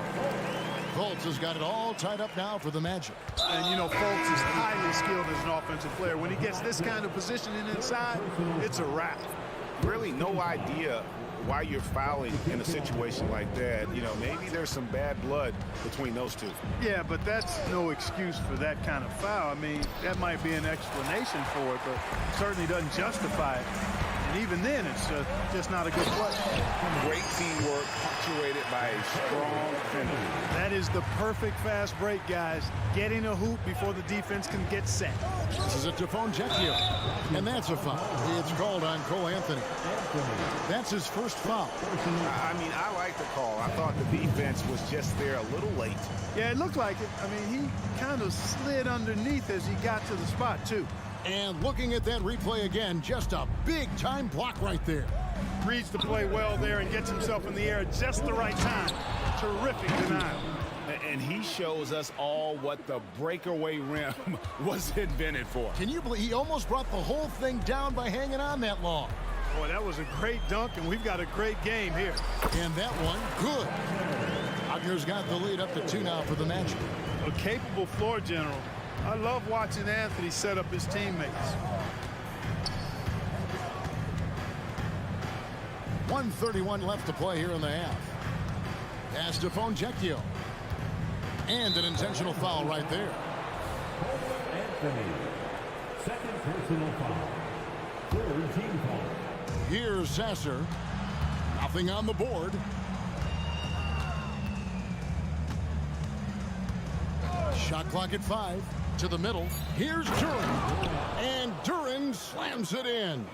Fultz has got it all tied up now for the Magic. And, you know, Fultz is highly skilled as an offensive player. When he gets this kind of positioning inside, it's a wrap. Really no idea why you're fouling in a situation like that. You know, maybe there's some bad blood between those two. Yeah, but that's no excuse for that kind of foul. I mean, that might be an explanation for it, but certainly doesn't justify it. And even then, it's just not a good play. Great teamwork, punctuated by a strong finish. That is the perfect fast break, guys. Getting a hoop before the defense can get set. This is a Stephon Jekyll, and that's a foul. It's called on Cole Anthony. That's his first foul. I mean, I like the call. I thought the defense was just there a little late. Yeah, it looked like it. I mean, he kind of slid underneath as he got to the spot, too. And looking at that replay again, just a big-time block right there. Reads the play well there and gets himself in the air at just the right time. Terrific denial. And he shows us all what the breakaway rim was invented for. Can you believe he almost brought the whole thing down by hanging on that long? Boy, that was a great dunk, and we've got a great game here. And that one, good. Wagner's got the lead up to 2 now for the Magic. A capable floor general. I love watching Anthony set up his teammates. 1:31 left to play here in the half. Pass to Stephon Jekyll. And an intentional foul right there. Anthony, second personal foul. Third team foul. Here's Sasser. Nothing on the board. Shot clock at 5. To the middle. Here's Duren. And Duren slams it in.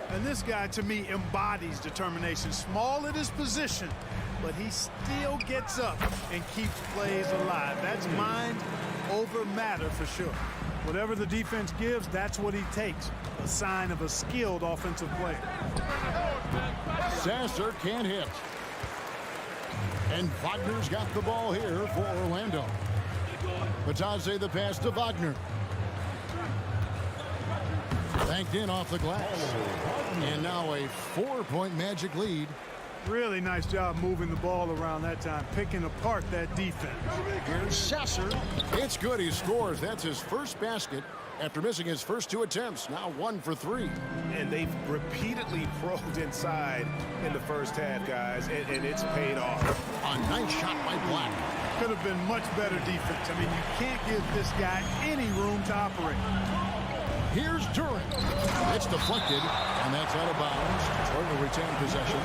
And this guy, to me, embodies determination. Small at his position, but he still gets up and keeps plays alive. That's mind over matter for sure. Whatever the defense gives, that's what he takes. A sign of a skilled offensive player. Sasser can't hit. And Wagner's got the ball here for Orlando. Batase the pass to Wagner. Banked in off the glass. And now a 4-point Magic lead. Really nice job moving the ball around that time, picking apart that defense. Here's Sasser. It's good. He scores. That's his first basket after missing his first 2 attempts. Now 1 for 3. And they've repeatedly probed inside in the first half, guys, and it's paid off. A nice shot by Black. Could have been much better defense. I mean, you can't give this guy any room to operate. Here's Duren. It's deflected, and that's out of bounds. Detroit will retain possession.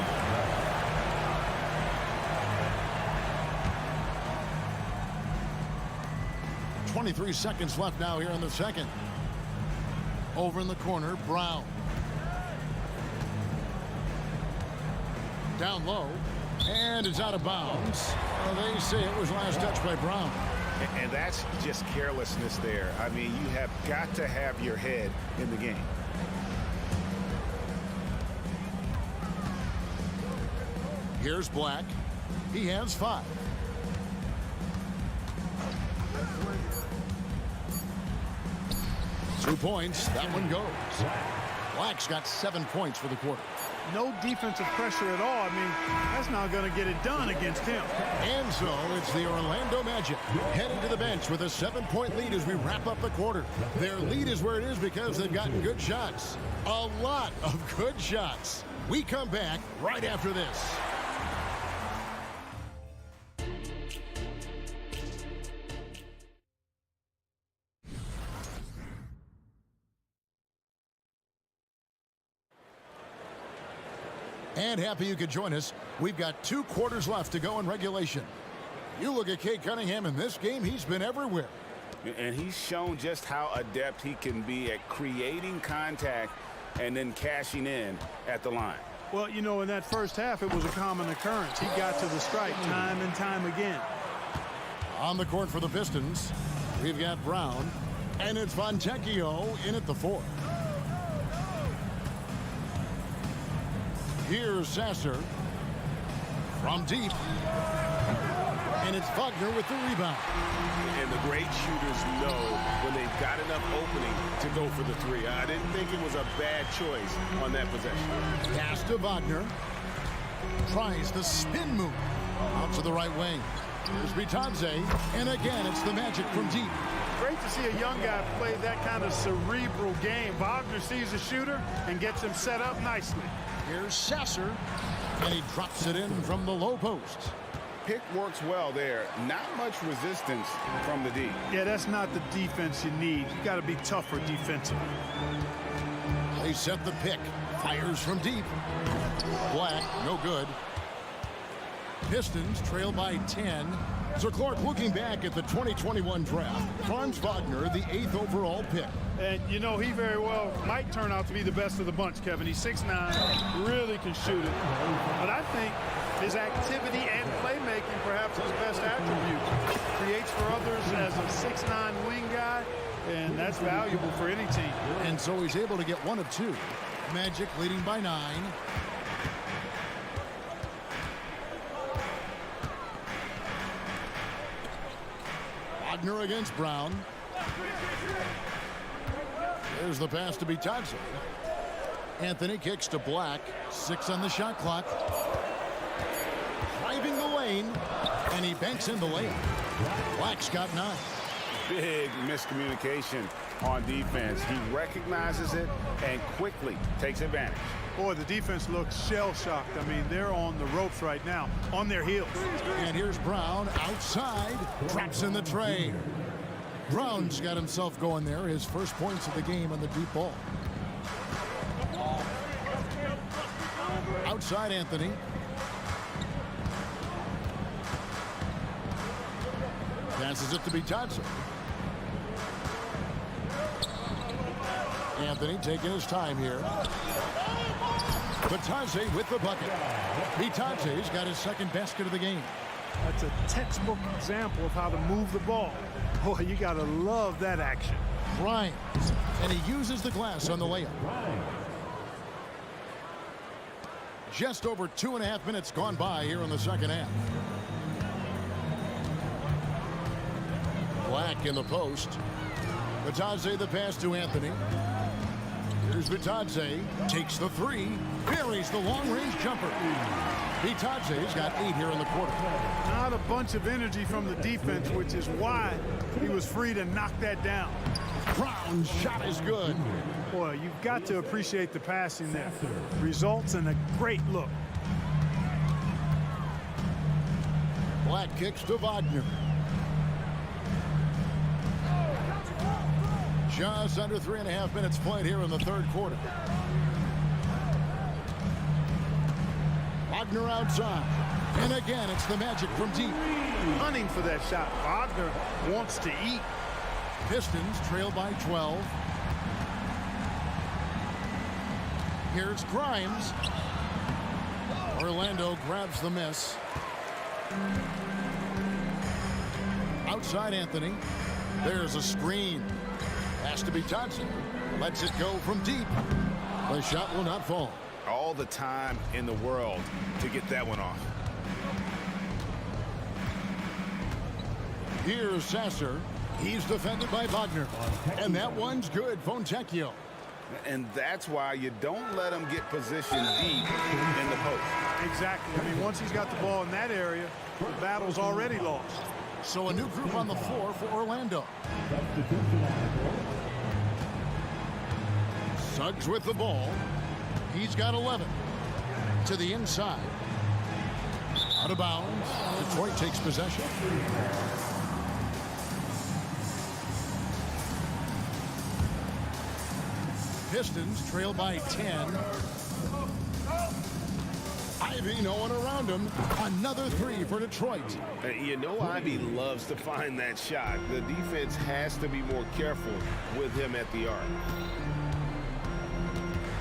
.23 seconds left now here in the second. Over in the corner, Brown. Down low, and it's out of bounds. They say it was last touch by Brown. And that's just carelessness there. I mean, you have got to have your head in the game. Here's Black. He has 5. Two points. That one goes. Black's got 7 points for the quarter. no defensive pressure at all. I mean, that's not going to get it done against him. And so it's the Orlando Magic heading to the bench with a 7-point lead as we wrap up the quarter. Their lead is where it is because they've gotten good shots. A lot of good shots. We come back right after this. And happy you could join us. We've got 2 quarters left to go in regulation. You look at Cade Cunningham in this game, he's been everywhere. And he's shown just how adept he can be at creating contact and then cashing in at the line. Well, you know, in that first half, it was a common occurrence. He got to the strike time and time again. On the court for the Pistons, we've got Brown, and it's Fontecchio in at the 4. Here's Sasser from deep. And it's Wagner with the rebound. And the great shooters know when they've got enough opening to go for the 3. I didn't think it was a bad choice on that possession. Pass to Wagner. Tries the spin move. Out to the right wing. Here's Bitadze. And again, it's the Magic from deep. Great to see a young guy play that kind of cerebral game. Wagner sees a shooter and gets him set up nicely. Here's Sasser, and he drops it in from the low post. Pick works well there. Not much resistance from the D. Yeah, that's not the defense you need. You got to be tougher defensively. They set the pick. Fires from deep. Black, no good. Pistons trail by 10. So Clark, looking back at the 2021 draft, Franz Wagner, the 8th overall pick. And, you know, he very well might turn out to be the best of the bunch, Kevin. He's 6'9", really can shoot it. But I think his activity and playmaking perhaps his best attribute. Creates for others as a 6'9" wing guy, and that's valuable for any team. And so he's able to get 1 of 2. Magic leading by 9. Wagner against Brown. There's the pass to Bitadze. Anthony kicks to Black. 6 on the shot clock. Driving the lane, and he banks in the lane. Black's got 9. Big miscommunication on defense. He recognizes it and quickly takes advantage. Boy, the defense looks shell-shocked. I mean, they're on the ropes right now, on their heels. And here's Brown outside, drops in the tray. Brown's got himself going there, his first points of the game on the deep ball. Outside Anthony. Passes it to Bitadze. Anthony taking his time here. Bitadze with the bucket. Bitadze's got his second basket of the game. That's a textbook example of how to move the ball. Boy, you got to love that action. Grimes, and he uses the glass on the layup. Just over 2.5 minutes gone by here in the second half. Black in the post. Bitadze the pass to Anthony. Here's Bitadze, takes the 3, buries the long-range jumper. Bitadze's got 8 here in the quarter. Not a bunch of energy from the defense, which is why he was free to knock that down. Brown's shot is good. Boy, you've got to appreciate the passing there. Results in a great look. Black kicks to Wagner. Just under 3.5 minutes played here in the third quarter. Wagner outside. And again, it's the Magic from deep. Hunting for that shot. Wagner wants to eat. Pistons trail by 12. Here's Grimes. Orlando grabs the miss. Outside Anthony. There's a screen. Has to be Thompson. Lets it go from deep. The shot will not fall. All the time in the world to get that one off. Here's Sasser. He's defended by Wagner. And that one's good. Fontecchio. And that's why you don't let him get positioned deep in the post. Exactly. I mean, once he's got the ball in that area, the battle's already lost. So a new group on the floor for Orlando. Suggs with the ball. He's got 11. To the inside. Out of bounds. Detroit takes possession. Pistons trail by 10. Ivy, no one around him. Another three for Detroit. You know Ivy loves to find that shot. The defense has to be more careful with him at the arc.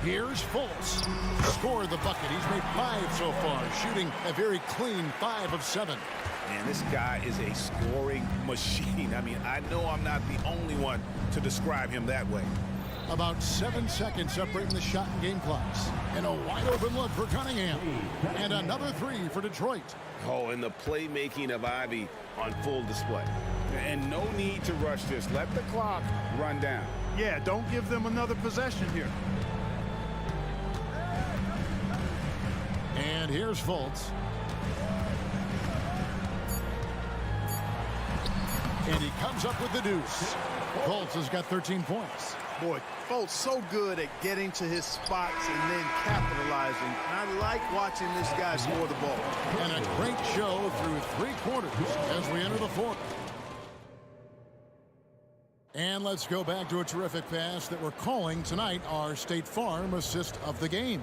Here's Fultz. Scored the bucket. He's made 5 so far, shooting a very clean 5 of 7. Man, this guy is a scoring machine. I mean, I know I'm not the only one to describe him that way. About 7 seconds separating the shot and game clocks. And a wide open look for Cunningham. And another 3 for Detroit. Oh, and the playmaking of Ivy on full display. And no need to rush this. Let the clock run down. Yeah, don't give them another possession here. And here's Fultz. And he comes up with the deuce. Fultz has got 13 points. Boy, Fultz so good at getting to his spots and then capitalizing. And I like watching this guy score the ball. And a great show through 3 quarters as we enter the 4th. And let's go back to a terrific pass that we're calling tonight our State Farm assist of the game.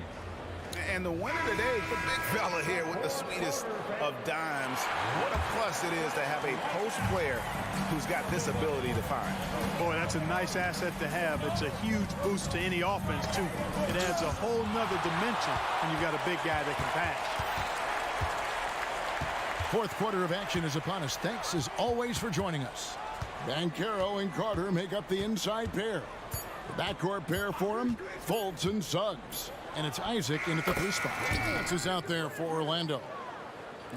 And the winner today is the big fella here with the sweetest of dimes. What a plus it is to have a post player who's got this ability to find. Boy, that's a nice asset to have. It's a huge boost to any offense, too. It adds a whole nother dimension when you've got a big guy that can pass. 4th quarter of action is upon us. Thanks, as always, for joining us. Banchero and Carter make up the inside pair. The backcourt pair for him, Fultz and Suggs. And it's Isaac in at the 3 spot. That's who's out there for Orlando.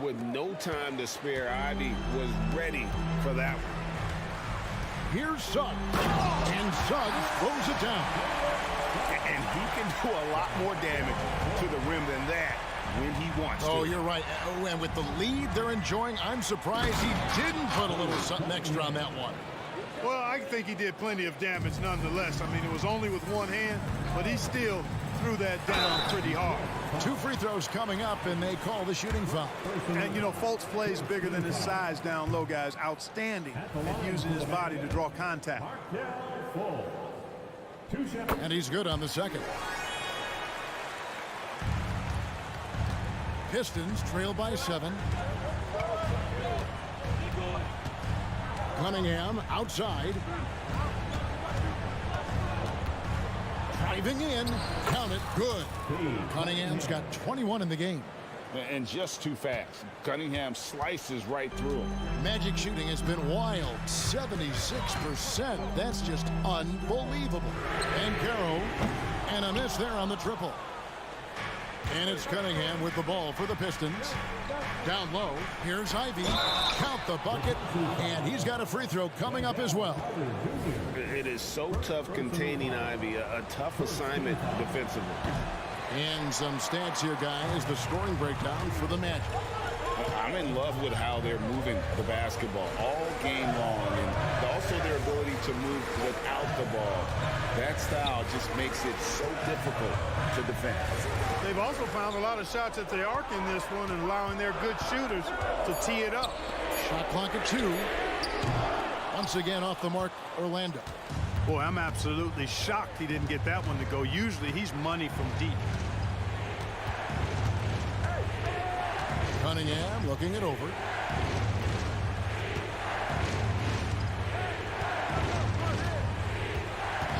With no time to spare, Ivy was ready for that one. Here's Suggs. And Suggs throws it down. And he can do a lot more damage to the rim than that when he wants to. Oh, you're right. Oh, and with the lead they're enjoying, I'm surprised he didn't put a little something extra on that one. Well, I think he did plenty of damage nonetheless. I mean, it was only with one hand, but he still threw that down pretty hard. 2 free throws coming up, and they call the shooting foul. And, you know, Fultz plays bigger than his size down low, guys. Outstanding at using his body to draw contact. And he's good on the second. Pistons trail by 7. Cunningham outside. Driving in. Count it. Good. Cunningham's got 21 in the game. And just too fast. Cunningham slices right through him. Magic shooting has been wild. 76%. That's just unbelievable. And Caro. And a miss there on the triple. And it's Cunningham with the ball for the Pistons. Down low, here's Ivy. Count the bucket, and he's got a free throw coming up as well. It is so tough containing Ivy, a tough assignment defensively. And some stats here, guys. The scoring breakdown for the Magic. I'm in love with how they're moving the basketball all game long, and also their ability to move without the ball. That style just makes it so difficult to defend. They've also found a lot of shots at the arc in this one and allowing their good shooters to tee it up. Shot clock at 2. Once again off the mark, Orlando. Boy, I'm absolutely shocked he didn't get that one to go. Usually he's money from deep. Cunningham looking it over.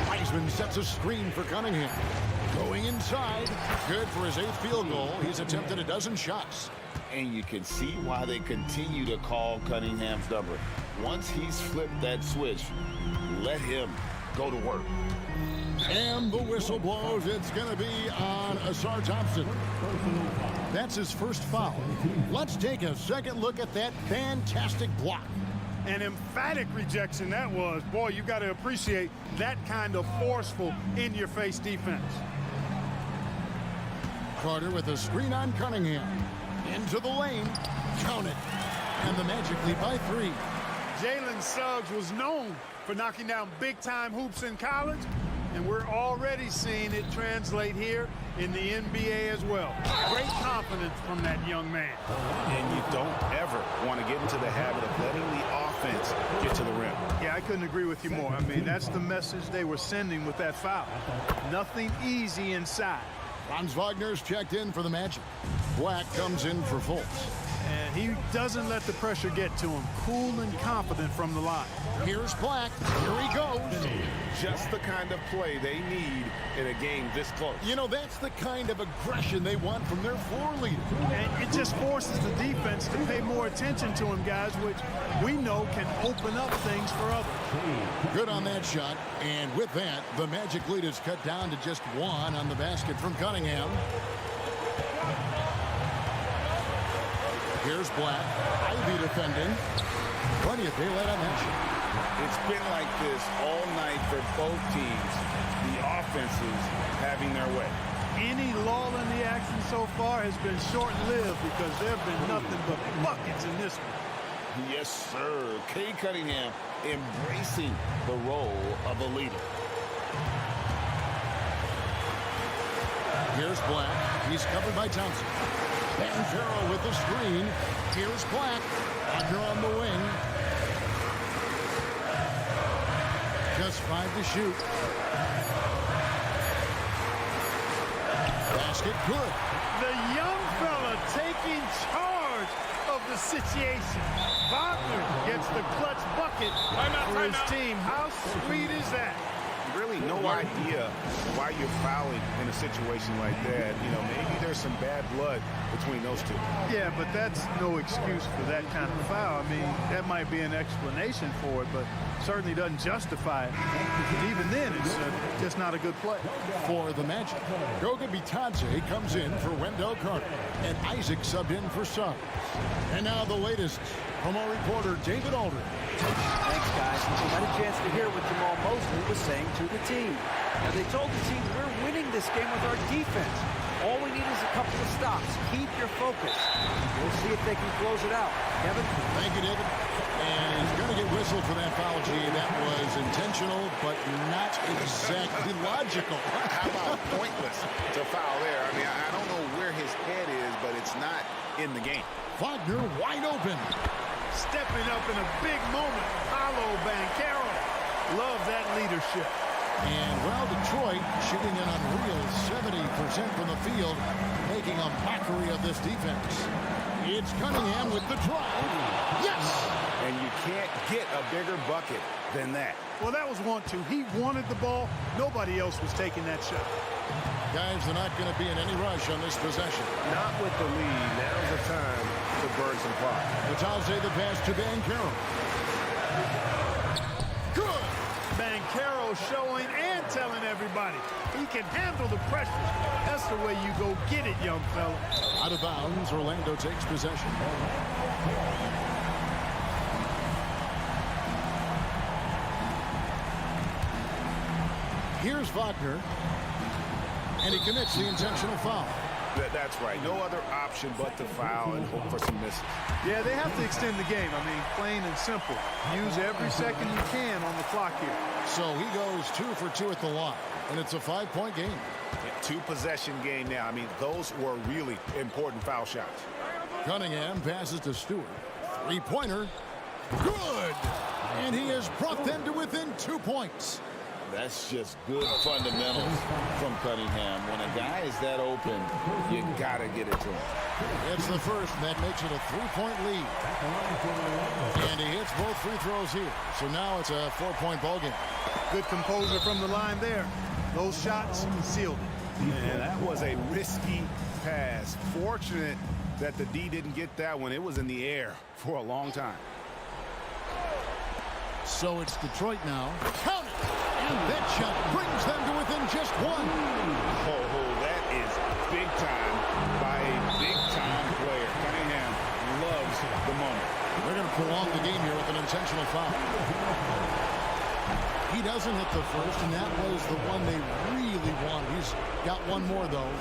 Wiseman sets a screen for Cunningham. Going inside. Good for his 8th field goal. He's attempted a dozen shots. And you can see why they continue to call Cunningham's number. Once he's flipped that switch, let him go to work. And the whistle blows. It's going to be on Asar Thompson. That's his first foul. Let's take a second look at that fantastic block. An emphatic rejection that was. Boy, you got to appreciate that kind of forceful, in-your-face defense. Carter with a screen on Cunningham. Into the lane. Count it. And the Magic lead by 3. Jalen Suggs was known for knocking down big-time hoops in college, and we're already seeing it translate here in the NBA as well. Great confidence from that young man. And you don't ever want to get into the habit of letting the offense get to the rim. Yeah, I couldn't agree with you more. I mean, that's the message they were sending with that foul. Nothing easy inside. Franz Wagner's checked in for the Magic. Black comes in for Fultz. And he doesn't let the pressure get to him. Cool and confident from the line. Here's Black. Here he goes. Just the kind of play they need in a game this close. You know, that's the kind of aggression they want from their floor leader. And it just forces the defense to pay more attention to him, guys, which we know can open up things for others. Good on that shot. And with that, the Magic lead is cut down to just 1 on the basket from Cunningham. Here's Black. Ivy defending. Plenty of daylight on that shot. It's been like this all night for both teams. The offenses having their way. Any lull in the action so far has been short-lived because there have been nothing but buckets in this one. Yes, sir. Kay Cunningham embracing the role of a leader. Here's Black. He's covered by Thompson. Banchero with the screen. Here's Black. Wagner on the wing. Just 5 to shoot. Basket good. The young fella taking charge of the situation. Wagner gets the clutch bucket for his team. How sweet is that? Really no idea why you're fouling in a situation like that. You know, maybe there's some bad blood between those two. Yeah, but that's no excuse for that kind of foul. I mean, that might be an explanation for it, but certainly doesn't justify it. And even then, it's just not a good play. For the Magic, Goga Bitadze comes in for Wendell Carter, and Isaac subbed in for Suggs. And now the latest from our reporter, David Aldridge. Thanks, guys. I had a chance to hear what Jamal Mosley was saying to the team. Now, they told the team, we're winning this game with our defense. All we need is a couple of stops. Keep your focus. We'll see if they can close it out. Kevin? Thank you, David. And he's going to get whistled for that foul, G. That was intentional, but not exactly logical. How about pointless to foul there? I mean, I don't know where his head is, but it's not in the game. Wagner wide open. Stepping up in a big moment, Paolo Banchero. Love that leadership. And, well, Detroit shooting an unreal 70% from the field, making a mockery of this defense. It's Cunningham with the drive. Yes! And you can't get a bigger bucket than that. Well, that was 1-2. He wanted the ball. Nobody else was taking that shot. Guys, they're not going to be in any rush on this possession. Not with the lead. Now's the time to burn some clock. Bitadze the pass to Banchero. Good! Banchero showing and telling everybody he can handle the pressure. That's the way you go get it, young fella. Out of bounds, Orlando takes possession. Here's Wagner, and he commits the intentional foul. That's right. No other option but to foul and hope for some misses. Yeah, they have to extend the game. I mean, plain and simple. Use every second you can on the clock here. So he goes 2 for 2 at the line, and it's a 5-point game. Two-possession game now. I mean, those were really important foul shots. Cunningham passes to Stewart. Three-pointer. Good! And he has brought them to within 2 points. That's just good fundamentals from Cunningham. When a guy is that open, you gotta get it to him. It's the first, and that makes it a 3-point lead. And he hits both free throws here. So now it's a 4-point ball game. Good composure from the line there. Those shots sealed it. And that was a risky pass. Fortunate that the D didn't get that one. It was in the air for a long time. So it's Detroit now. Count it! And that shot brings them to within just 1. Oh, that is big time by a big-time player. Cunningham loves the moment. They're going to prolong the game here with an intentional foul. He doesn't hit the first, and that was the one they really wanted. He's got one more, though,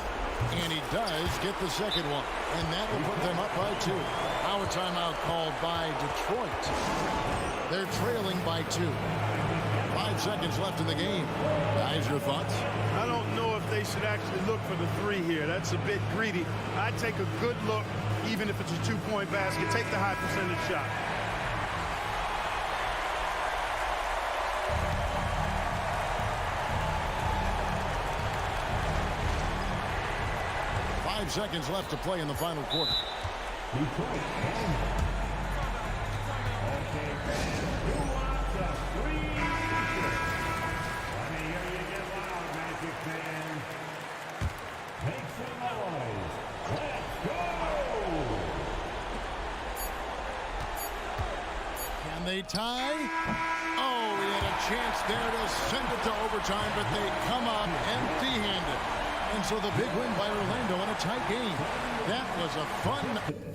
and he does get the second one, and that will put them up by 2. Now a timeout called by Detroit. They're trailing by 2. 5 seconds left in the game. Guys, your thoughts? I don't know if they should actually look for the 3 here. That's a bit greedy. I'd take a good look, even if it's a 2-point basket. Take the high percentage shot. Seconds left to play in the final quarter. Can they tie? Oh, he had a chance there to send it to overtime, but they come up empty-handed. And so the big win by Orlando in a tight game. That was a fun...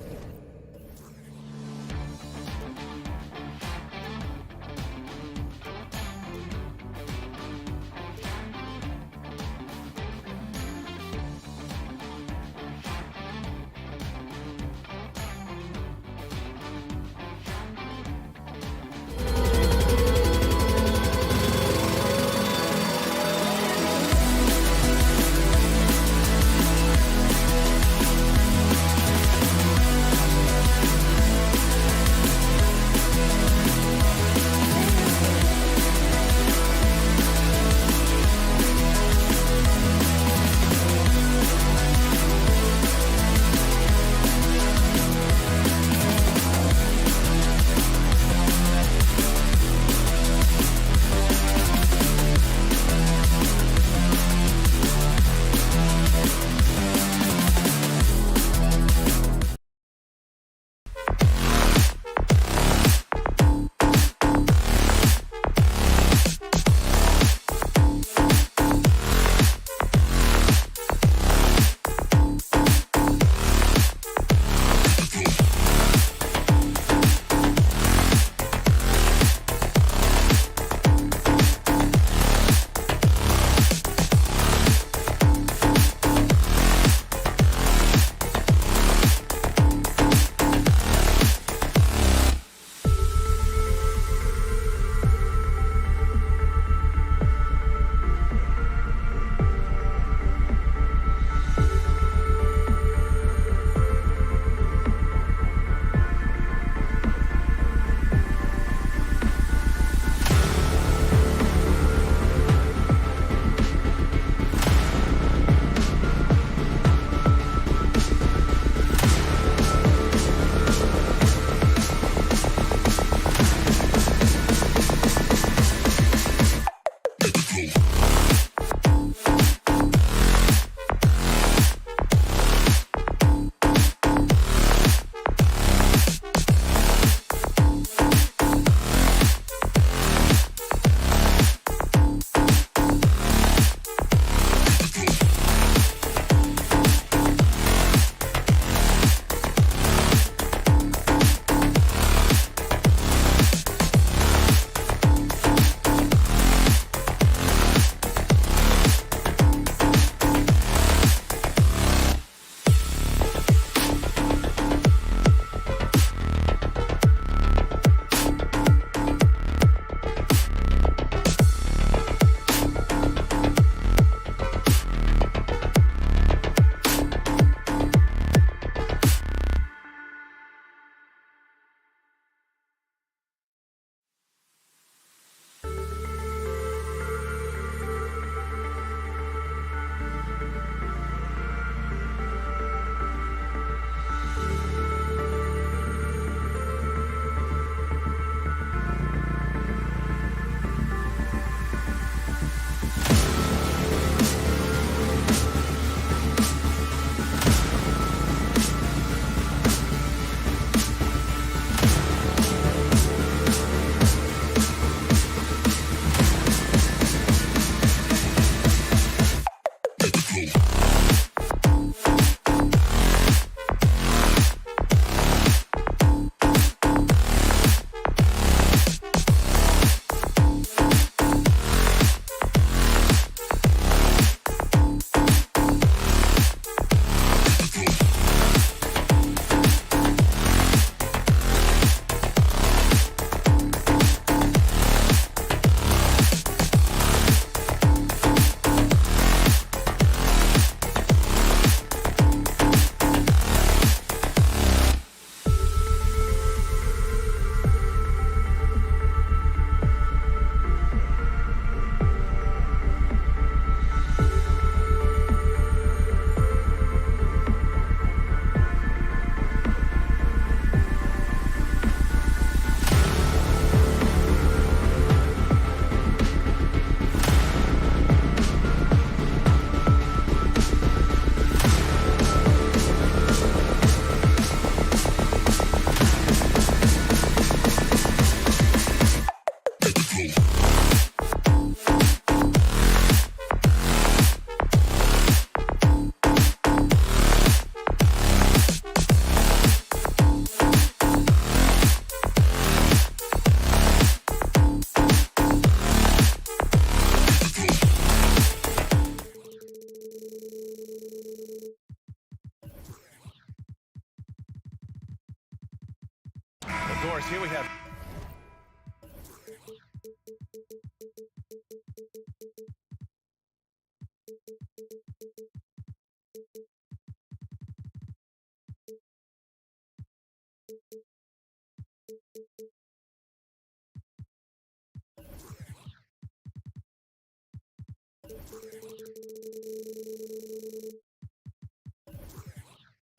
Norris, here we have.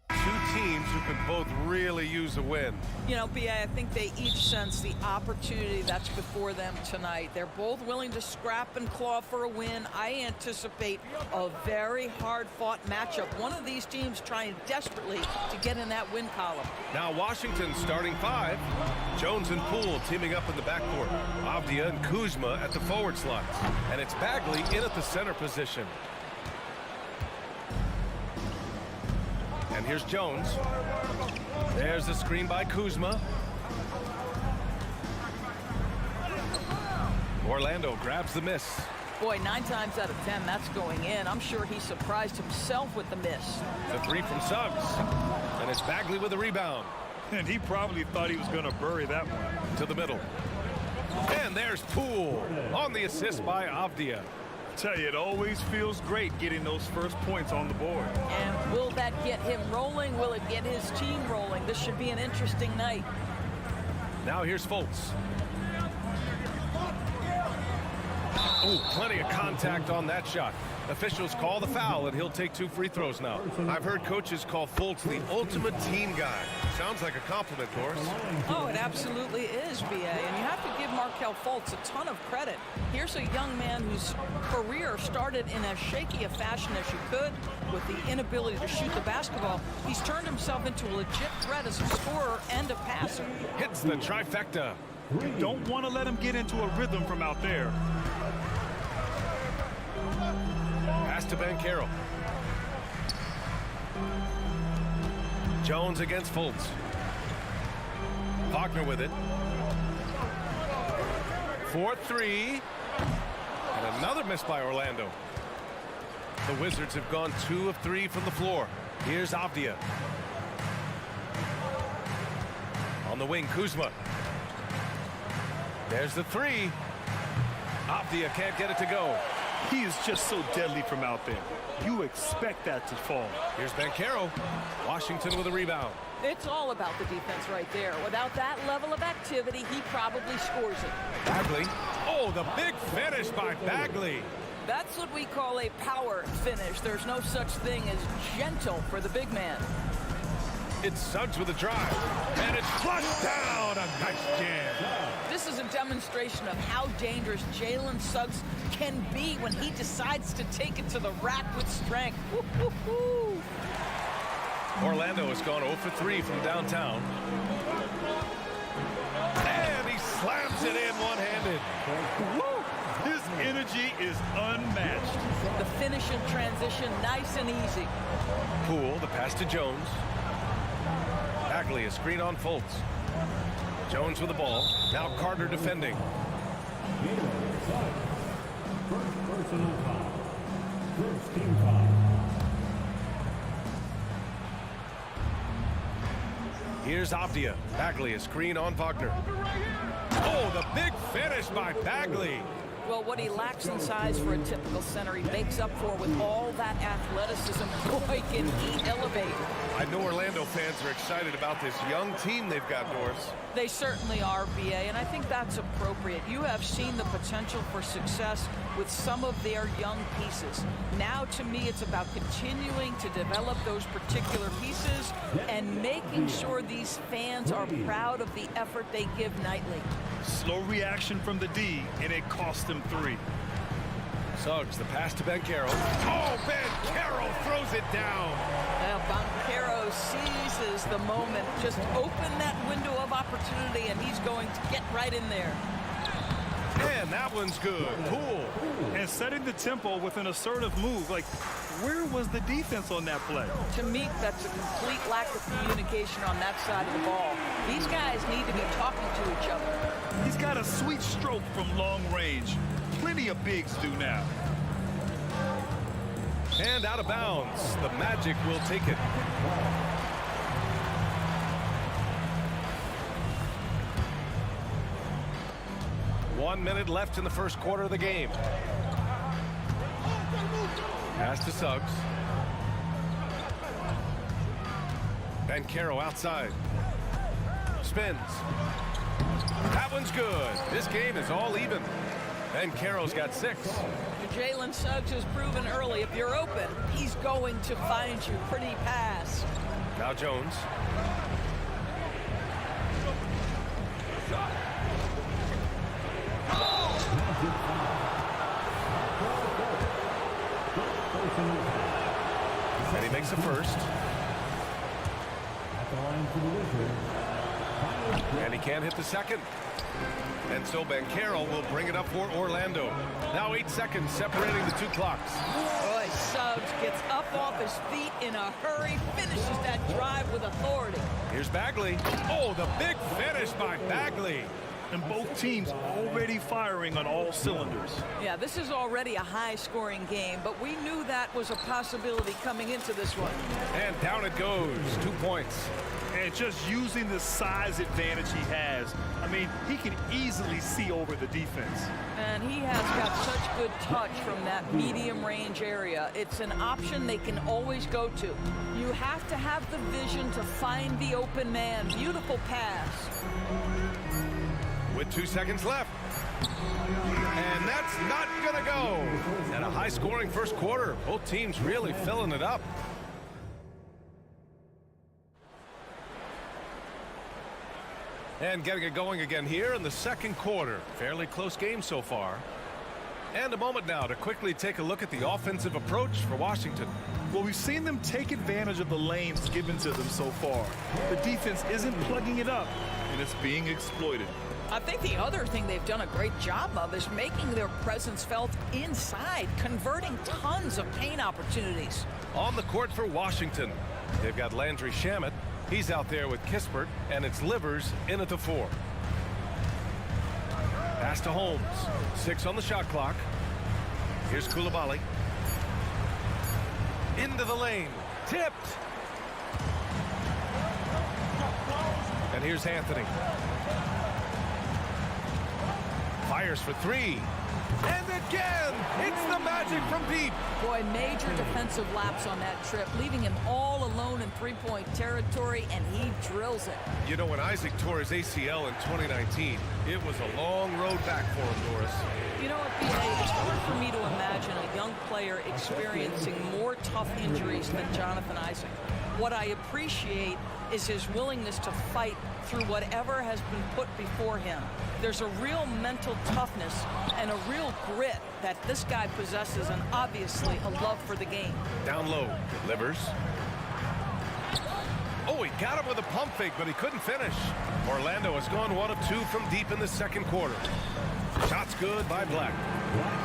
Two teams who could both really use a win. You know, B.A., I think they each sense the opportunity that's before them tonight. They're both willing to scrap and claw for a win. I anticipate a very hard-fought matchup. One of these teams trying desperately to get in that win column. Now Washington starting 5. Jones and Poole teaming up in the backcourt. Avdia and Kuzma at the forward slots. And it's Bagley in at the center position. And here's Jones. There's the screen by Kuzma. Orlando grabs the miss. Boy, 9 times out of 10, that's going in. I'm sure he surprised himself with the miss. The 3 from Suggs. And it's Bagley with a rebound. And he probably thought he was going to bury that one. To the middle. And there's Poole on the assist by Avdia. Tell you, it always feels great getting those first points on the board. And will that get him rolling? Will it get his team rolling? This should be an interesting night. Now here's Fultz. Oh, plenty of contact on that shot. Officials call the foul, and he'll take 2 free throws now. I've heard coaches call Fultz the ultimate team guy. Sounds like a compliment, Doris. Oh, it absolutely is, B.A. And you have to give Markelle Fultz a ton of credit. Here's a young man whose career started in as shaky a fashion as you could with the inability to shoot the basketball. He's turned himself into a legit threat as a scorer and a passer. Hits the trifecta. You don't want to let him get into a rhythm from out there. Pass to Banchero. Jones against Fultz. Wagner with it. 4-3. And another miss by Orlando. The Wizards have gone 2 of 3 from the floor. Here's Avdia. On the wing, Kuzma. There's the 3. Avdia can't get it to go. He is just so deadly from out there. You expect that to fall. Here's Banchero. Washington with a rebound. It's all about the defense right there. Without that level of activity, he probably scores it. Bagley. Oh, the big finish by Bagley. That's what we call a power finish. There's no such thing as gentle for the big man. It's Suggs with a drive. And it's flushed down. A nice jam. This is a demonstration of how dangerous Jalen Suggs can be when he decides to take it to the rack with strength. Woo-hoo-hoo. Orlando has gone 0 for 3 from downtown. And he slams it in one-handed. Woo! His energy is unmatched. The finish in transition, nice and easy. Poole, the pass to Jones. Bagley, a screen on Fultz. Jones with the ball. Now Carter defending. First personal foul. First team foul. Here's Avdia. Bagley, a screen on Wagner. Oh, the big finish by Bagley. Well, what he lacks in size for a typical center, he makes up for with all that athleticism. Boy, can he elevate. I know Orlando fans are excited about this young team they've got, Doris. They certainly are, B.A., and I think that's appropriate. You have seen the potential for success with some of their young pieces. Now, to me, it's about continuing to develop those particular pieces and making sure these fans are proud of the effort they give nightly. Slow reaction from the D, and it cost him 3. Suggs, the pass to Banchero. Oh, Banchero throws it down. Well, Banchero seizes the moment. Just open that window of opportunity, and he's going to get right in there. And that one's good. Poole. And setting the tempo with an assertive move. Like, where was the defense on that play? To me, that's a complete lack of communication on that side of the ball. These guys need to be talking to each other. He's got a sweet stroke from long range. Plenty of bigs do now. And out of bounds. The Magic will take it. 1 minute left in the first quarter of the game. Pass to Suggs. Bankero outside. Spins. That one's good. This game is all even. Bankero's got 6. Jalen Suggs has proven early, if you're open, he's going to find you pretty fast. Now Jones. And he makes the first. And he can't hit the second. And so Bankero will bring it up for Orlando. Now 8 seconds separating the 2 clocks. Boy, Suggs gets up off his feet in a hurry, finishes that drive with authority. Here's Bagley. Oh, the big finish by Bagley. And both teams already firing on all cylinders. Yeah, this is already a high-scoring game, but we knew that was a possibility coming into this one. And down it goes. 2 points. And just using the size advantage he has, I mean, he can easily see over the defense. And he has got such good touch from that medium range area. It's an option they can always go to. You have to have the vision to find the open man. Beautiful pass. With 2 seconds left. And that's not gonna go. And a high-scoring first quarter. Both teams really filling it up. And getting it going again here in the second quarter. Fairly close game so far. And a moment now to quickly take a look at the offensive approach for Washington. Well, we've seen them take advantage of the lanes given to them so far. The defense isn't plugging it up, and it's being exploited. I think the other thing they've done a great job of is making their presence felt inside, converting tons of paint opportunities. On the court for Washington, they've got Landry Shamet. He's out there with Kispert, and it's Livers in at the 4. Pass to Holmes. 6 on the shot clock. Here's Coulibaly. Into the lane. Tipped. And here's Anthony. Fires for 3. And again, it's the Magic from deep. Boy, major defensive lapse on that trip, leaving him all alone in three-point territory, and he drills it. You know, when Isaac tore his ACL in 2019, it was a long road back for him, Doris. You know what, BA, it's hard for me to imagine a young player experiencing more tough injuries than Jonathan Isaac. What I appreciate is his willingness to fight through whatever has been put before him. There's a real mental toughness and a real grit that this guy possesses, and obviously a love for the game. Down low, Livers. Oh, he got him with a pump fake, but he couldn't finish. Orlando has gone 1 of 2 from deep in the second quarter. Shots good by Black.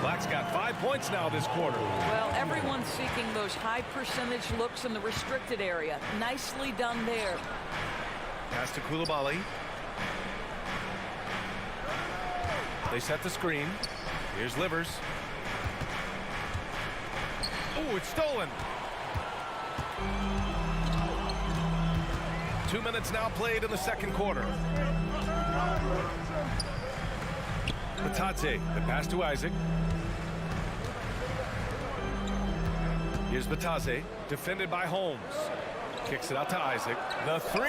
Black's got 5 points now this quarter. Well, everyone's seeking those high percentage looks in the restricted area. Nicely done there. Pass to Coulibaly. They set the screen. Here's Livers. Oh, it's stolen. 2 minutes now played in the second quarter. Batadze, the pass to Isaac. Here's Batadze, defended by Holmes. Kicks it out to Isaac. The 3.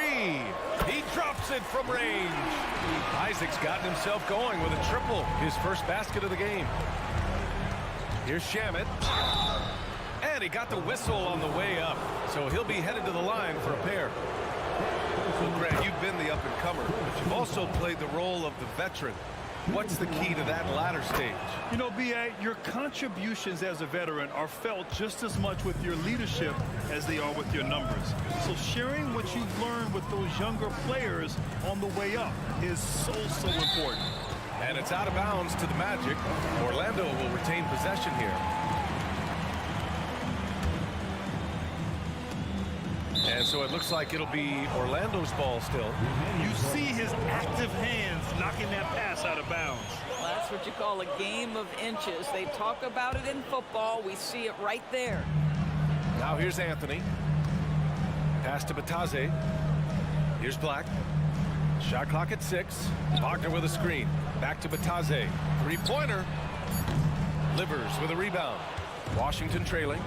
He drops it from range. Isaac's gotten himself going with a triple. His first basket of the game. Here's Shamet. And he got the whistle on the way up. So he'll be headed to the line for a pair. So, Grant, you've been the up-and-comer, but you've also played the role of the veteran. What's the key to that latter stage? You know, B.A., your contributions as a veteran are felt just as much with your leadership as they are with your numbers. So sharing what you've learned with those younger players on the way up is so important. And it's out of bounds to the Magic. Orlando will retain possession here. And so it looks like it'll be Orlando's ball still. You see his active hands knocking that pass out of bounds. Well, that's what you call a game of inches. They talk about it in football. We see it right there. Now here's Anthony. Pass to Batadze. Here's Black. Shot clock at 6. Wagner with a screen. Back to Bataze. Three-pointer. Livers with a rebound. Washington trailing.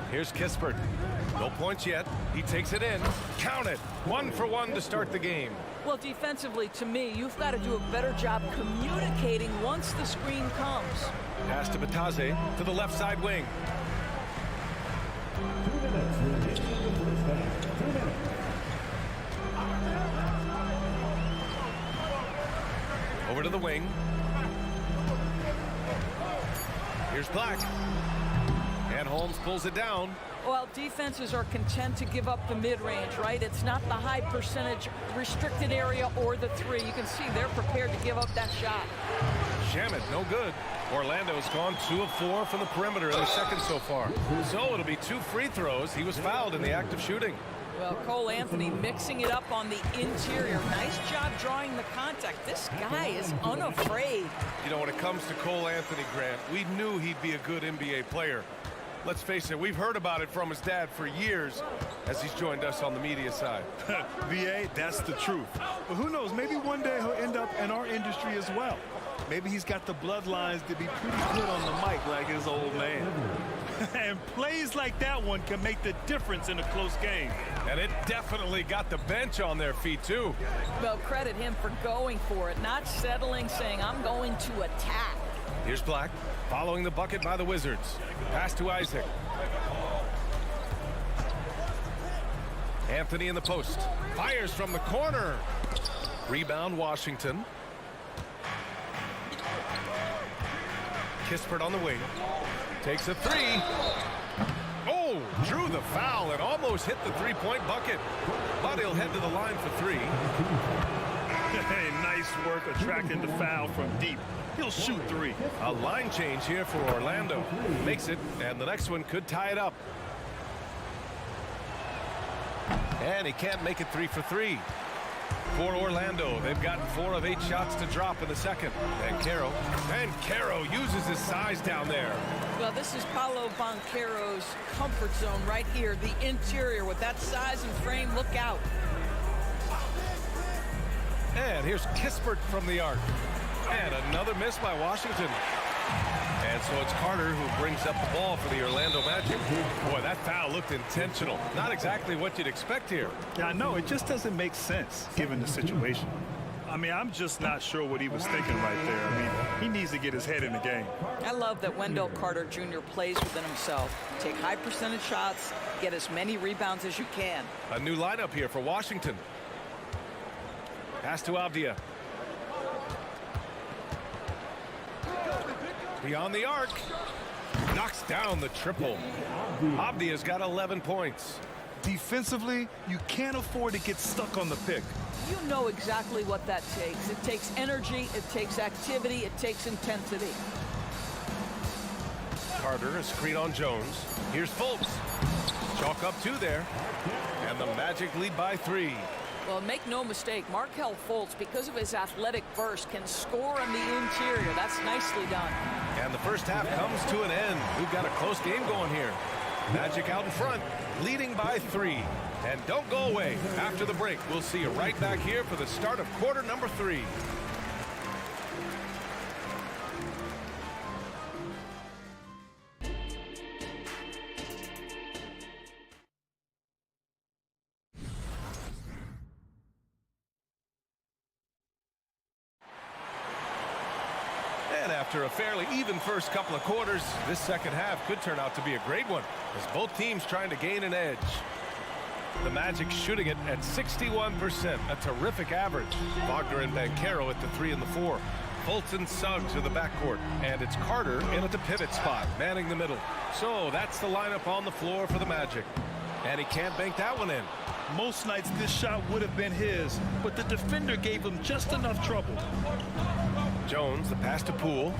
Here's Kispert. No points yet. He takes it in. Count it. 1 for 1 to start the game. Well, defensively, to me, you've got to do a better job communicating once the screen comes. Pass to Bataze to the left side wing. Over to the wing. Here's Black. And Holmes pulls it down. Well, defenses are content to give up the mid-range, right? It's not the high percentage restricted area or the three. You can see they're prepared to give up that shot. Shamet, no good. Orlando's gone 2 of 4 from the perimeter in the second so far. So it'll be 2 free throws. He was fouled in the act of shooting. Well, Cole Anthony mixing it up on the interior. Nice job drawing the contact. This guy is unafraid. You know, when it comes to Cole Anthony, Grant, we knew he'd be a good NBA player. Let's face it, we've heard about it from his dad for years as he's joined us on the media side. VA, that's the truth. But who knows, maybe one day he'll end up in our industry as well. Maybe he's got the bloodlines to be pretty good on the mic like his old man. And plays like that one can make the difference in a close game. And it definitely got the bench on their feet, too. Well, credit him for going for it, not settling, saying, I'm going to attack. Here's Black, following the bucket by the Wizards. Pass to Isaac. Anthony in the post. Fires from the corner. Rebound, Washington. Kispert on the wing. Takes a 3. Oh, drew the foul and almost hit the three-point bucket. But he'll head to the line for 3. Hey, nice work attracting the foul from deep. He'll shoot 3. A line change here for Orlando. Makes it, and the next one could tie it up. And he can't make it 3 for 3. For Orlando, they've gotten 4 of 8 shots to drop in the second. And Caro uses his size down there. Well, this is Paolo Banchero's comfort zone right here. The interior with that size and frame. Look out. And here's Kispert from the arc. And another miss by Washington. And so it's Carter who brings up the ball for the Orlando Magic. Boy, that foul looked intentional. Not exactly what you'd expect here. Yeah, I know. It just doesn't make sense given the situation. I mean, I'm just not sure what he was thinking right there. I mean, he needs to get his head in the game. I love that Wendell Carter Jr. plays within himself. Take high percentage shots, get as many rebounds as you can. A new lineup here for Washington. Pass to Avdia. Beyond the arc. Knocks down the triple. Avdia's got 11 points. Defensively, you can't afford to get stuck on the pick. You know exactly what that takes. It takes energy, it takes activity, it takes intensity. Carter, a screen on Jones. Here's Fultz. Chalk up 2 there. And the Magic lead by 3. Well, make no mistake, Markelle Fultz, because of his athletic burst, can score on the interior. That's nicely done. And the first half comes to an end. We've got a close game going here. Magic out in front, leading by 3. And don't go away. After the break, we'll see you right back here for the start of quarter number 3. After a fairly even first couple of quarters, this second half could turn out to be a great one as both teams trying to gain an edge. The Magic shooting it at 61%, a terrific average. Wagner and Banchero at the 3 and the 4. Fultz and Suggs are the backcourt, and it's Carter in at the pivot spot, manning the middle. So that's the lineup on the floor for the Magic. And he can't bank that one in. Most nights this shot would have been his, but the defender gave him just enough trouble. Jones, the pass to Poole.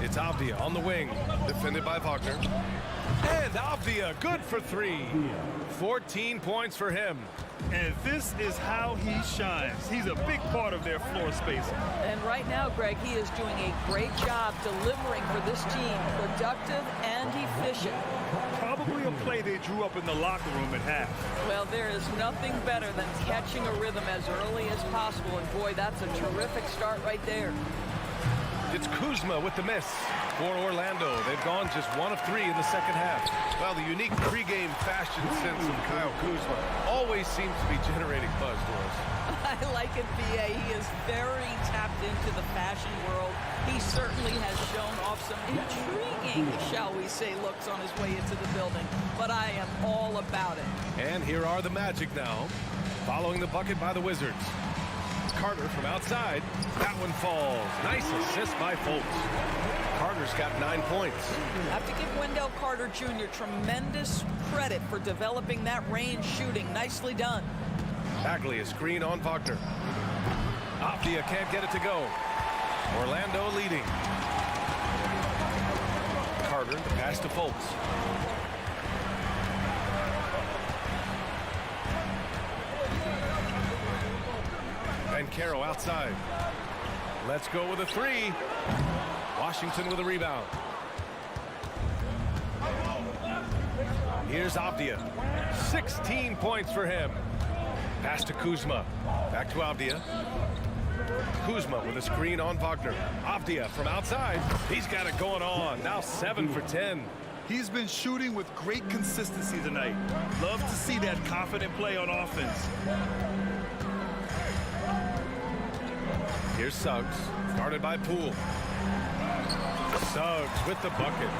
It's Avdia on the wing, defended by Wagner. And Avdia, good for 3. 14 points for him. And this is how he shines. He's a big part of their floor spacing. And right now, Greg, he is doing a great job delivering for this team. Productive and efficient. Probably a play they drew up in the locker room at half. Well, there is nothing better than catching a rhythm as early as possible. And boy, that's a terrific start right there. It's Kuzma with the miss for Orlando. They've gone just 1 of 3 in the second half. Well, the unique pregame fashion sense of Kyle Kuzma always seems to be generating buzz, Doris. I like it, B.A. He is very tapped into the fashion world. He certainly has shown off some intriguing, shall we say, looks on his way into the building. But I am all about it. And here are the Magic now, following the bucket by the Wizards. Carter from outside. That one falls. Nice assist by Fultz. Carter's got 9 points. I have to give Wendell Carter Jr. tremendous credit for developing that range shooting. Nicely done. Bagley, a screen on Wagner. Apia can't get it to go. Orlando leading. Carter, the pass to Fultz. And Caro outside. Let's go with a 3. Washington with a rebound. Here's Avdia. 16 points for him. Pass to Kuzma. Back to Avdia. Kuzma with a screen on Wagner. Avdia from outside. He's got it going on. Now 7 for 10. He's been shooting with great consistency tonight. Love to see that confident play on offense. Here's Suggs, guarded by Poole. Suggs with the bucket.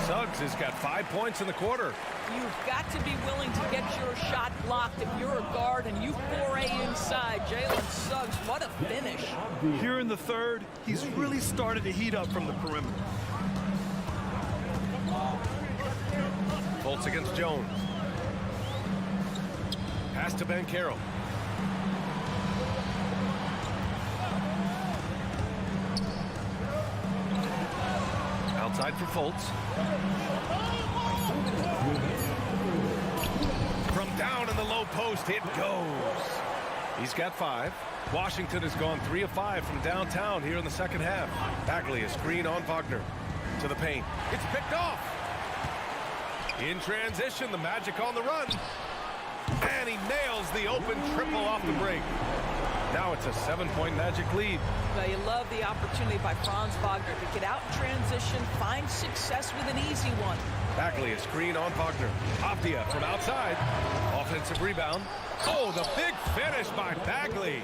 Suggs has got 5 points in the quarter. You've got to be willing to get your shot blocked if you're a guard and you foray inside. Jalen Suggs, what a finish. Here in the third, he's really started to heat up from the perimeter. Fultz against Jones. Pass to Banchero. Outside for Fultz. From down in the low post, it goes. He's got 5. Washington has gone 3 of 5 from downtown here in the second half. Bagley, a screen on Wagner. To the paint. It's picked off. In transition, the Magic on the run. And he nails the open triple off the break. Now it's a 7-point Magic lead. Well, you love the opportunity by Franz Wagner to get out in transition, find success with an easy one. Bagley, a screen on Wagner. Avdia from outside. Offensive rebound. Oh, the big finish by Bagley.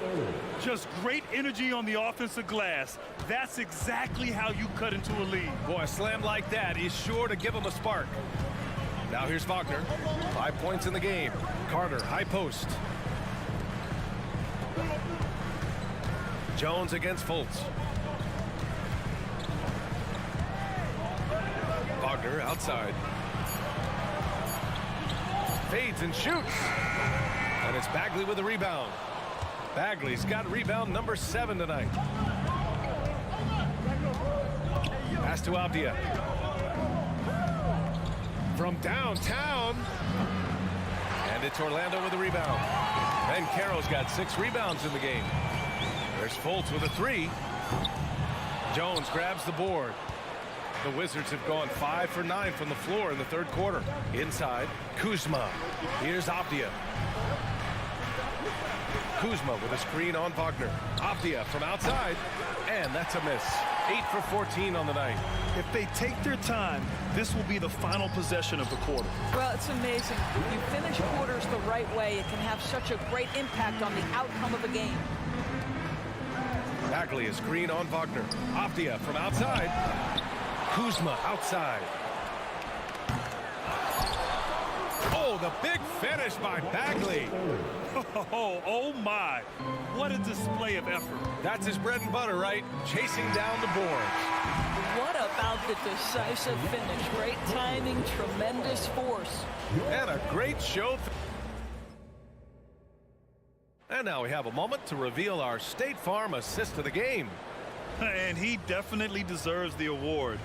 Just great energy on the offensive glass. That's exactly how you cut into a lead. Boy, a slam like that is sure to give him a spark. Now here's Wagner. 5 points in the game. Carter, high post. Jones against Fultz. Wagner outside. Fades and shoots. And it's Bagley with the rebound. Bagley's got rebound number 7 tonight. Pass to Avdia. From downtown. And it's Orlando with the rebound. Ben Caro's got 6 rebounds in the game. There's Fultz with a 3. Jones grabs the board. The Wizards have gone 5 for 9 from the floor in the third quarter. Inside, Kuzma. Here's Avdia. Kuzma with a screen on Wagner. Avdia from outside. And that's a miss. 8 for 14 on the night. If they take their time, this will be the final possession of the quarter. Well, it's amazing. If you finish quarters the right way, it can have such a great impact on the outcome of a game. Bagley, a screen on Wagner. Avdia from outside. Kuzma outside. Oh, the big finish by Bagley. Oh my. What a display of effort. That's his bread and butter, right? Chasing down the boards. What about the decisive finish? Great timing, tremendous force. And a great show. And now we have a moment to reveal our State Farm assist of the game. And he definitely deserves the award.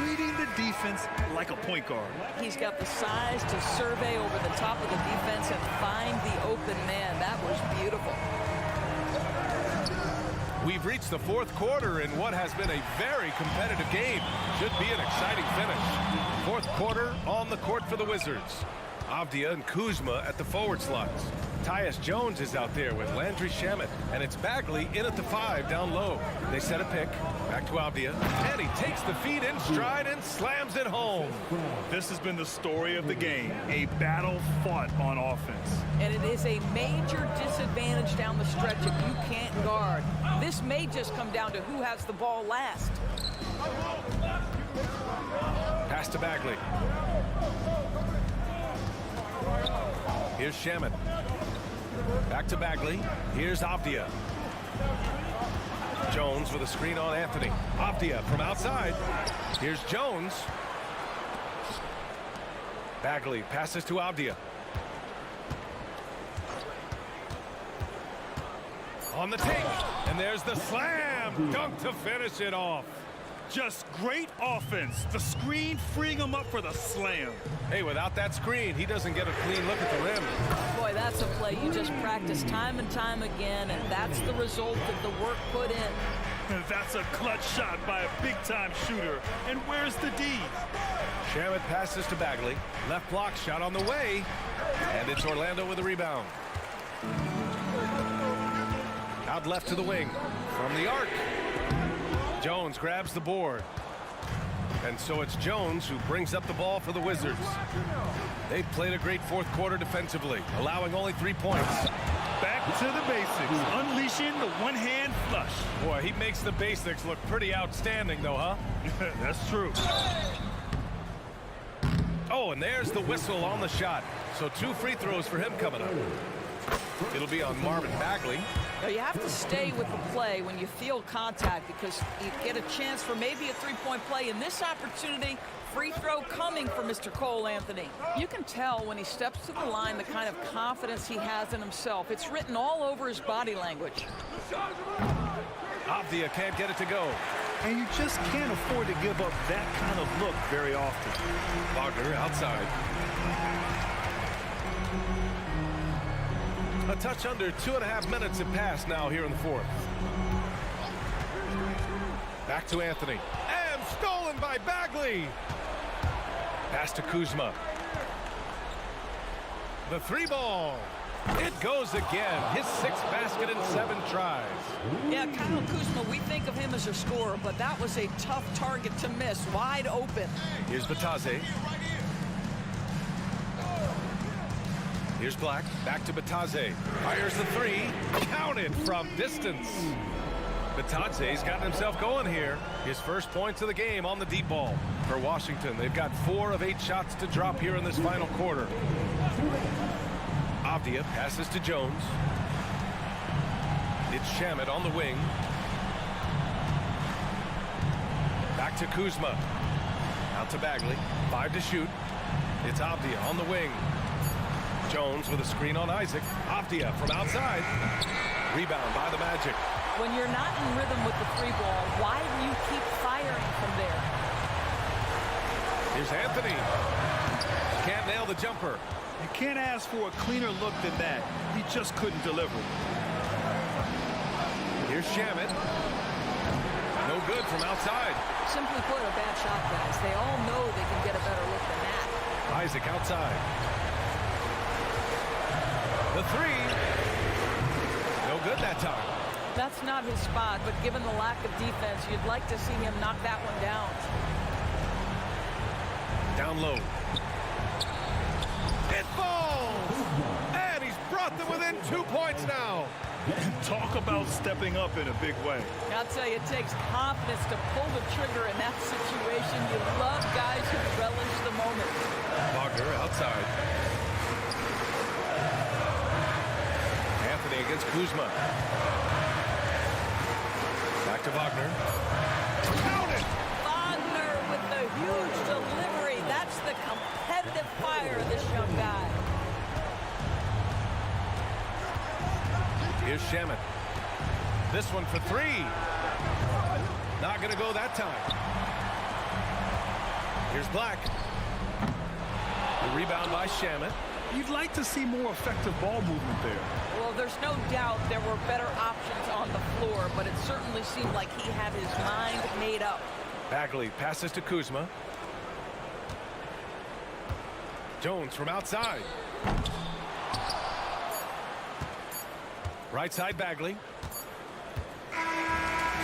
Reading the defense like a point guard. He's got the size to survey over the top of the defense and find the open man. That was beautiful. We've reached the fourth quarter in what has been a very competitive game. Should be an exciting finish. Fourth quarter on the court for the Wizards. Avdia and Kuzma at the forward slots. Tyus Jones is out there with Landry Shamet, and it's Bagley in at the 5 down low. They set a pick. Back to Avdia, and he takes the feed in stride and slams it home. This has been the story of the game, a battle fought on offense. And it is a major disadvantage down the stretch if you can't guard. This may just come down to who has the ball last. Pass to Bagley. Here's Shamet. Back to Bagley. Here's Avdia. Jones with a screen on Anthony. Avdia from outside. Here's Jones. Bagley passes to Avdia. On the take. And there's the slam. Dunk to finish it off. Just great offense. The screen freeing him up for the slam. Hey, without that screen, he doesn't get a clean look at the rim. Boy, that's a play you just practice time and time again, and that's the result of the work put in. That's a clutch shot by a big-time shooter. And where's the D? Shamet passes to Bagley. Left block shot on the way. And it's Orlando with a rebound. Out left to the wing. From the arc. Jones grabs the board. And so it's Jones who brings up the ball for the Wizards. They've played a great fourth quarter defensively, allowing only 3 points. Back to the basics, unleashing the one-hand flush. Boy, he makes the basics look pretty outstanding, though, huh? That's true. Oh, and there's the whistle on the shot. So 2 free throws for him coming up. It'll be on Marvin Bagley. Now you have to stay with the play when you feel contact because you get a chance for maybe a three-point play. In this opportunity, free throw coming for Mr. Cole Anthony. You can tell when he steps to the line the kind of confidence he has in himself. It's written all over his body language. Avdia can't get it to go. And you just can't afford to give up that kind of look very often. Wagner outside. A touch under 2.5 minutes have passed now here in the fourth. Back to Anthony. And stolen by Bagley. Pass to Kuzma. The 3 ball. It goes again. His 6th basket in 7 tries. Yeah, Kyle Kuzma, we think of him as a scorer, but that was a tough target to miss. Wide open. Here's Batadze. Here's Black. Back to Batadze. Fires the 3. Counted from distance. Batadze's gotten himself going here. His first points of the game on the deep ball for Washington. They've got 4 of 8 shots to drop here in this final quarter. Avdia passes to Jones. It's Shamet on the wing. Back to Kuzma. Out to Bagley. 5 to shoot. It's Avdia on the wing. Jones with a screen on Isaac. Avdia from outside. Rebound by the Magic. When you're not in rhythm with the 3 ball, why do you keep firing from there? Here's Anthony. Can't nail the jumper. You can't ask for a cleaner look than that. He just couldn't deliver. Here's Shamet. No good from outside. Simply put, a bad shot, guys. They all know they can get a better look than that. Isaac outside. The 3. No good that time. That's not his spot, but given the lack of defense, you'd like to see him knock that one down. Down low. It falls! And he's brought them within 2 points now. Talk about stepping up in a big way. I'll tell you, it takes confidence to pull the trigger in that situation. You love guys who relish the moment. Wagner outside. Anthony against Kuzma. Back to Wagner. Counted! Wagner with the huge delivery. That's the competitive fire of this young guy. Here's Shamet. This one for 3. Not going to go that time. Here's Black. The rebound by Shaman. You'd like to see more effective ball movement there. Well, there's no doubt there were better options on the floor, but it certainly seemed like he had his mind made up. Bagley passes to Kuzma. Jones from outside. Right side Bagley.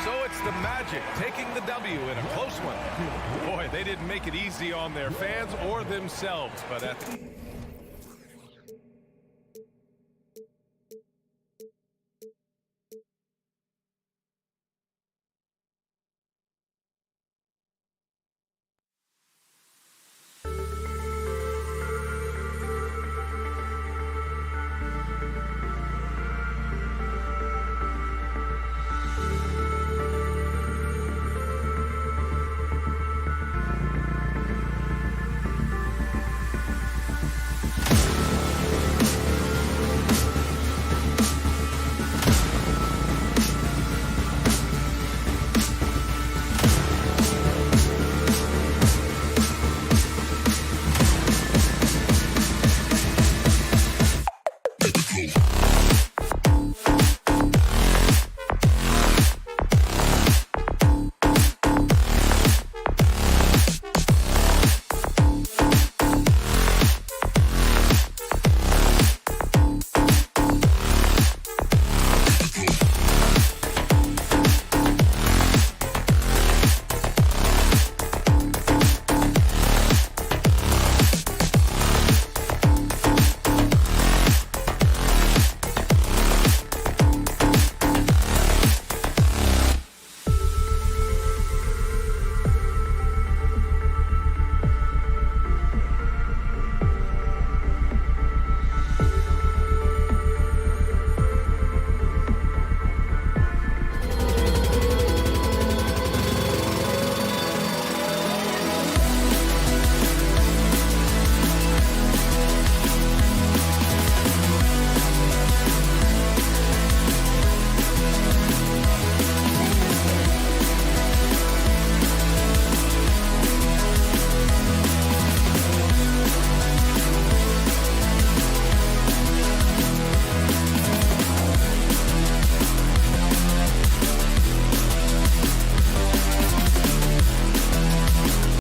So it's the Magic taking the W in a close one. Boy, they didn't make it easy on their fans or themselves, but